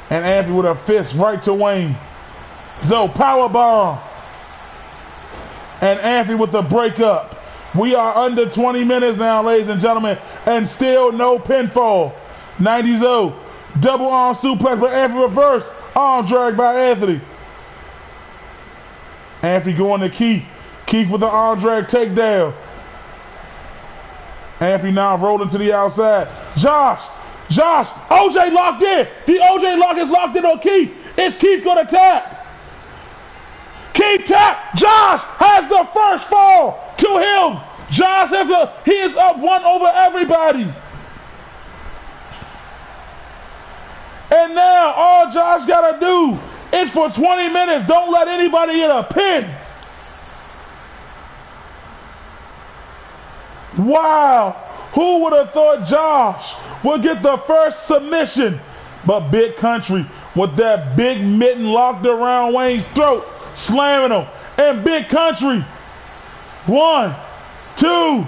Speaker 1: And Anthony with a fist right to Wayne. Zoe power bomb. And Anthony with the breakup. We are under 20 minutes now, ladies and gentlemen, and still no pinfall. 90 Zoe, double arm suplex, but Anthony reverse. Arm drag by Anthony. Anthony going to Keith. Keith with the arm drag takedown. Anthony now rolling to the outside. Josh, OJ locked in. The OJ lock is locked in on Keith. Is Keith going to tap? Keith tap. Josh has the first fall to him. Josh he is up one over everybody. And now all Josh got to do is for 20 minutes, don't let anybody get a pin. Wow. Who would have thought Josh would get the first submission? But Big Country with that big mitten locked around Wayne's throat, slamming him. And Big Country, 1, 2,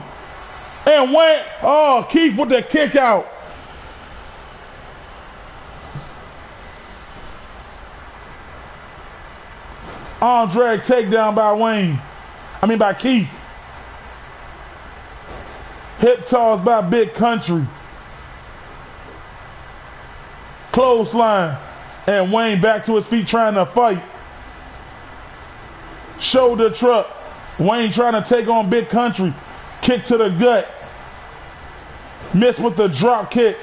Speaker 1: and Wayne, oh, Keith with the kick out. Arm drag takedown by Keith. Hip toss by Big Country. Clothesline. And Wayne back to his feet trying to fight. Shoulder truck. Wayne trying to take on Big Country. Kick to the gut. Missed with the drop kick.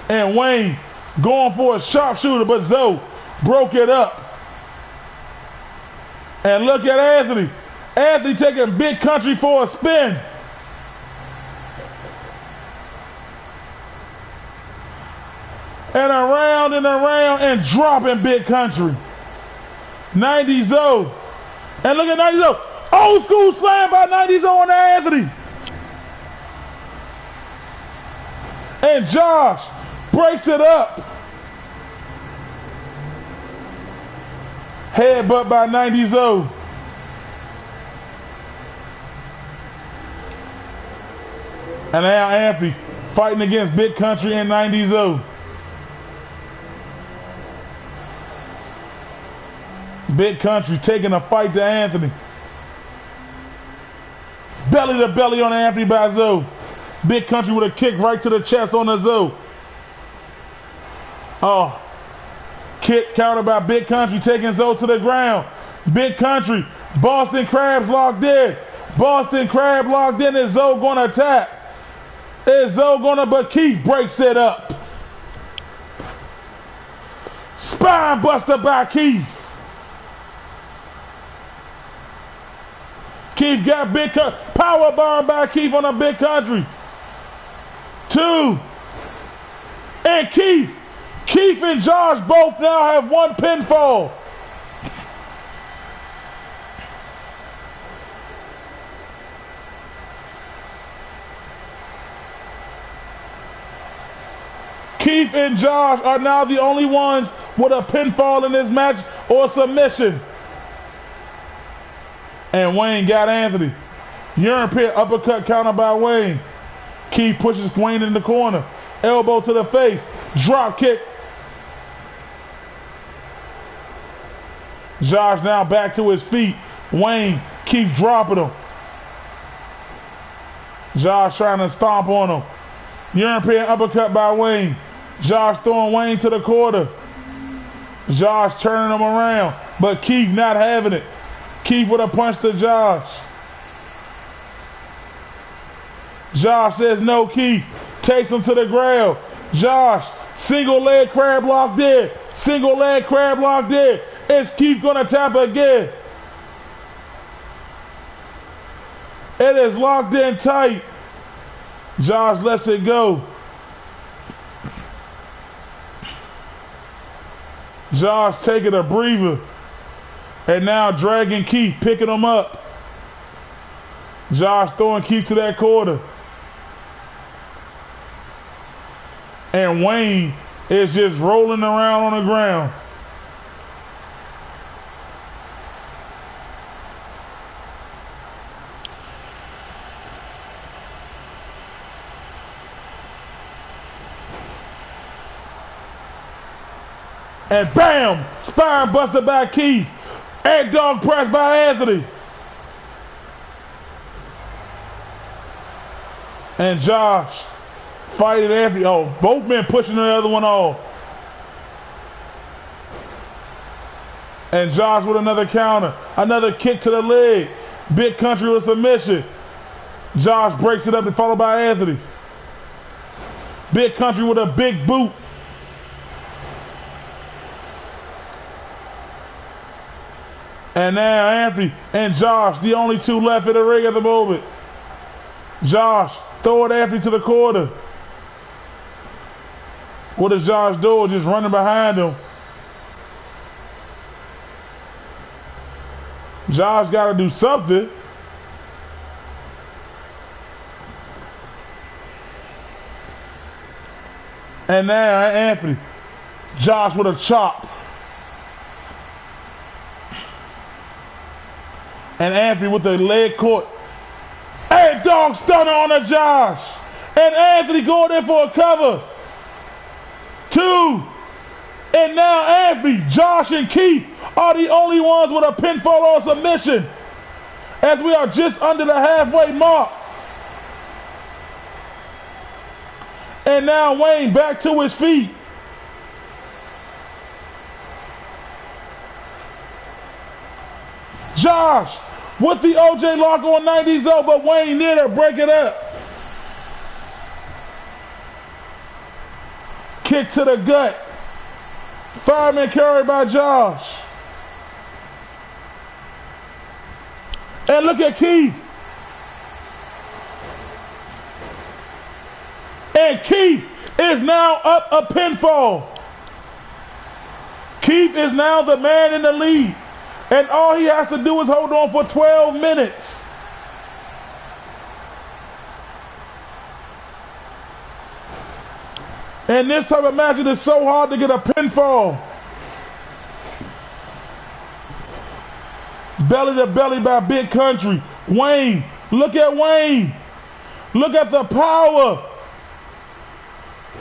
Speaker 1: And Wayne going for a sharpshooter, but Zoe broke it up. And look at Anthony. Anthony taking Big Country for a spin. And around and dropping Big Country. 90 Zoe. And look at 90 Zoe. Old school slam by 90 Zoe on Anthony. And Josh breaks it up. Headbutt by 90 Zoe. And now Anthony fighting against Big Country and 90s. Big Country taking a fight to Anthony. Belly to belly on Anthony by Zoe. Big Country with a kick right to the chest on the Zoe. Oh. Kick countered by Big Country taking Zoe to the ground. Big Country. Boston Crab's locked in. Boston Crab locked in. Is Zoe going to attack? Is Zoe going to, but Keith breaks it up. Spine buster by Keith. Keith got Big Country. Power bomb by Keith on a Big Country. 2. And Keith and Josh both now have 1 pinfall. Keith and Josh are now the only ones with a pinfall in this match or submission. And Wayne got Anthony. Urine pit uppercut counter by Wayne. Keith pushes Wayne in the corner. Elbow to the face. Drop kick. Josh now back to his feet. Wayne keeps dropping him. Josh trying to stomp on him. Urine pit uppercut by Wayne. Josh throwing Wayne to the corner. Josh turning him around. But Keith not having it. Keith with a punch to Josh. Josh says no, Keith. Takes him to the ground. Josh, single leg crab locked in. Single leg crab locked in. Is Keith gonna tap again? It is locked in tight. Josh lets it go. Josh taking a breather. And now dragging Keith, picking him up. Josh throwing Keith to that corner. And Wayne is just rolling around on the ground. And bam! Spine buster by Keith. And dog press by Anthony. And Josh fighting Anthony. Oh, both men pushing the other one off. And Josh with another counter. Another kick to the leg. Big Country with submission. Josh breaks it up and followed by Anthony. Big Country with a big boot. And now Anthony and Josh, the only two left in the ring at the moment. Josh throwing Anthony to the corner. What is Josh doing? Just running behind him. Josh got to do something. And now Anthony. Josh with a chop. And Anthony with the leg caught. And dog stunner on the Josh. And Anthony going in for a cover. 2. And now Anthony, Josh, and Keith are the only ones with a pinfall or submission. As we are just under the halfway mark. And now Wayne back to his feet. Josh with the OJ lock on 90s though, but Wayne near to break it up. Kick to the gut. Fireman carried by Josh. And look at Keith. And Keith is now up a pinfall. Keith is now the man in the lead. And all he has to do is hold on for 12 minutes. And this type of match, it is so hard to get a pinfall. Belly to belly by Big Country. Wayne, look at Wayne. Look at the power.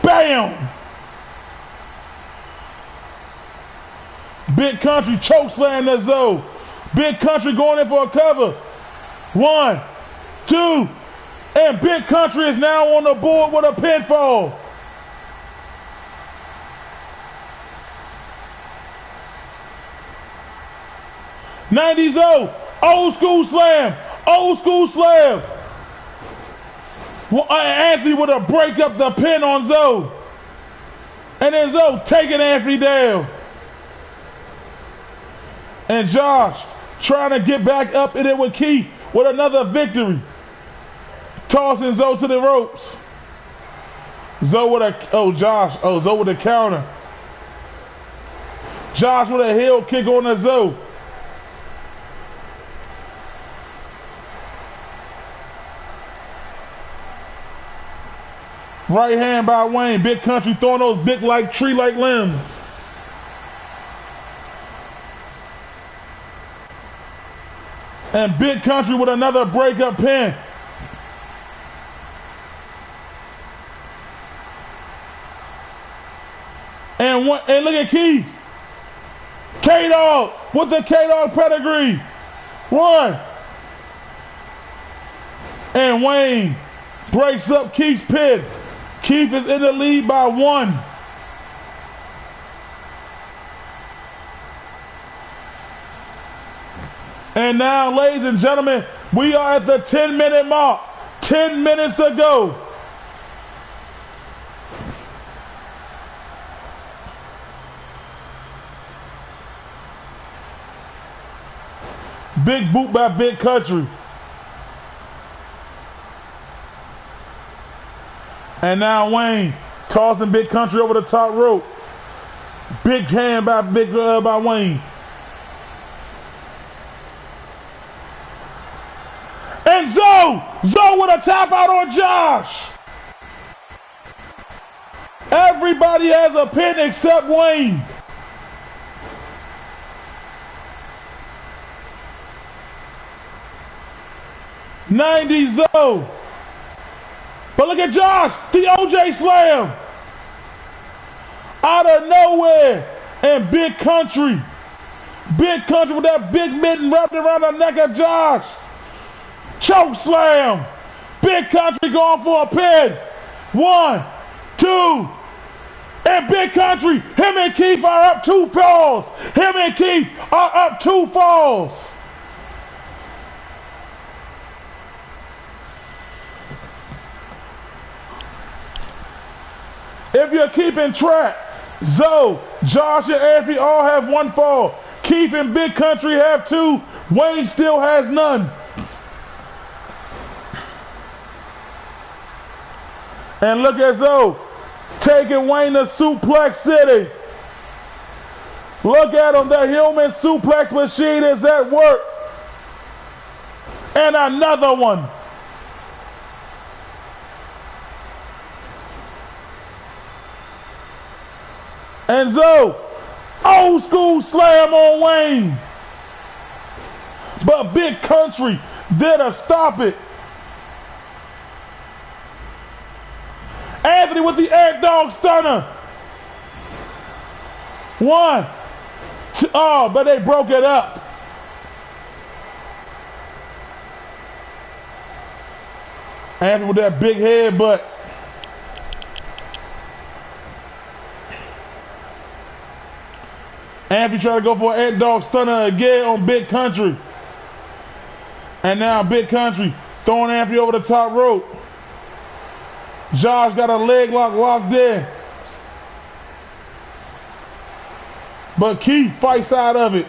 Speaker 1: Bam. Big Country choke slam the Zoe. Big Country going in for a cover. 1, 2, and Big Country is now on the board with a pinfall. '90s old school slam, old school slam. Well, Anthony with a break up the pin on Zoe. And then Zoe taking Anthony down. And Josh trying to get back up in it with Keith with another victory. Tossing Zoe to the ropes. Zoe with a, Zoe with a counter. Josh with a heel kick on the Zoe. Right hand by Wayne. Big Country throwing those big like tree-like limbs. And Big Country with another breakup pin. And look at Keith. K-Dog with the K-Dog pedigree. 1. And Wayne breaks up Keith's pin. Keith is in the lead by 1. And now, ladies and gentlemen, we are at the 10-minute mark. 10 minutes to go. Big boot by Big Country. And now Wayne tossing Big Country over the top rope. Big hand by by Wayne. And Zoe with a tap out on Josh. Everybody has a pin except Wayne. '90s Zoe. But look at Josh, the OJ slam. Out of nowhere. And Big Country. Big Country with that big mitten wrapped around the neck of Josh. Choke slam. Big Country going for a pin. 1, 2. And Big Country, him and Keith are up 2 falls. Him and Keith are up 2 falls. If you're keeping track, Zoe, Josh, and Anthony all have 1 fall. Keith and Big Country have 2. Wayne still has none. And look at Zoe taking Wayne to Suplex City. Look at him. The human suplex machine is at work. And another one. And Zoe, old school slam on Wayne. But Big Country there to stop it. Anthony with the air dog stunner. 1, 2, but they broke it up. Anthony with that big headbutt. Anthony trying to go for an air dog stunner again on Big Country. And now Big Country throwing Anthony over the top rope. Josh got a leg lock locked in. But Keith fights out of it.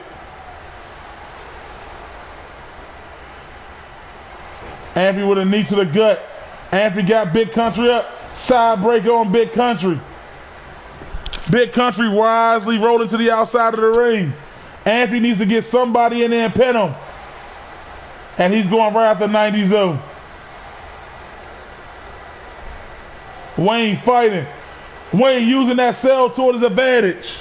Speaker 1: Anthony with a knee to the gut. Anthony got Big Country up. Side breaker on Big Country. Big Country wisely rolling to the outside of the ring. Anthony needs to get somebody in there and pin him. And he's going right after '90s Zoe. Wayne fighting. Wayne using that cell toward his advantage.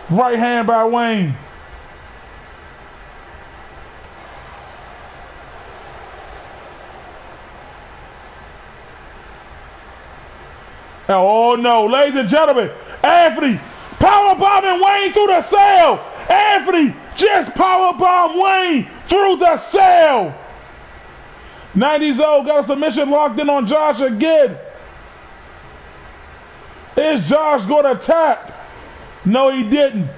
Speaker 1: Right hand by Wayne. Oh no, ladies and gentlemen, Anthony powerbombing Wayne through the cell. Anthony just powerbombed Wayne through the cell. 90s old got a submission locked in on Josh again. Is Josh going to tap? No, he didn't.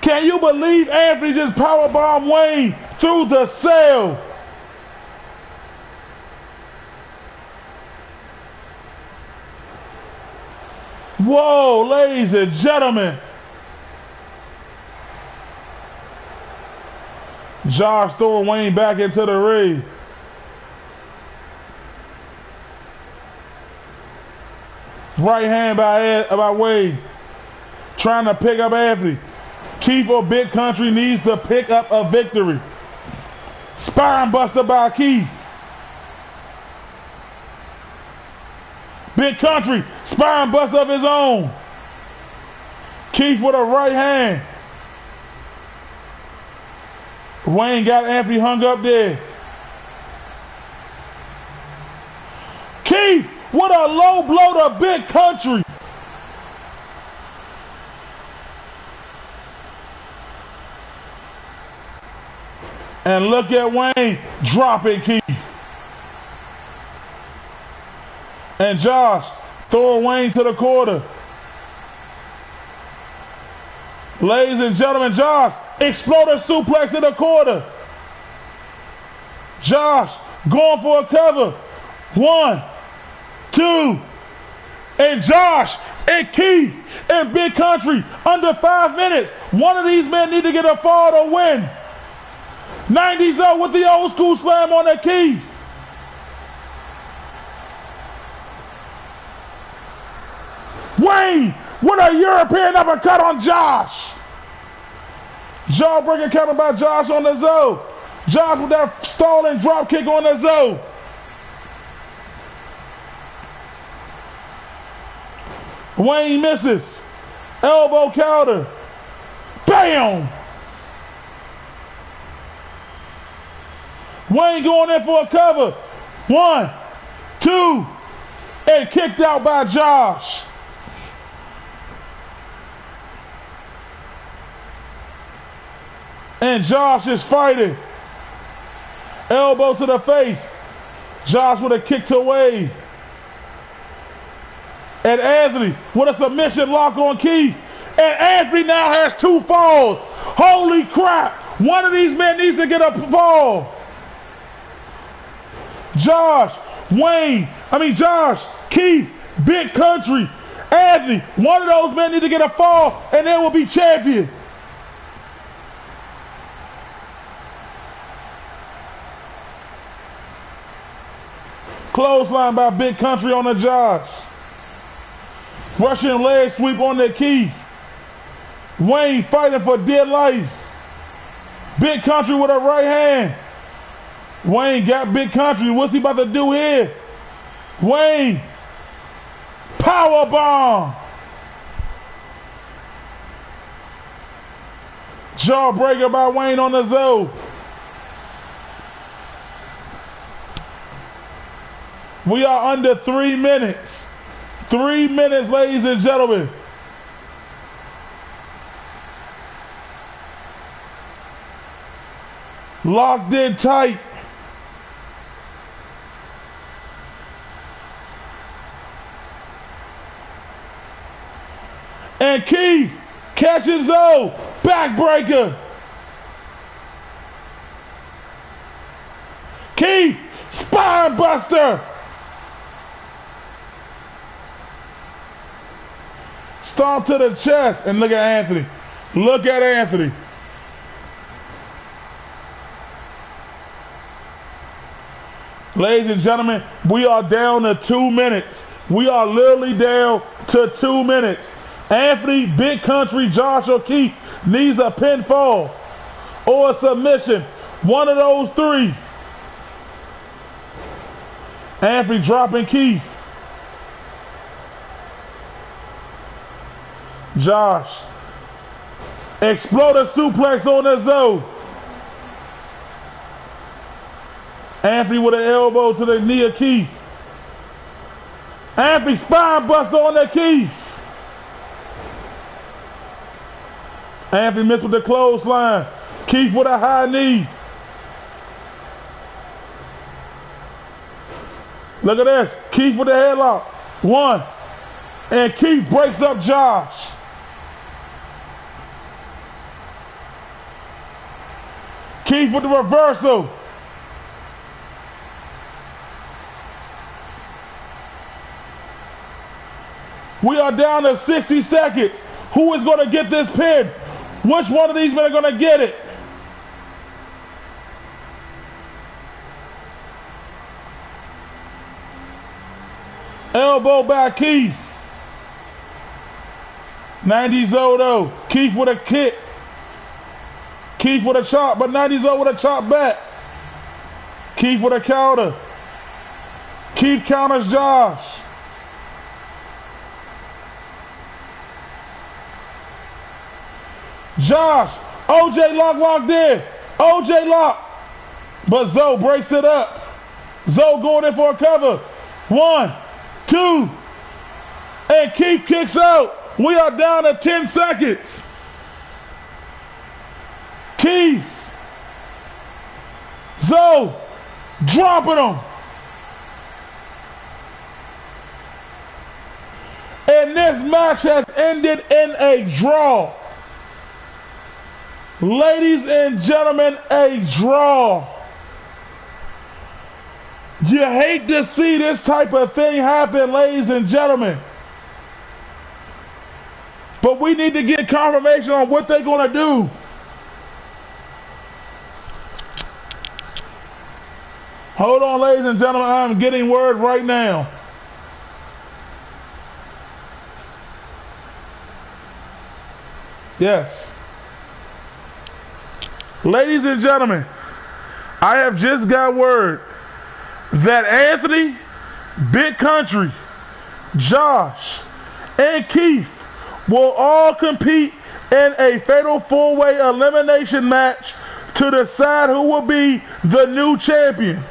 Speaker 1: Can you believe Anthony just powerbombed Wayne through the cell? Whoa, ladies and gentlemen. Josh throwing Wayne back into the ring. Right hand by Wayne. Trying to pick up Anthony. Keith or Big Country needs to pick up a victory. Spine buster by Keith. Big Country, spine buster of his own. Keith with a right hand. Wayne got Anthony hung up there. Keith with a low blow to Big Country. And look at Wayne dropping Keith. And Josh throwing Wayne to the quarter. Ladies and gentlemen, Josh exploding suplex in the quarter. Josh going for a cover. 1, 2. And Josh and Keith and Big Country under 5 minutes. One of these men need to get a fall to win. 90s up with the old school slam on the Keith. Wayne with a European uppercut on Josh. Jawbreaker counter by Josh on the Zoe. Josh with that stalling drop kick on the Zoe. Wayne misses. Elbow counter. Bam! Wayne going in for a cover. 1, 2, and kicked out by Josh. And Josh is fighting. Elbow to the face. Josh with a kick to Wayne. And Anthony with a submission lock on Keith. And Anthony now has 2 falls. Holy crap. One of these men needs to get a fall. Josh, Keith, Big Country, Anthony. One of those men need to get a fall and they will be champion. Clothesline by Big Country on the Josh. Russian leg sweep on the Keith. Wayne fighting for dear life. Big Country with a right hand. Wayne got Big Country. What's he about to do here? Wayne. Power bomb. Jawbreaker by Wayne on the Zoe. We are under 3 minutes. 3 minutes, ladies and gentlemen. Locked in tight. And Keith catches Zoe. Backbreaker. Keith, spine buster. Stomp to the chest. And look at Anthony. Look at Anthony. Ladies and gentlemen, we are down to 2 minutes. We are literally down to 2 minutes. Anthony, Big Country, Josh, or Keith needs a pinfall or a submission. One of those 3. Anthony dropping Keith. Josh. Exploder suplex on the Zoe. Anthony with an elbow to the knee of Keith. Anthony spine buster on that Keith. Anthony missed with the clothesline. Keith with a high knee. Look at this. Keith with the headlock. 1. And Keith breaks up Josh. Keith with the reversal. We are down to 60 seconds. Who is going to get this pin? Which one of these men are going to get it? Elbow by Keith. 90s Odo. Keith with a kick. Keith with a chop, but 90s Odo with a chop back. Keith with a counter. Keith counters Josh. Josh, OJ locked in. OJ lock. But Zoe breaks it up. Zoe going in for a cover. 1, 2. And Keith kicks out. We are down to 10 seconds. Keith. Zoe dropping him. And this match has ended in a draw. Ladies and gentlemen, a draw. You hate to see this type of thing happen, ladies and gentlemen. But we need to get confirmation on what they're going to do. Hold on, ladies and gentlemen, I'm getting word right now. Yes. Ladies and gentlemen, I have just got word that Anthony, Big Country, Josh, and Keith will all compete in a fatal four-way elimination match to decide who will be the new champion.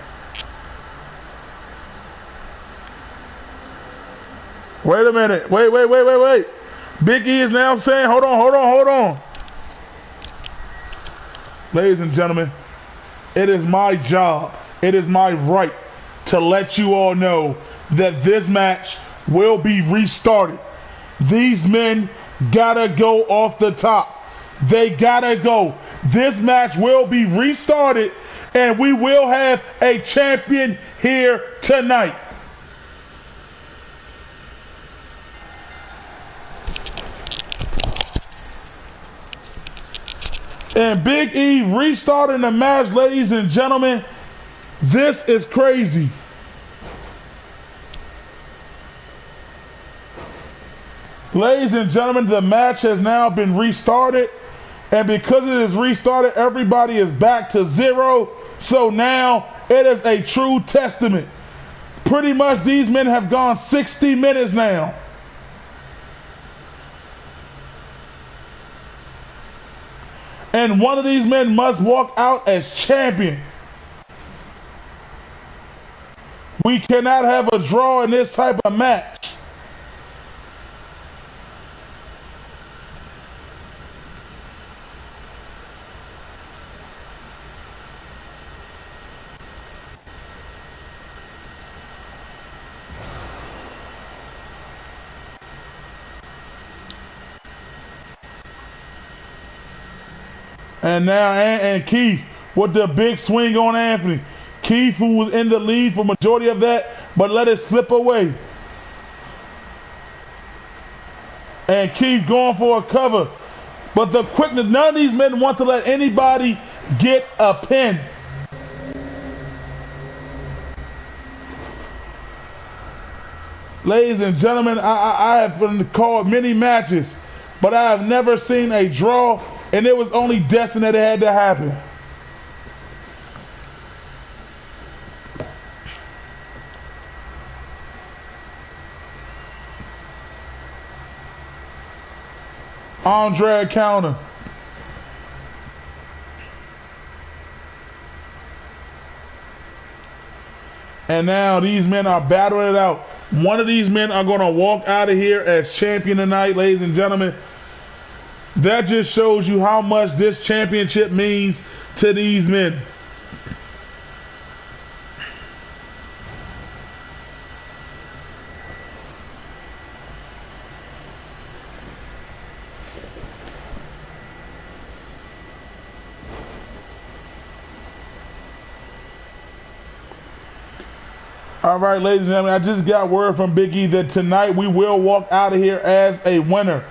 Speaker 1: Wait a minute. Wait. Big E is now saying, hold on. Ladies and gentlemen, it is my job, it is my right to let you all know that this match will be restarted. These men gotta go off the top. They gotta go. This match will be restarted and we will have a champion here tonight. And Big E restarting the match, ladies and gentlemen. This is crazy. Ladies and gentlemen, the match has now been restarted. And because it is restarted, everybody is back to 0. So now it is a true testament. Pretty much these men have gone 60 minutes now. And one of these men must walk out as champion. We cannot have a draw in this type of match. And now and Keith with the big swing on Anthony. Keith, who was in the lead for majority of that, but let it slip away. And Keith going for a cover. But the quickness, none of these men want to let anybody get a pin. Ladies and gentlemen, I have been called many matches, but I have never seen a draw, and it was only destined that it had to happen. Arm drag counter. And now these men are battling it out. One of these men are going to walk out of here as champion tonight, ladies and gentlemen. That just shows you how much this championship means to these men. All right, ladies and gentlemen, I just got word from Big E that tonight we will walk out of here as a winner.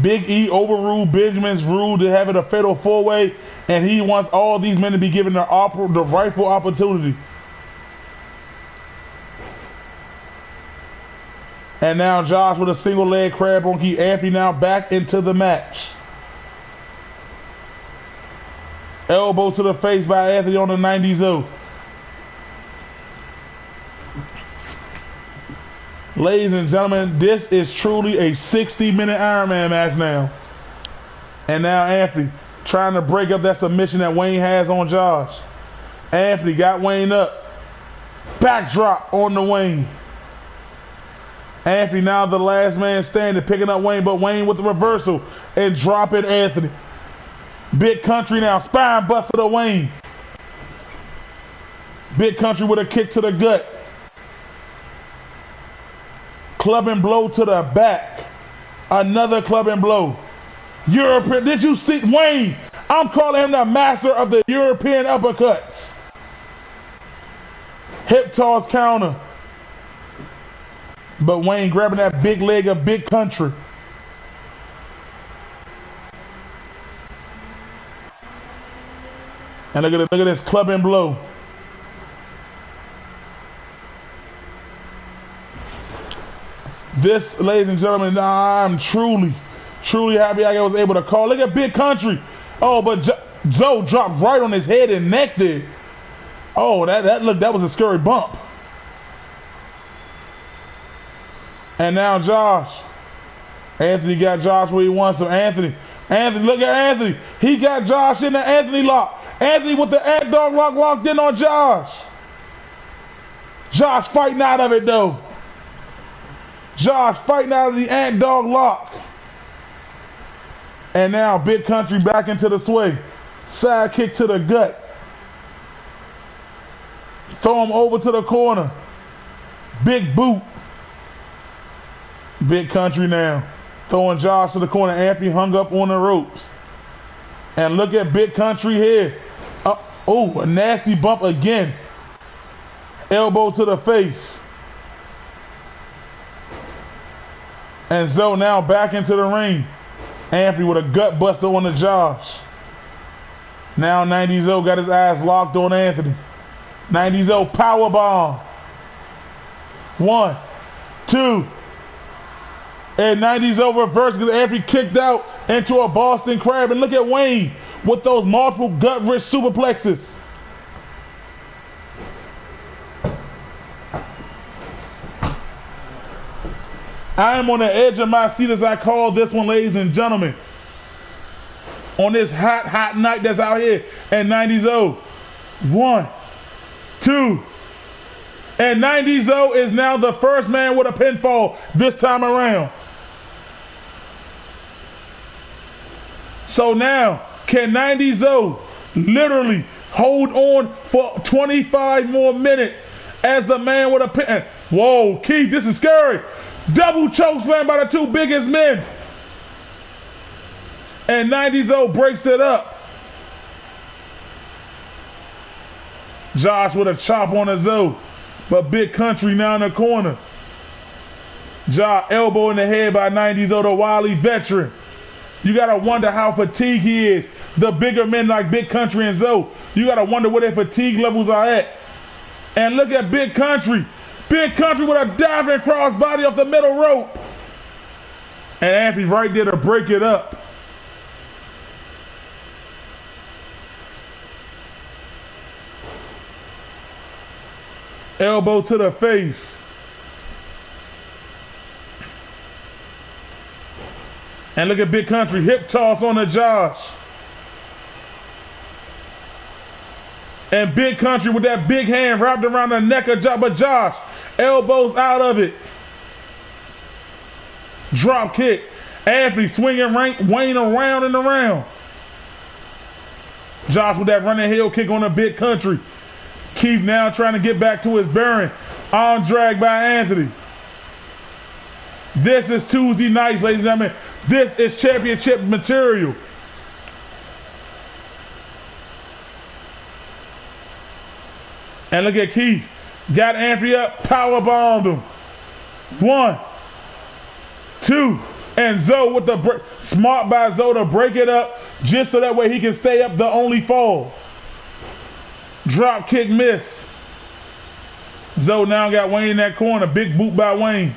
Speaker 1: Big E overruled Benjamin's rule to have it a fatal four-way, and he wants all these men to be given the rightful opportunity. And now Josh with a single leg crab on key. Anthony now back into the match. Elbow to the face by Anthony on the 90s. Ladies and gentlemen, this is truly a 60-minute Iron Man match now. And now Anthony trying to break up that submission that Wayne has on Josh. Anthony got Wayne up. Backdrop on the Wayne. Anthony now the last man standing, picking up Wayne, but Wayne with the reversal and dropping Anthony. Big Country now, spine buster to Wayne. Big Country with a kick to the gut. Clubbing blow to the back. Another clubbing blow. European, did you see Wayne? I'm calling him the master of the European uppercuts. Hip toss counter. But Wayne grabbing that big leg of Big Country. And look at this clubbing blow. This, ladies and gentlemen, I'm truly happy I was able to call. Look at Big Country. Oh, but Joe dropped right on his head and neck there. Oh, that was a scary bump. And now Josh. Anthony got Josh where he wants him. Anthony, look at Anthony. He got Josh in the Anthony lock. Anthony with the ant dog lock locked in on Josh. Josh fighting out of it though. Josh fighting out of the ant dog lock. And now Big Country back into the sway. Side kick to the gut. Throw him over to the corner. Big boot. Big Country now. Throwing Josh to the corner. Anthony hung up on the ropes. And look at Big Country here. Oh, a nasty bump again. Elbow to the face. And Zoe now back into the ring. Anthony with a gut buster on the Josh. Now 90 Zoe got his eyes locked on Anthony. 90 Zoe power bomb. 1, 2. And 90 Zoe reverse because Anthony kicked out into a Boston Crab. And look at Wayne with those multiple gut-rich superplexes. I am on the edge of my seat as I call this one, ladies and gentlemen. On this hot night that's out here. And 90s O. 1, 2. And 90s O is now the first man with a pinfall this time around. So now, can 90s O literally hold on for 25 more minutes as the man with a pin? Whoa, Keith, this is scary. Double choke slam by the two biggest men. And 90s O breaks it up. Josh with a chop on the Zoe. But Big Country now in the corner. Josh elbow in the head by 90s O, the wily veteran. You gotta wonder how fatigued he is. The bigger men like Big Country and Zoe. You gotta wonder where their fatigue levels are at. And look at Big Country. Big Country with a diving crossbody off the middle rope. And Anthony right there to break it up. Elbow to the face. And look at Big Country, hip toss on the Josh. And Big Country with that big hand wrapped around the neck of Josh. But Josh, elbows out of it. Drop kick. Anthony swinging Wayne around and around. Josh with that running heel kick on the Big Country. Keith now trying to get back to his bearing. Arm drag by Anthony. This is Tuesday nights, ladies and gentlemen. This is championship material. And look at Keith. Got Anthony up, power bombed him. 1, 2, and Zoe with the break. Smart by Zoe to break it up just so that way he can stay up the only fall. Drop kick miss. Zoe now got Wayne in that corner. Big boot by Wayne.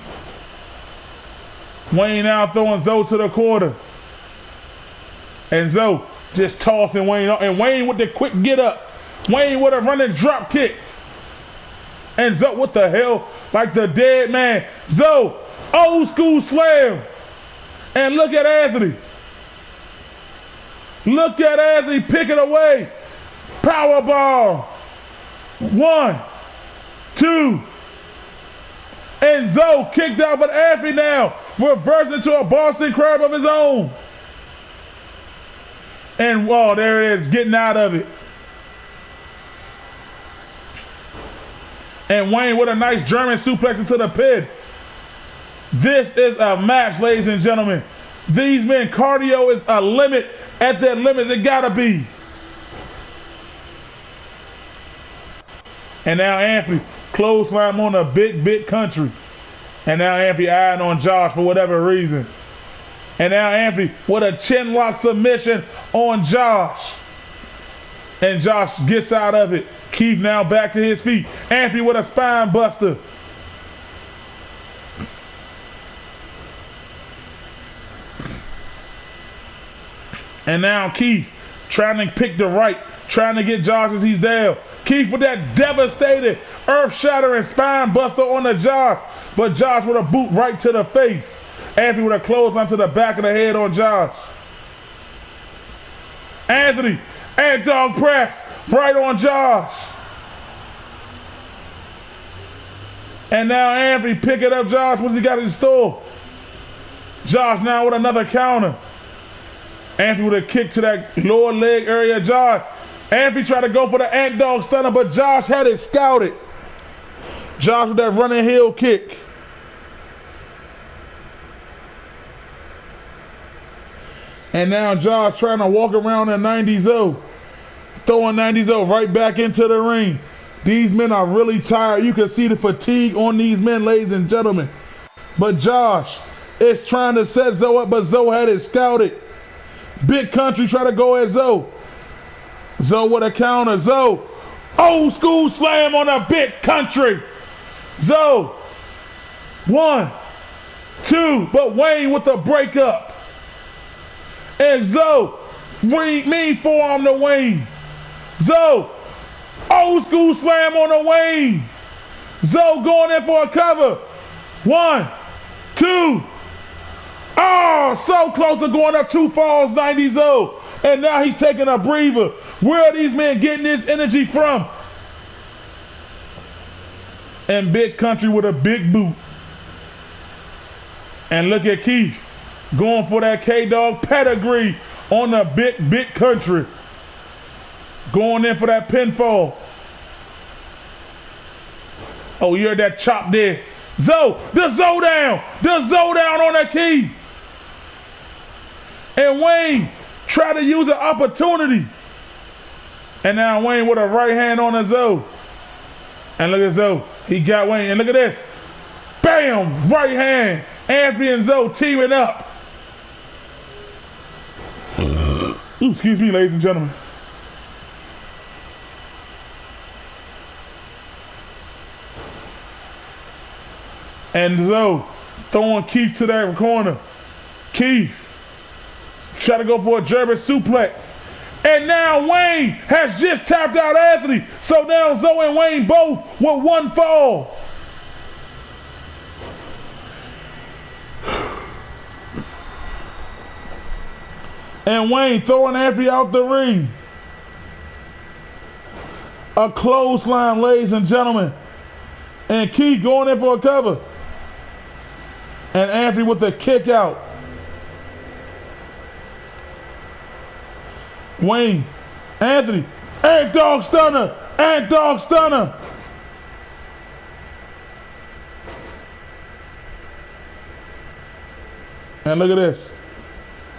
Speaker 1: Wayne now throwing Zoe to the quarter. And Zoe just tossing Wayne up. And Wayne with the quick get up. Wayne with a running drop kick. And Zoe, what the hell? Like the dead man. Zoe, old school slam. And look at Anthony. Look at Anthony pick it away. Power ball. 1, 2. And Zoe kicked out, but Anthony now reversed into a Boston Crab of his own. And whoa, there it is, getting out of it. And Wayne with a nice German suplex into the pin. This is a match, ladies and gentlemen. These men, cardio is a limit. At their limit, it gotta be. And now Anthony clothesline on a big country. And now Anthony eyeing on Josh for whatever reason. And now Anthony with a chin lock submission on Josh. And Josh gets out of it. Keith now back to his feet. Anthony with a spine buster. And now Keith trying to pick the right, trying to get Josh as he's down. Keith with that devastating, earth-shattering spine buster on the Josh. But Josh with a boot right to the face. Anthony with a clothesline to the back of the head on Josh. Anthony, and dog press right on Josh. And now Anthony picking up Josh. What's he got in store? Josh now with another counter. Anthony with a kick to that lower leg area of Josh. Anthony tried to go for the ant dog stunner, but Josh had it scouted. Josh with that running heel kick. And now Josh trying to walk around in 90-0. Throwing 90-0 right back into the ring. These men are really tired. You can see the fatigue on these men, ladies and gentlemen. But Josh is trying to set Zoe up, but Zoe had it scouted. Big Country try to go at Zoe. Zoe with a counter. Zoe, old school slam on a Big Country. Zoe, 1, 2, but Wayne with the breakup. And Zoe, mean forearm to Wayne. Zoe, old school slam on the Wayne. Zoe going in for a cover. 1, 2. Oh, so close to going up 2 falls, 90-0. And now he's taking a breather. Where are these men getting this energy from? And Big Country with a big boot. And look at Keith going for that K-Dog pedigree on the Big Country. Going in for that pinfall. Oh, you heard that chop there. Zoe, the Zoe down. The Zoe down on that Keith. And Wayne tried to use an opportunity. And now Wayne with a right hand on the Zoe. And look at Zoe. He got Wayne. And look at this. Bam! Right hand. Anthony and Zoe teaming up. Ooh, excuse me, ladies and gentlemen. And Zoe throwing Keith to that corner. Keith try to go for a German suplex. And now Wayne has just tapped out Anthony. So now Zoe and Wayne both with 1 fall. And Wayne throwing Anthony out the ring. A clothesline, ladies and gentlemen. And Keith going in for a cover. And Anthony with the kick out. Wayne, Anthony, Ant Dog Stunner, Ant Dog Stunner. And look at this.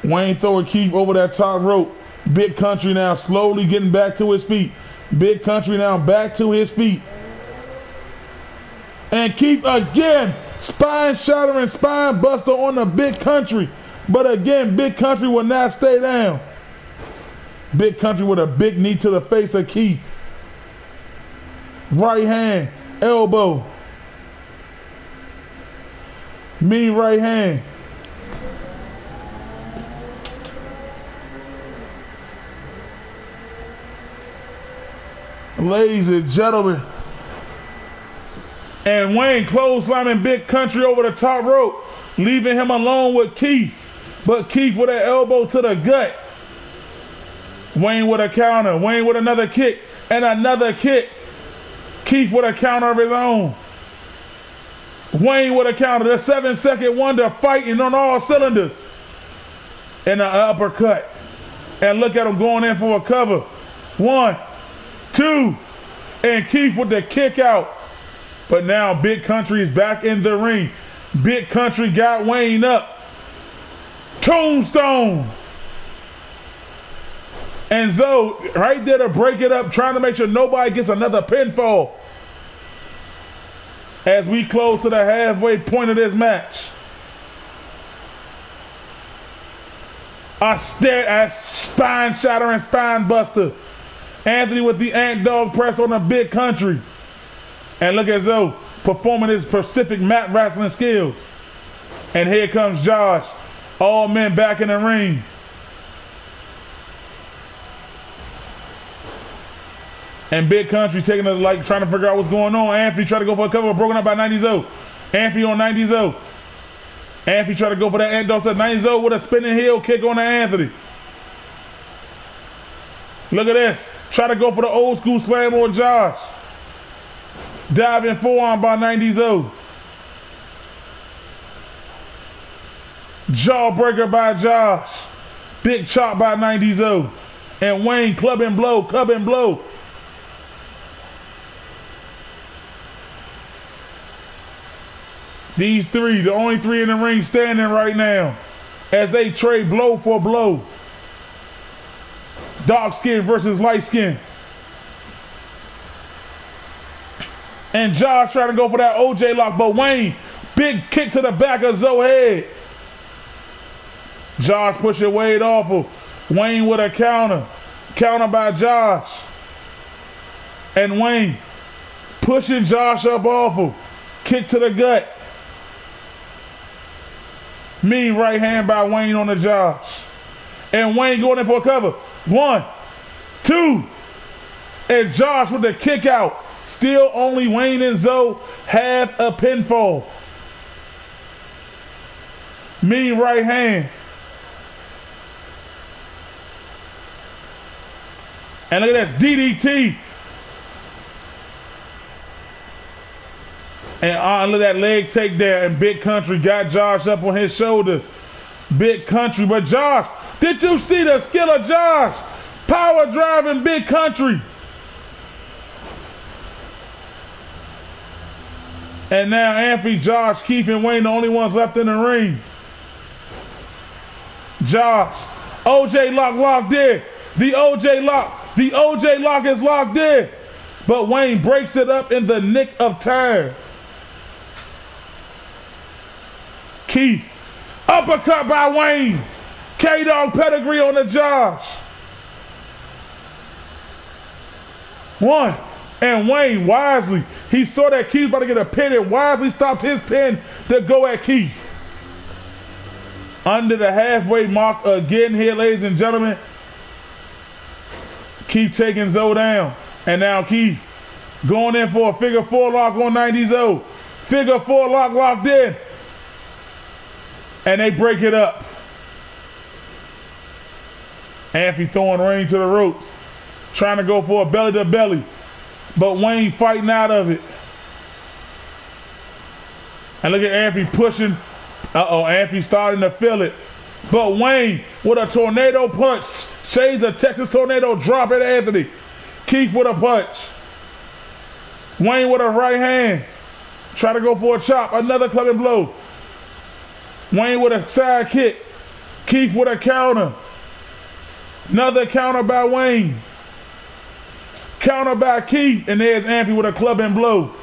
Speaker 1: Wayne throwing Keith over that top rope. Big Country now slowly getting back to his feet. Big Country now back to his feet. And Keith again, spine shattering, spine buster on the Big Country. But again, Big Country will not stay down. Big Country with a big knee to the face of Keith. Right hand, elbow. Mean right hand. Ladies and gentlemen. And Wayne clotheslining Big Country over the top rope, leaving him alone with Keith. But Keith with an elbow to the gut. Wayne with a counter. Wayne with another kick and another kick. Keith with a counter of his own. Wayne with a counter. The 7-second wonder fighting on all cylinders. And an uppercut. And look at him going in for a cover. 1, 2. And Keith with the kick out. But now Big Country is back in the ring. Big Country got Wayne up. Tombstone. And Zoe right there to break it up, trying to make sure nobody gets another pinfall. As we close to the halfway point of this match. A spine shattering spine buster. Anthony with the Ant Dog press on the Big Country. And look at Zoe performing his Pacific mat wrestling skills. And here comes Josh. All men back in the ring. And Big Country taking it like trying to figure out what's going on. Anthony tried to go for a cover, broken up by 90-0. Anthony on 90-0. Anthony tried to go for that Ant Dog 90-0 with a spinning heel kick on the Anthony. Look at this. Try to go for the old school slam on Josh. Diving forearm by 90-0. Jawbreaker by Josh. Big chop by 90-0. And Wayne club and blow, club and blow. These three, the only three in the ring standing right now, as they trade blow for blow. Dark skin versus light skin. And Josh trying to go for that OJ lock, but Wayne, big kick to the back of Zoe's head. Josh pushing Wade off of Wayne with a counter. Counter by Josh. And Wayne pushing Josh up off of. Kick to the gut. Mean right hand by Wayne on the Josh. And Wayne going in for a cover. 1, 2. And Josh with the kick out. Still only Wayne and Zoe have a pinfall. Mean right hand. And look at this, DDT. And look at that leg take there, and Big Country got Josh up on his shoulders. Big Country, but Josh, did you see the skill of Josh? Power driving Big Country. And now Anthony, Josh, Keith, and Wayne, the only ones left in the ring. Josh, OJ locked in. The OJ lock is locked in. But Wayne breaks it up in the nick of time. Keith, uppercut by Wayne. K-Dog pedigree on the Josh. 1. And Wayne wisely, he saw that Keith was about to get a pin and wisely stopped his pin to go at Keith. Under the halfway mark again here, ladies and gentlemen. Keith taking Zoe down. And now Keith going in for a figure 4 lock on 90-0. Figure 4 lock locked in. And they break it up. Anthony throwing Rain to the ropes. Trying to go for a belly to belly. but Wayne fighting out of it. And look at Anthony pushing. Anthony starting to feel it. But Wayne with a tornado punch. Shades of Texas tornado drop at Anthony. Keith with a punch. Wayne with a right hand. Try to go for a chop. Another clubbing blow. Wayne with a side kick. Keith with a counter. Another counter by Wayne. Counter by Keith. And there's Anthony with a clubbing blow.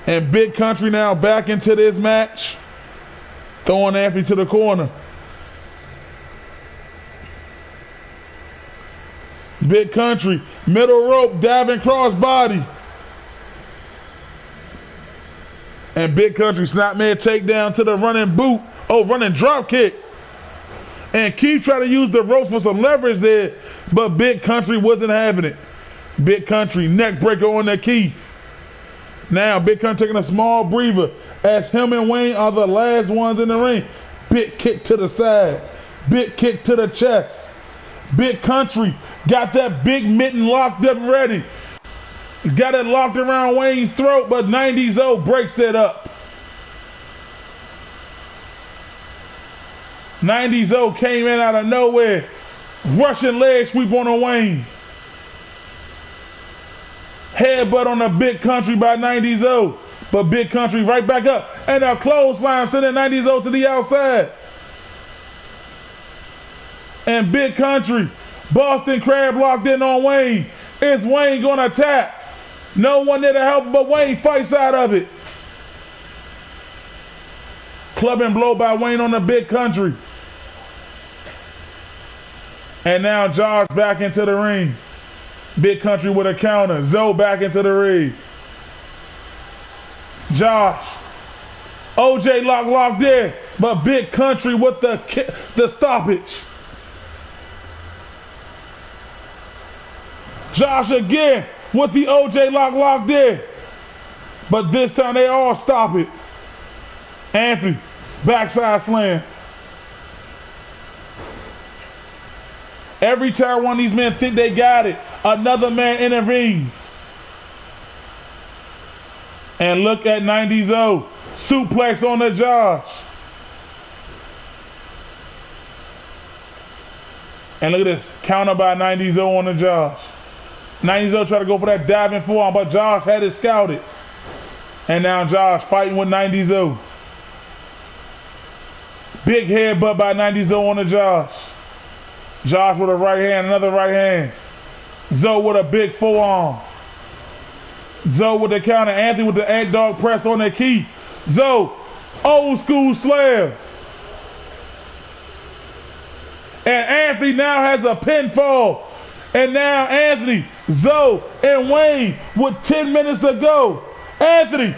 Speaker 1: And Big Country now back into this match. Throwing Anthony to the corner. Big Country, middle rope, diving crossbody. And Big Country, snapmare takedown to the running boot. Running drop kick. And Keith tried to use the ropes for some leverage there, but Big Country wasn't having it. Big Country, neck breaker on the Keith. Now Big Country taking a small breather as him and Wayne are the last ones in the ring. Big kick to the side. Big kick to the chest. Big Country got that big mitten locked up ready. Got it locked around Wayne's throat, but 90s breaks it up. 90s came in out of nowhere. Russian leg sweep on a Wayne. Headbutt on the Big Country by 90s. But Big Country right back up. And a clothesline sending 90s to the outside. And Big Country, Boston Crab locked in on Wayne. Is Wayne gonna tap? No one there to help, but Wayne fights out of it. Clubbing blow by Wayne on the Big Country. And now Josh back into the ring. Big Country with a counter. Zoe back into the ring. Josh. OJ locked there, but Big Country with the stoppage. Josh again with the OJ locked there. But this time they all stop it. Anthony, backside slam. Every time one of these men think they got it, another man intervenes. And look at 90s suplex on the Josh. And look at this, counter by 90s on the Josh. 90s try to go for that diving forearm, but Josh had it scouted. And now Josh fighting with 90s. Big headbutt by 90s on the Josh. Josh with a right hand, another right hand. Zoe with a big forearm. Zoe with the counter. Anthony with the egg dog press on the key. Zoe, old school slam. And Anthony now has a pinfall. And now Anthony, Zoe, and Wayne with 10 minutes to go. Anthony,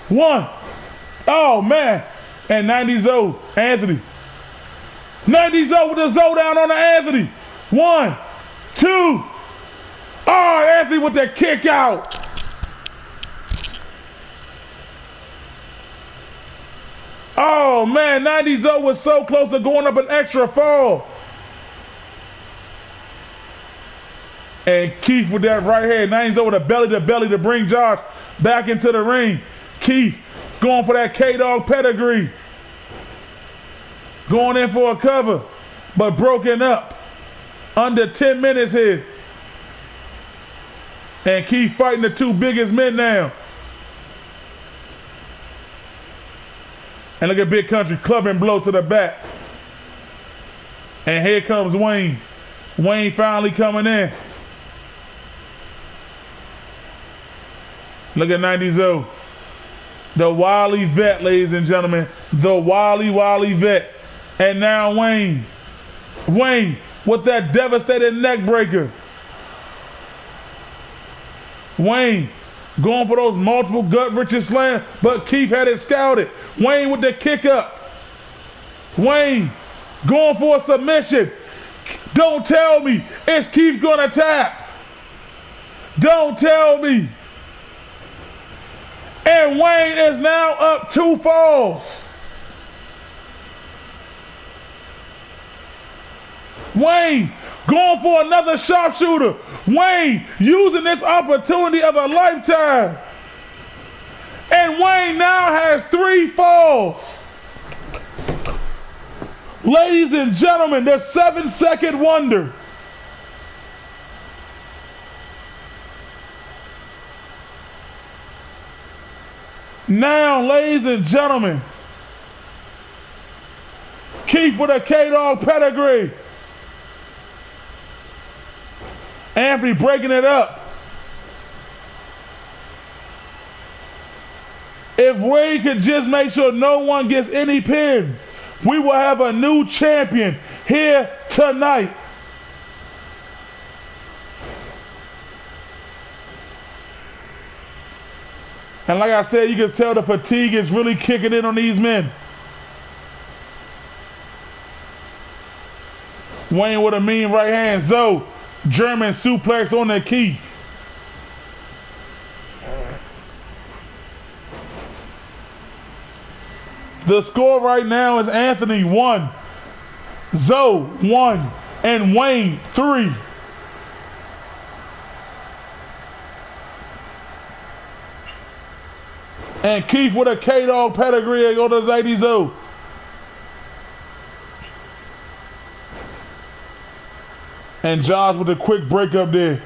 Speaker 1: one. Oh, man. And 90s Anthony. 90s with the Zoe down on the Anthony. 1, 2. Oh, Anthony with the kick out. Oh, man. 90s was so close to going up an extra fall. And Keith with that right hand. 90s with a belly to bring Josh back into the ring. Keith going for that K-Dog pedigree. Going in for a cover, but broken up. Under 10 minutes here. And Keith fighting the two biggest men now. And look at Big Country clubbing blow to the back. And here comes Wayne. Wayne finally coming in. Look at 90s. The Wily vet, ladies and gentlemen. The Wily vet. And now Wayne. Wayne with that devastating neck breaker. Wayne going for those multiple gut-wrenching slams, but Keith had it scouted. Wayne with the kick up. Wayne going for a submission. Don't tell me it's Keith gonna tap. Don't tell me. And Wayne is now up 2 falls. Wayne Going for another sharpshooter. Wayne using this opportunity of a lifetime. And Wayne now has 3 falls. Ladies and gentlemen, the 7-second wonder. Now, ladies and gentlemen, Keith with a K-Dog pedigree. Anthony breaking it up. If Wade could just make sure no one gets any pins, we will have a new champion here tonight. And like I said, you can tell the fatigue is really kicking in on these men. Wayne with a mean right hand. Zoe, German suplex on the Keith. The score right now is Anthony 1, Zoe 1, and Wayne 3. And Keith with a K-Dog pedigree on the Lady Zoe. And Josh with a quick break up there.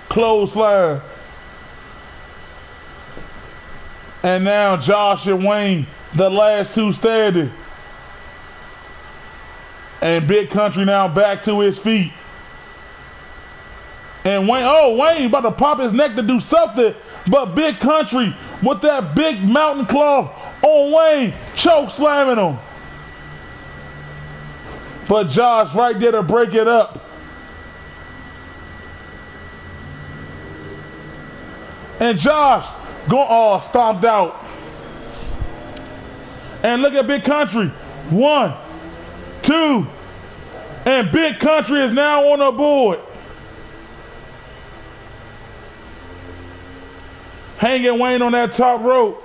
Speaker 1: Clothesline. And now Josh and Wayne, the last 2 standing. And Big Country now back to his feet. And Wayne about to pop his neck to do something. But Big Country with that big mountain claw on Wayne, choke slamming him. But Josh right there to break it up. And Josh stomped out. And look at Big Country. 1, 2. And Big Country is now on the board. Hanging Wayne on that top rope.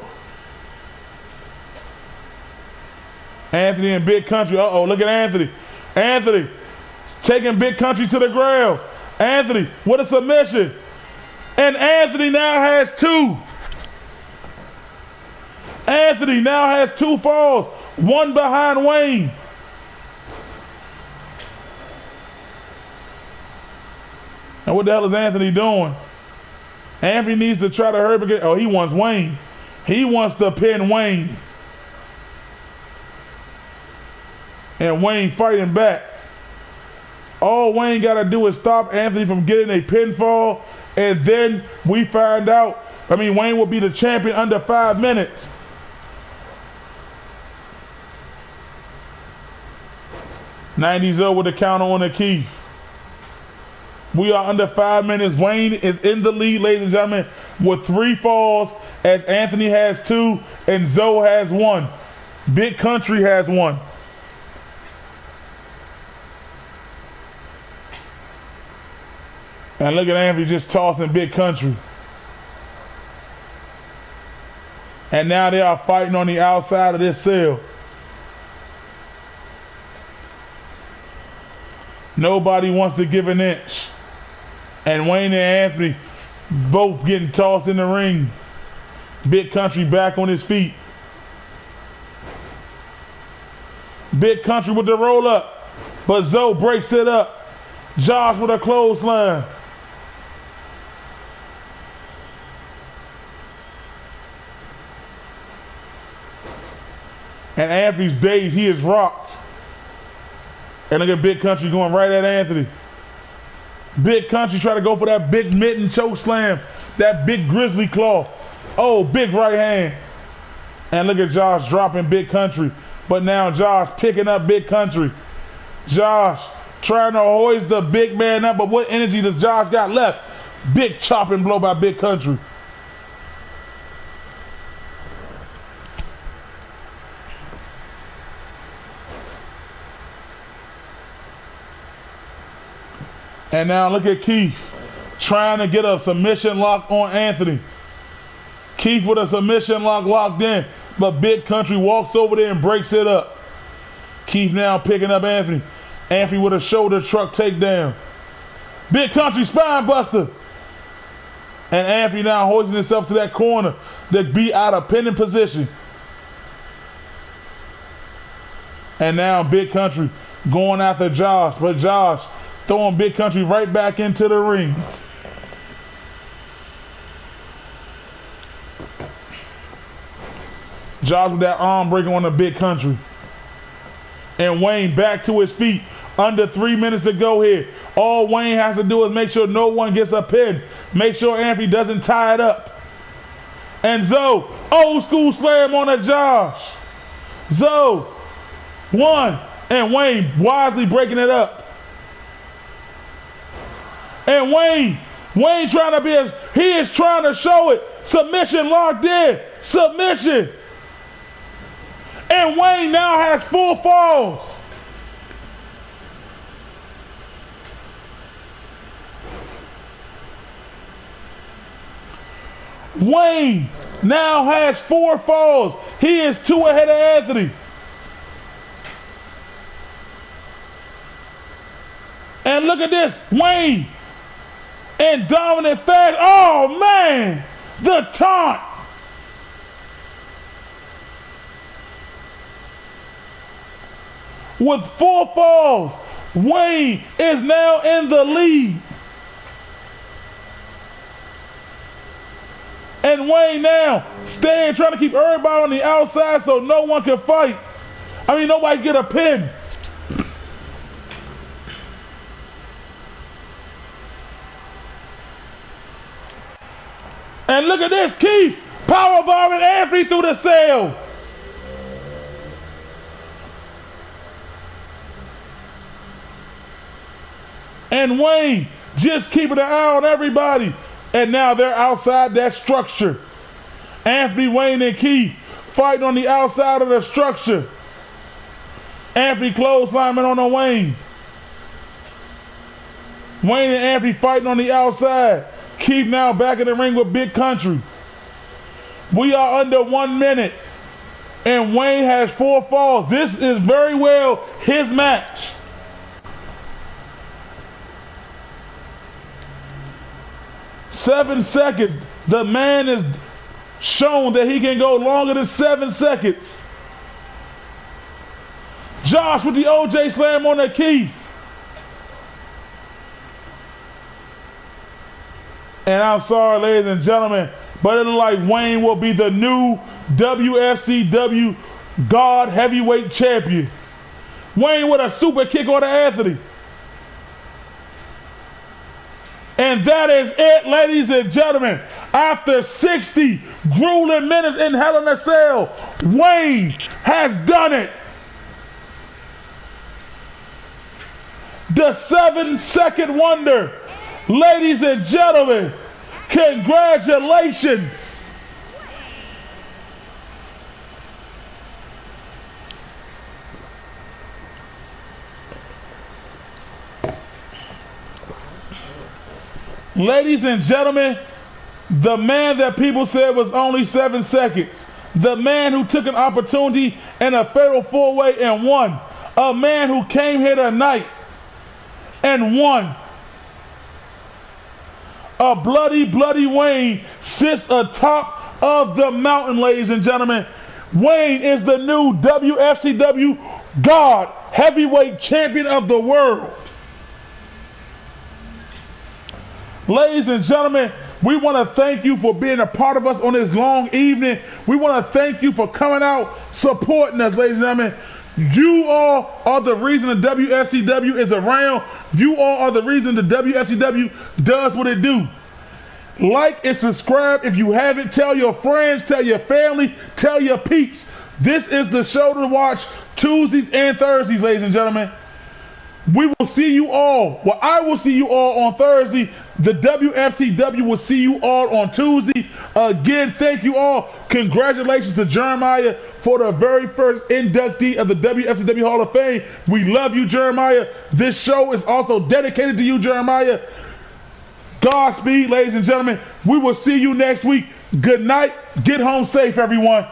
Speaker 1: Anthony and Big Country. Look at Anthony. Anthony taking Big Country to the ground. Anthony with a submission. And Anthony now has 2. Anthony now has 2 falls. 1 behind Wayne. And what the hell is Anthony doing? Anthony needs to try to hurry again. He wants Wayne. He wants to pin Wayne. And Wayne fighting back. All Wayne got to do is stop Anthony from getting a pinfall. And then we find out, Wayne will be the champion under 5 minutes. '90s up with the counter on the Keith. We are under 5 minutes. Wayne is in the lead, ladies and gentlemen, with 3 falls, as Anthony has 2 and Zoe has 1. Big Country has 1. And look at Anthony just tossing Big Country. And now they are fighting on the outside of this cell. Nobody wants to give an inch. And Wayne and Anthony both getting tossed in the ring. Big Country back on his feet. Big Country with the roll up. But Zoe breaks it up. Josh with a clothesline. And Anthony's days, he is rocked. And look at Big Country going right at Anthony. Big Country try to go for that big mitten choke slam. That big grizzly claw. Big right hand. And look at Josh dropping Big Country. But now Josh picking up Big Country. Josh trying to hoist the big man up. But what energy does Josh got left? Big chopping blow by Big Country. And now look at Keith trying to get a submission lock on Anthony. Keith with a submission lock locked in, but Big Country walks over there and breaks it up. Keith now picking up Anthony. Anthony with a shoulder truck takedown. Big Country spine buster. And Anthony now hoisting himself to that corner to be out of pinning position. And now Big Country going after Josh, but Josh throwing Big Country right back into the ring. Josh with that arm breaker on the Big Country. And Wayne back to his feet. Under 3 minutes to go here. All Wayne has to do is make sure no one gets a pin. Make sure Anthony doesn't tie it up. And Zoe, old school slam on a Josh. Zoe, one. And Wayne wisely breaking it up. And Wayne trying to be he is trying to show it. Submission locked in. Submission. And Wayne now has 4 falls. Wayne now has 4 falls. He is 2 ahead of Anthony. And look at this. Wayne in dominant fashion. Oh, man. The taunt. With 4 falls, Wayne is now in the lead. And Wayne now staying, trying to keep everybody on the outside so no one can fight. Nobody get a pin. And look at this, Keith powerbombing Anthony through the cell. And Wayne just keeping an eye on everybody. And now they're outside that structure. Anthony, Wayne, and Keith fighting on the outside of the structure. Anthony clotheslining on the Wayne. Wayne and Anthony fighting on the outside. Keith now back in the ring with Big Country. We are under 1 minute. And Wayne has 4 falls. This is very well his match. Seven seconds. The man is shown that he can go longer than 7 seconds. Josh with the OJ slam on the Keith. And I'm sorry, ladies and gentlemen, but it looks like Wayne will be the new WFCW God Heavyweight Champion. Wayne with a super kick on Anthony. And that is it, ladies and gentlemen. After 60 grueling minutes in Hell in a Cell, Wayne has done it. The 7-second wonder. Ladies and gentlemen, congratulations. Ladies and gentlemen, the man that people said was only 7 seconds. The man who took an opportunity in a fatal 4-way and won. A man who came here tonight and won. A bloody, bloody Wayne sits atop of the mountain, ladies and gentlemen. Wayne is the new WFCW God Heavyweight Champion of the world. Ladies and gentlemen, we want to thank you for being a part of us on this long evening. We want to thank you for coming out, supporting us, ladies and gentlemen. You all are the reason the WFCW is around. You all are the reason the WFCW does what it do. Like and subscribe if you haven't. Tell your friends, tell your family, tell your peeps. This is the show to watch Tuesdays and Thursdays, ladies and gentlemen. We will see you all. Well, I will see you all on Thursday. The WFCW will see you all on Tuesday. Again, thank you all. Congratulations to Jeremiah for the very first inductee of the WFCW Hall of Fame. We love you, Jeremiah. This show is also dedicated to you, Jeremiah. Godspeed, ladies and gentlemen. We will see you next week. Good night. Get home safe, everyone.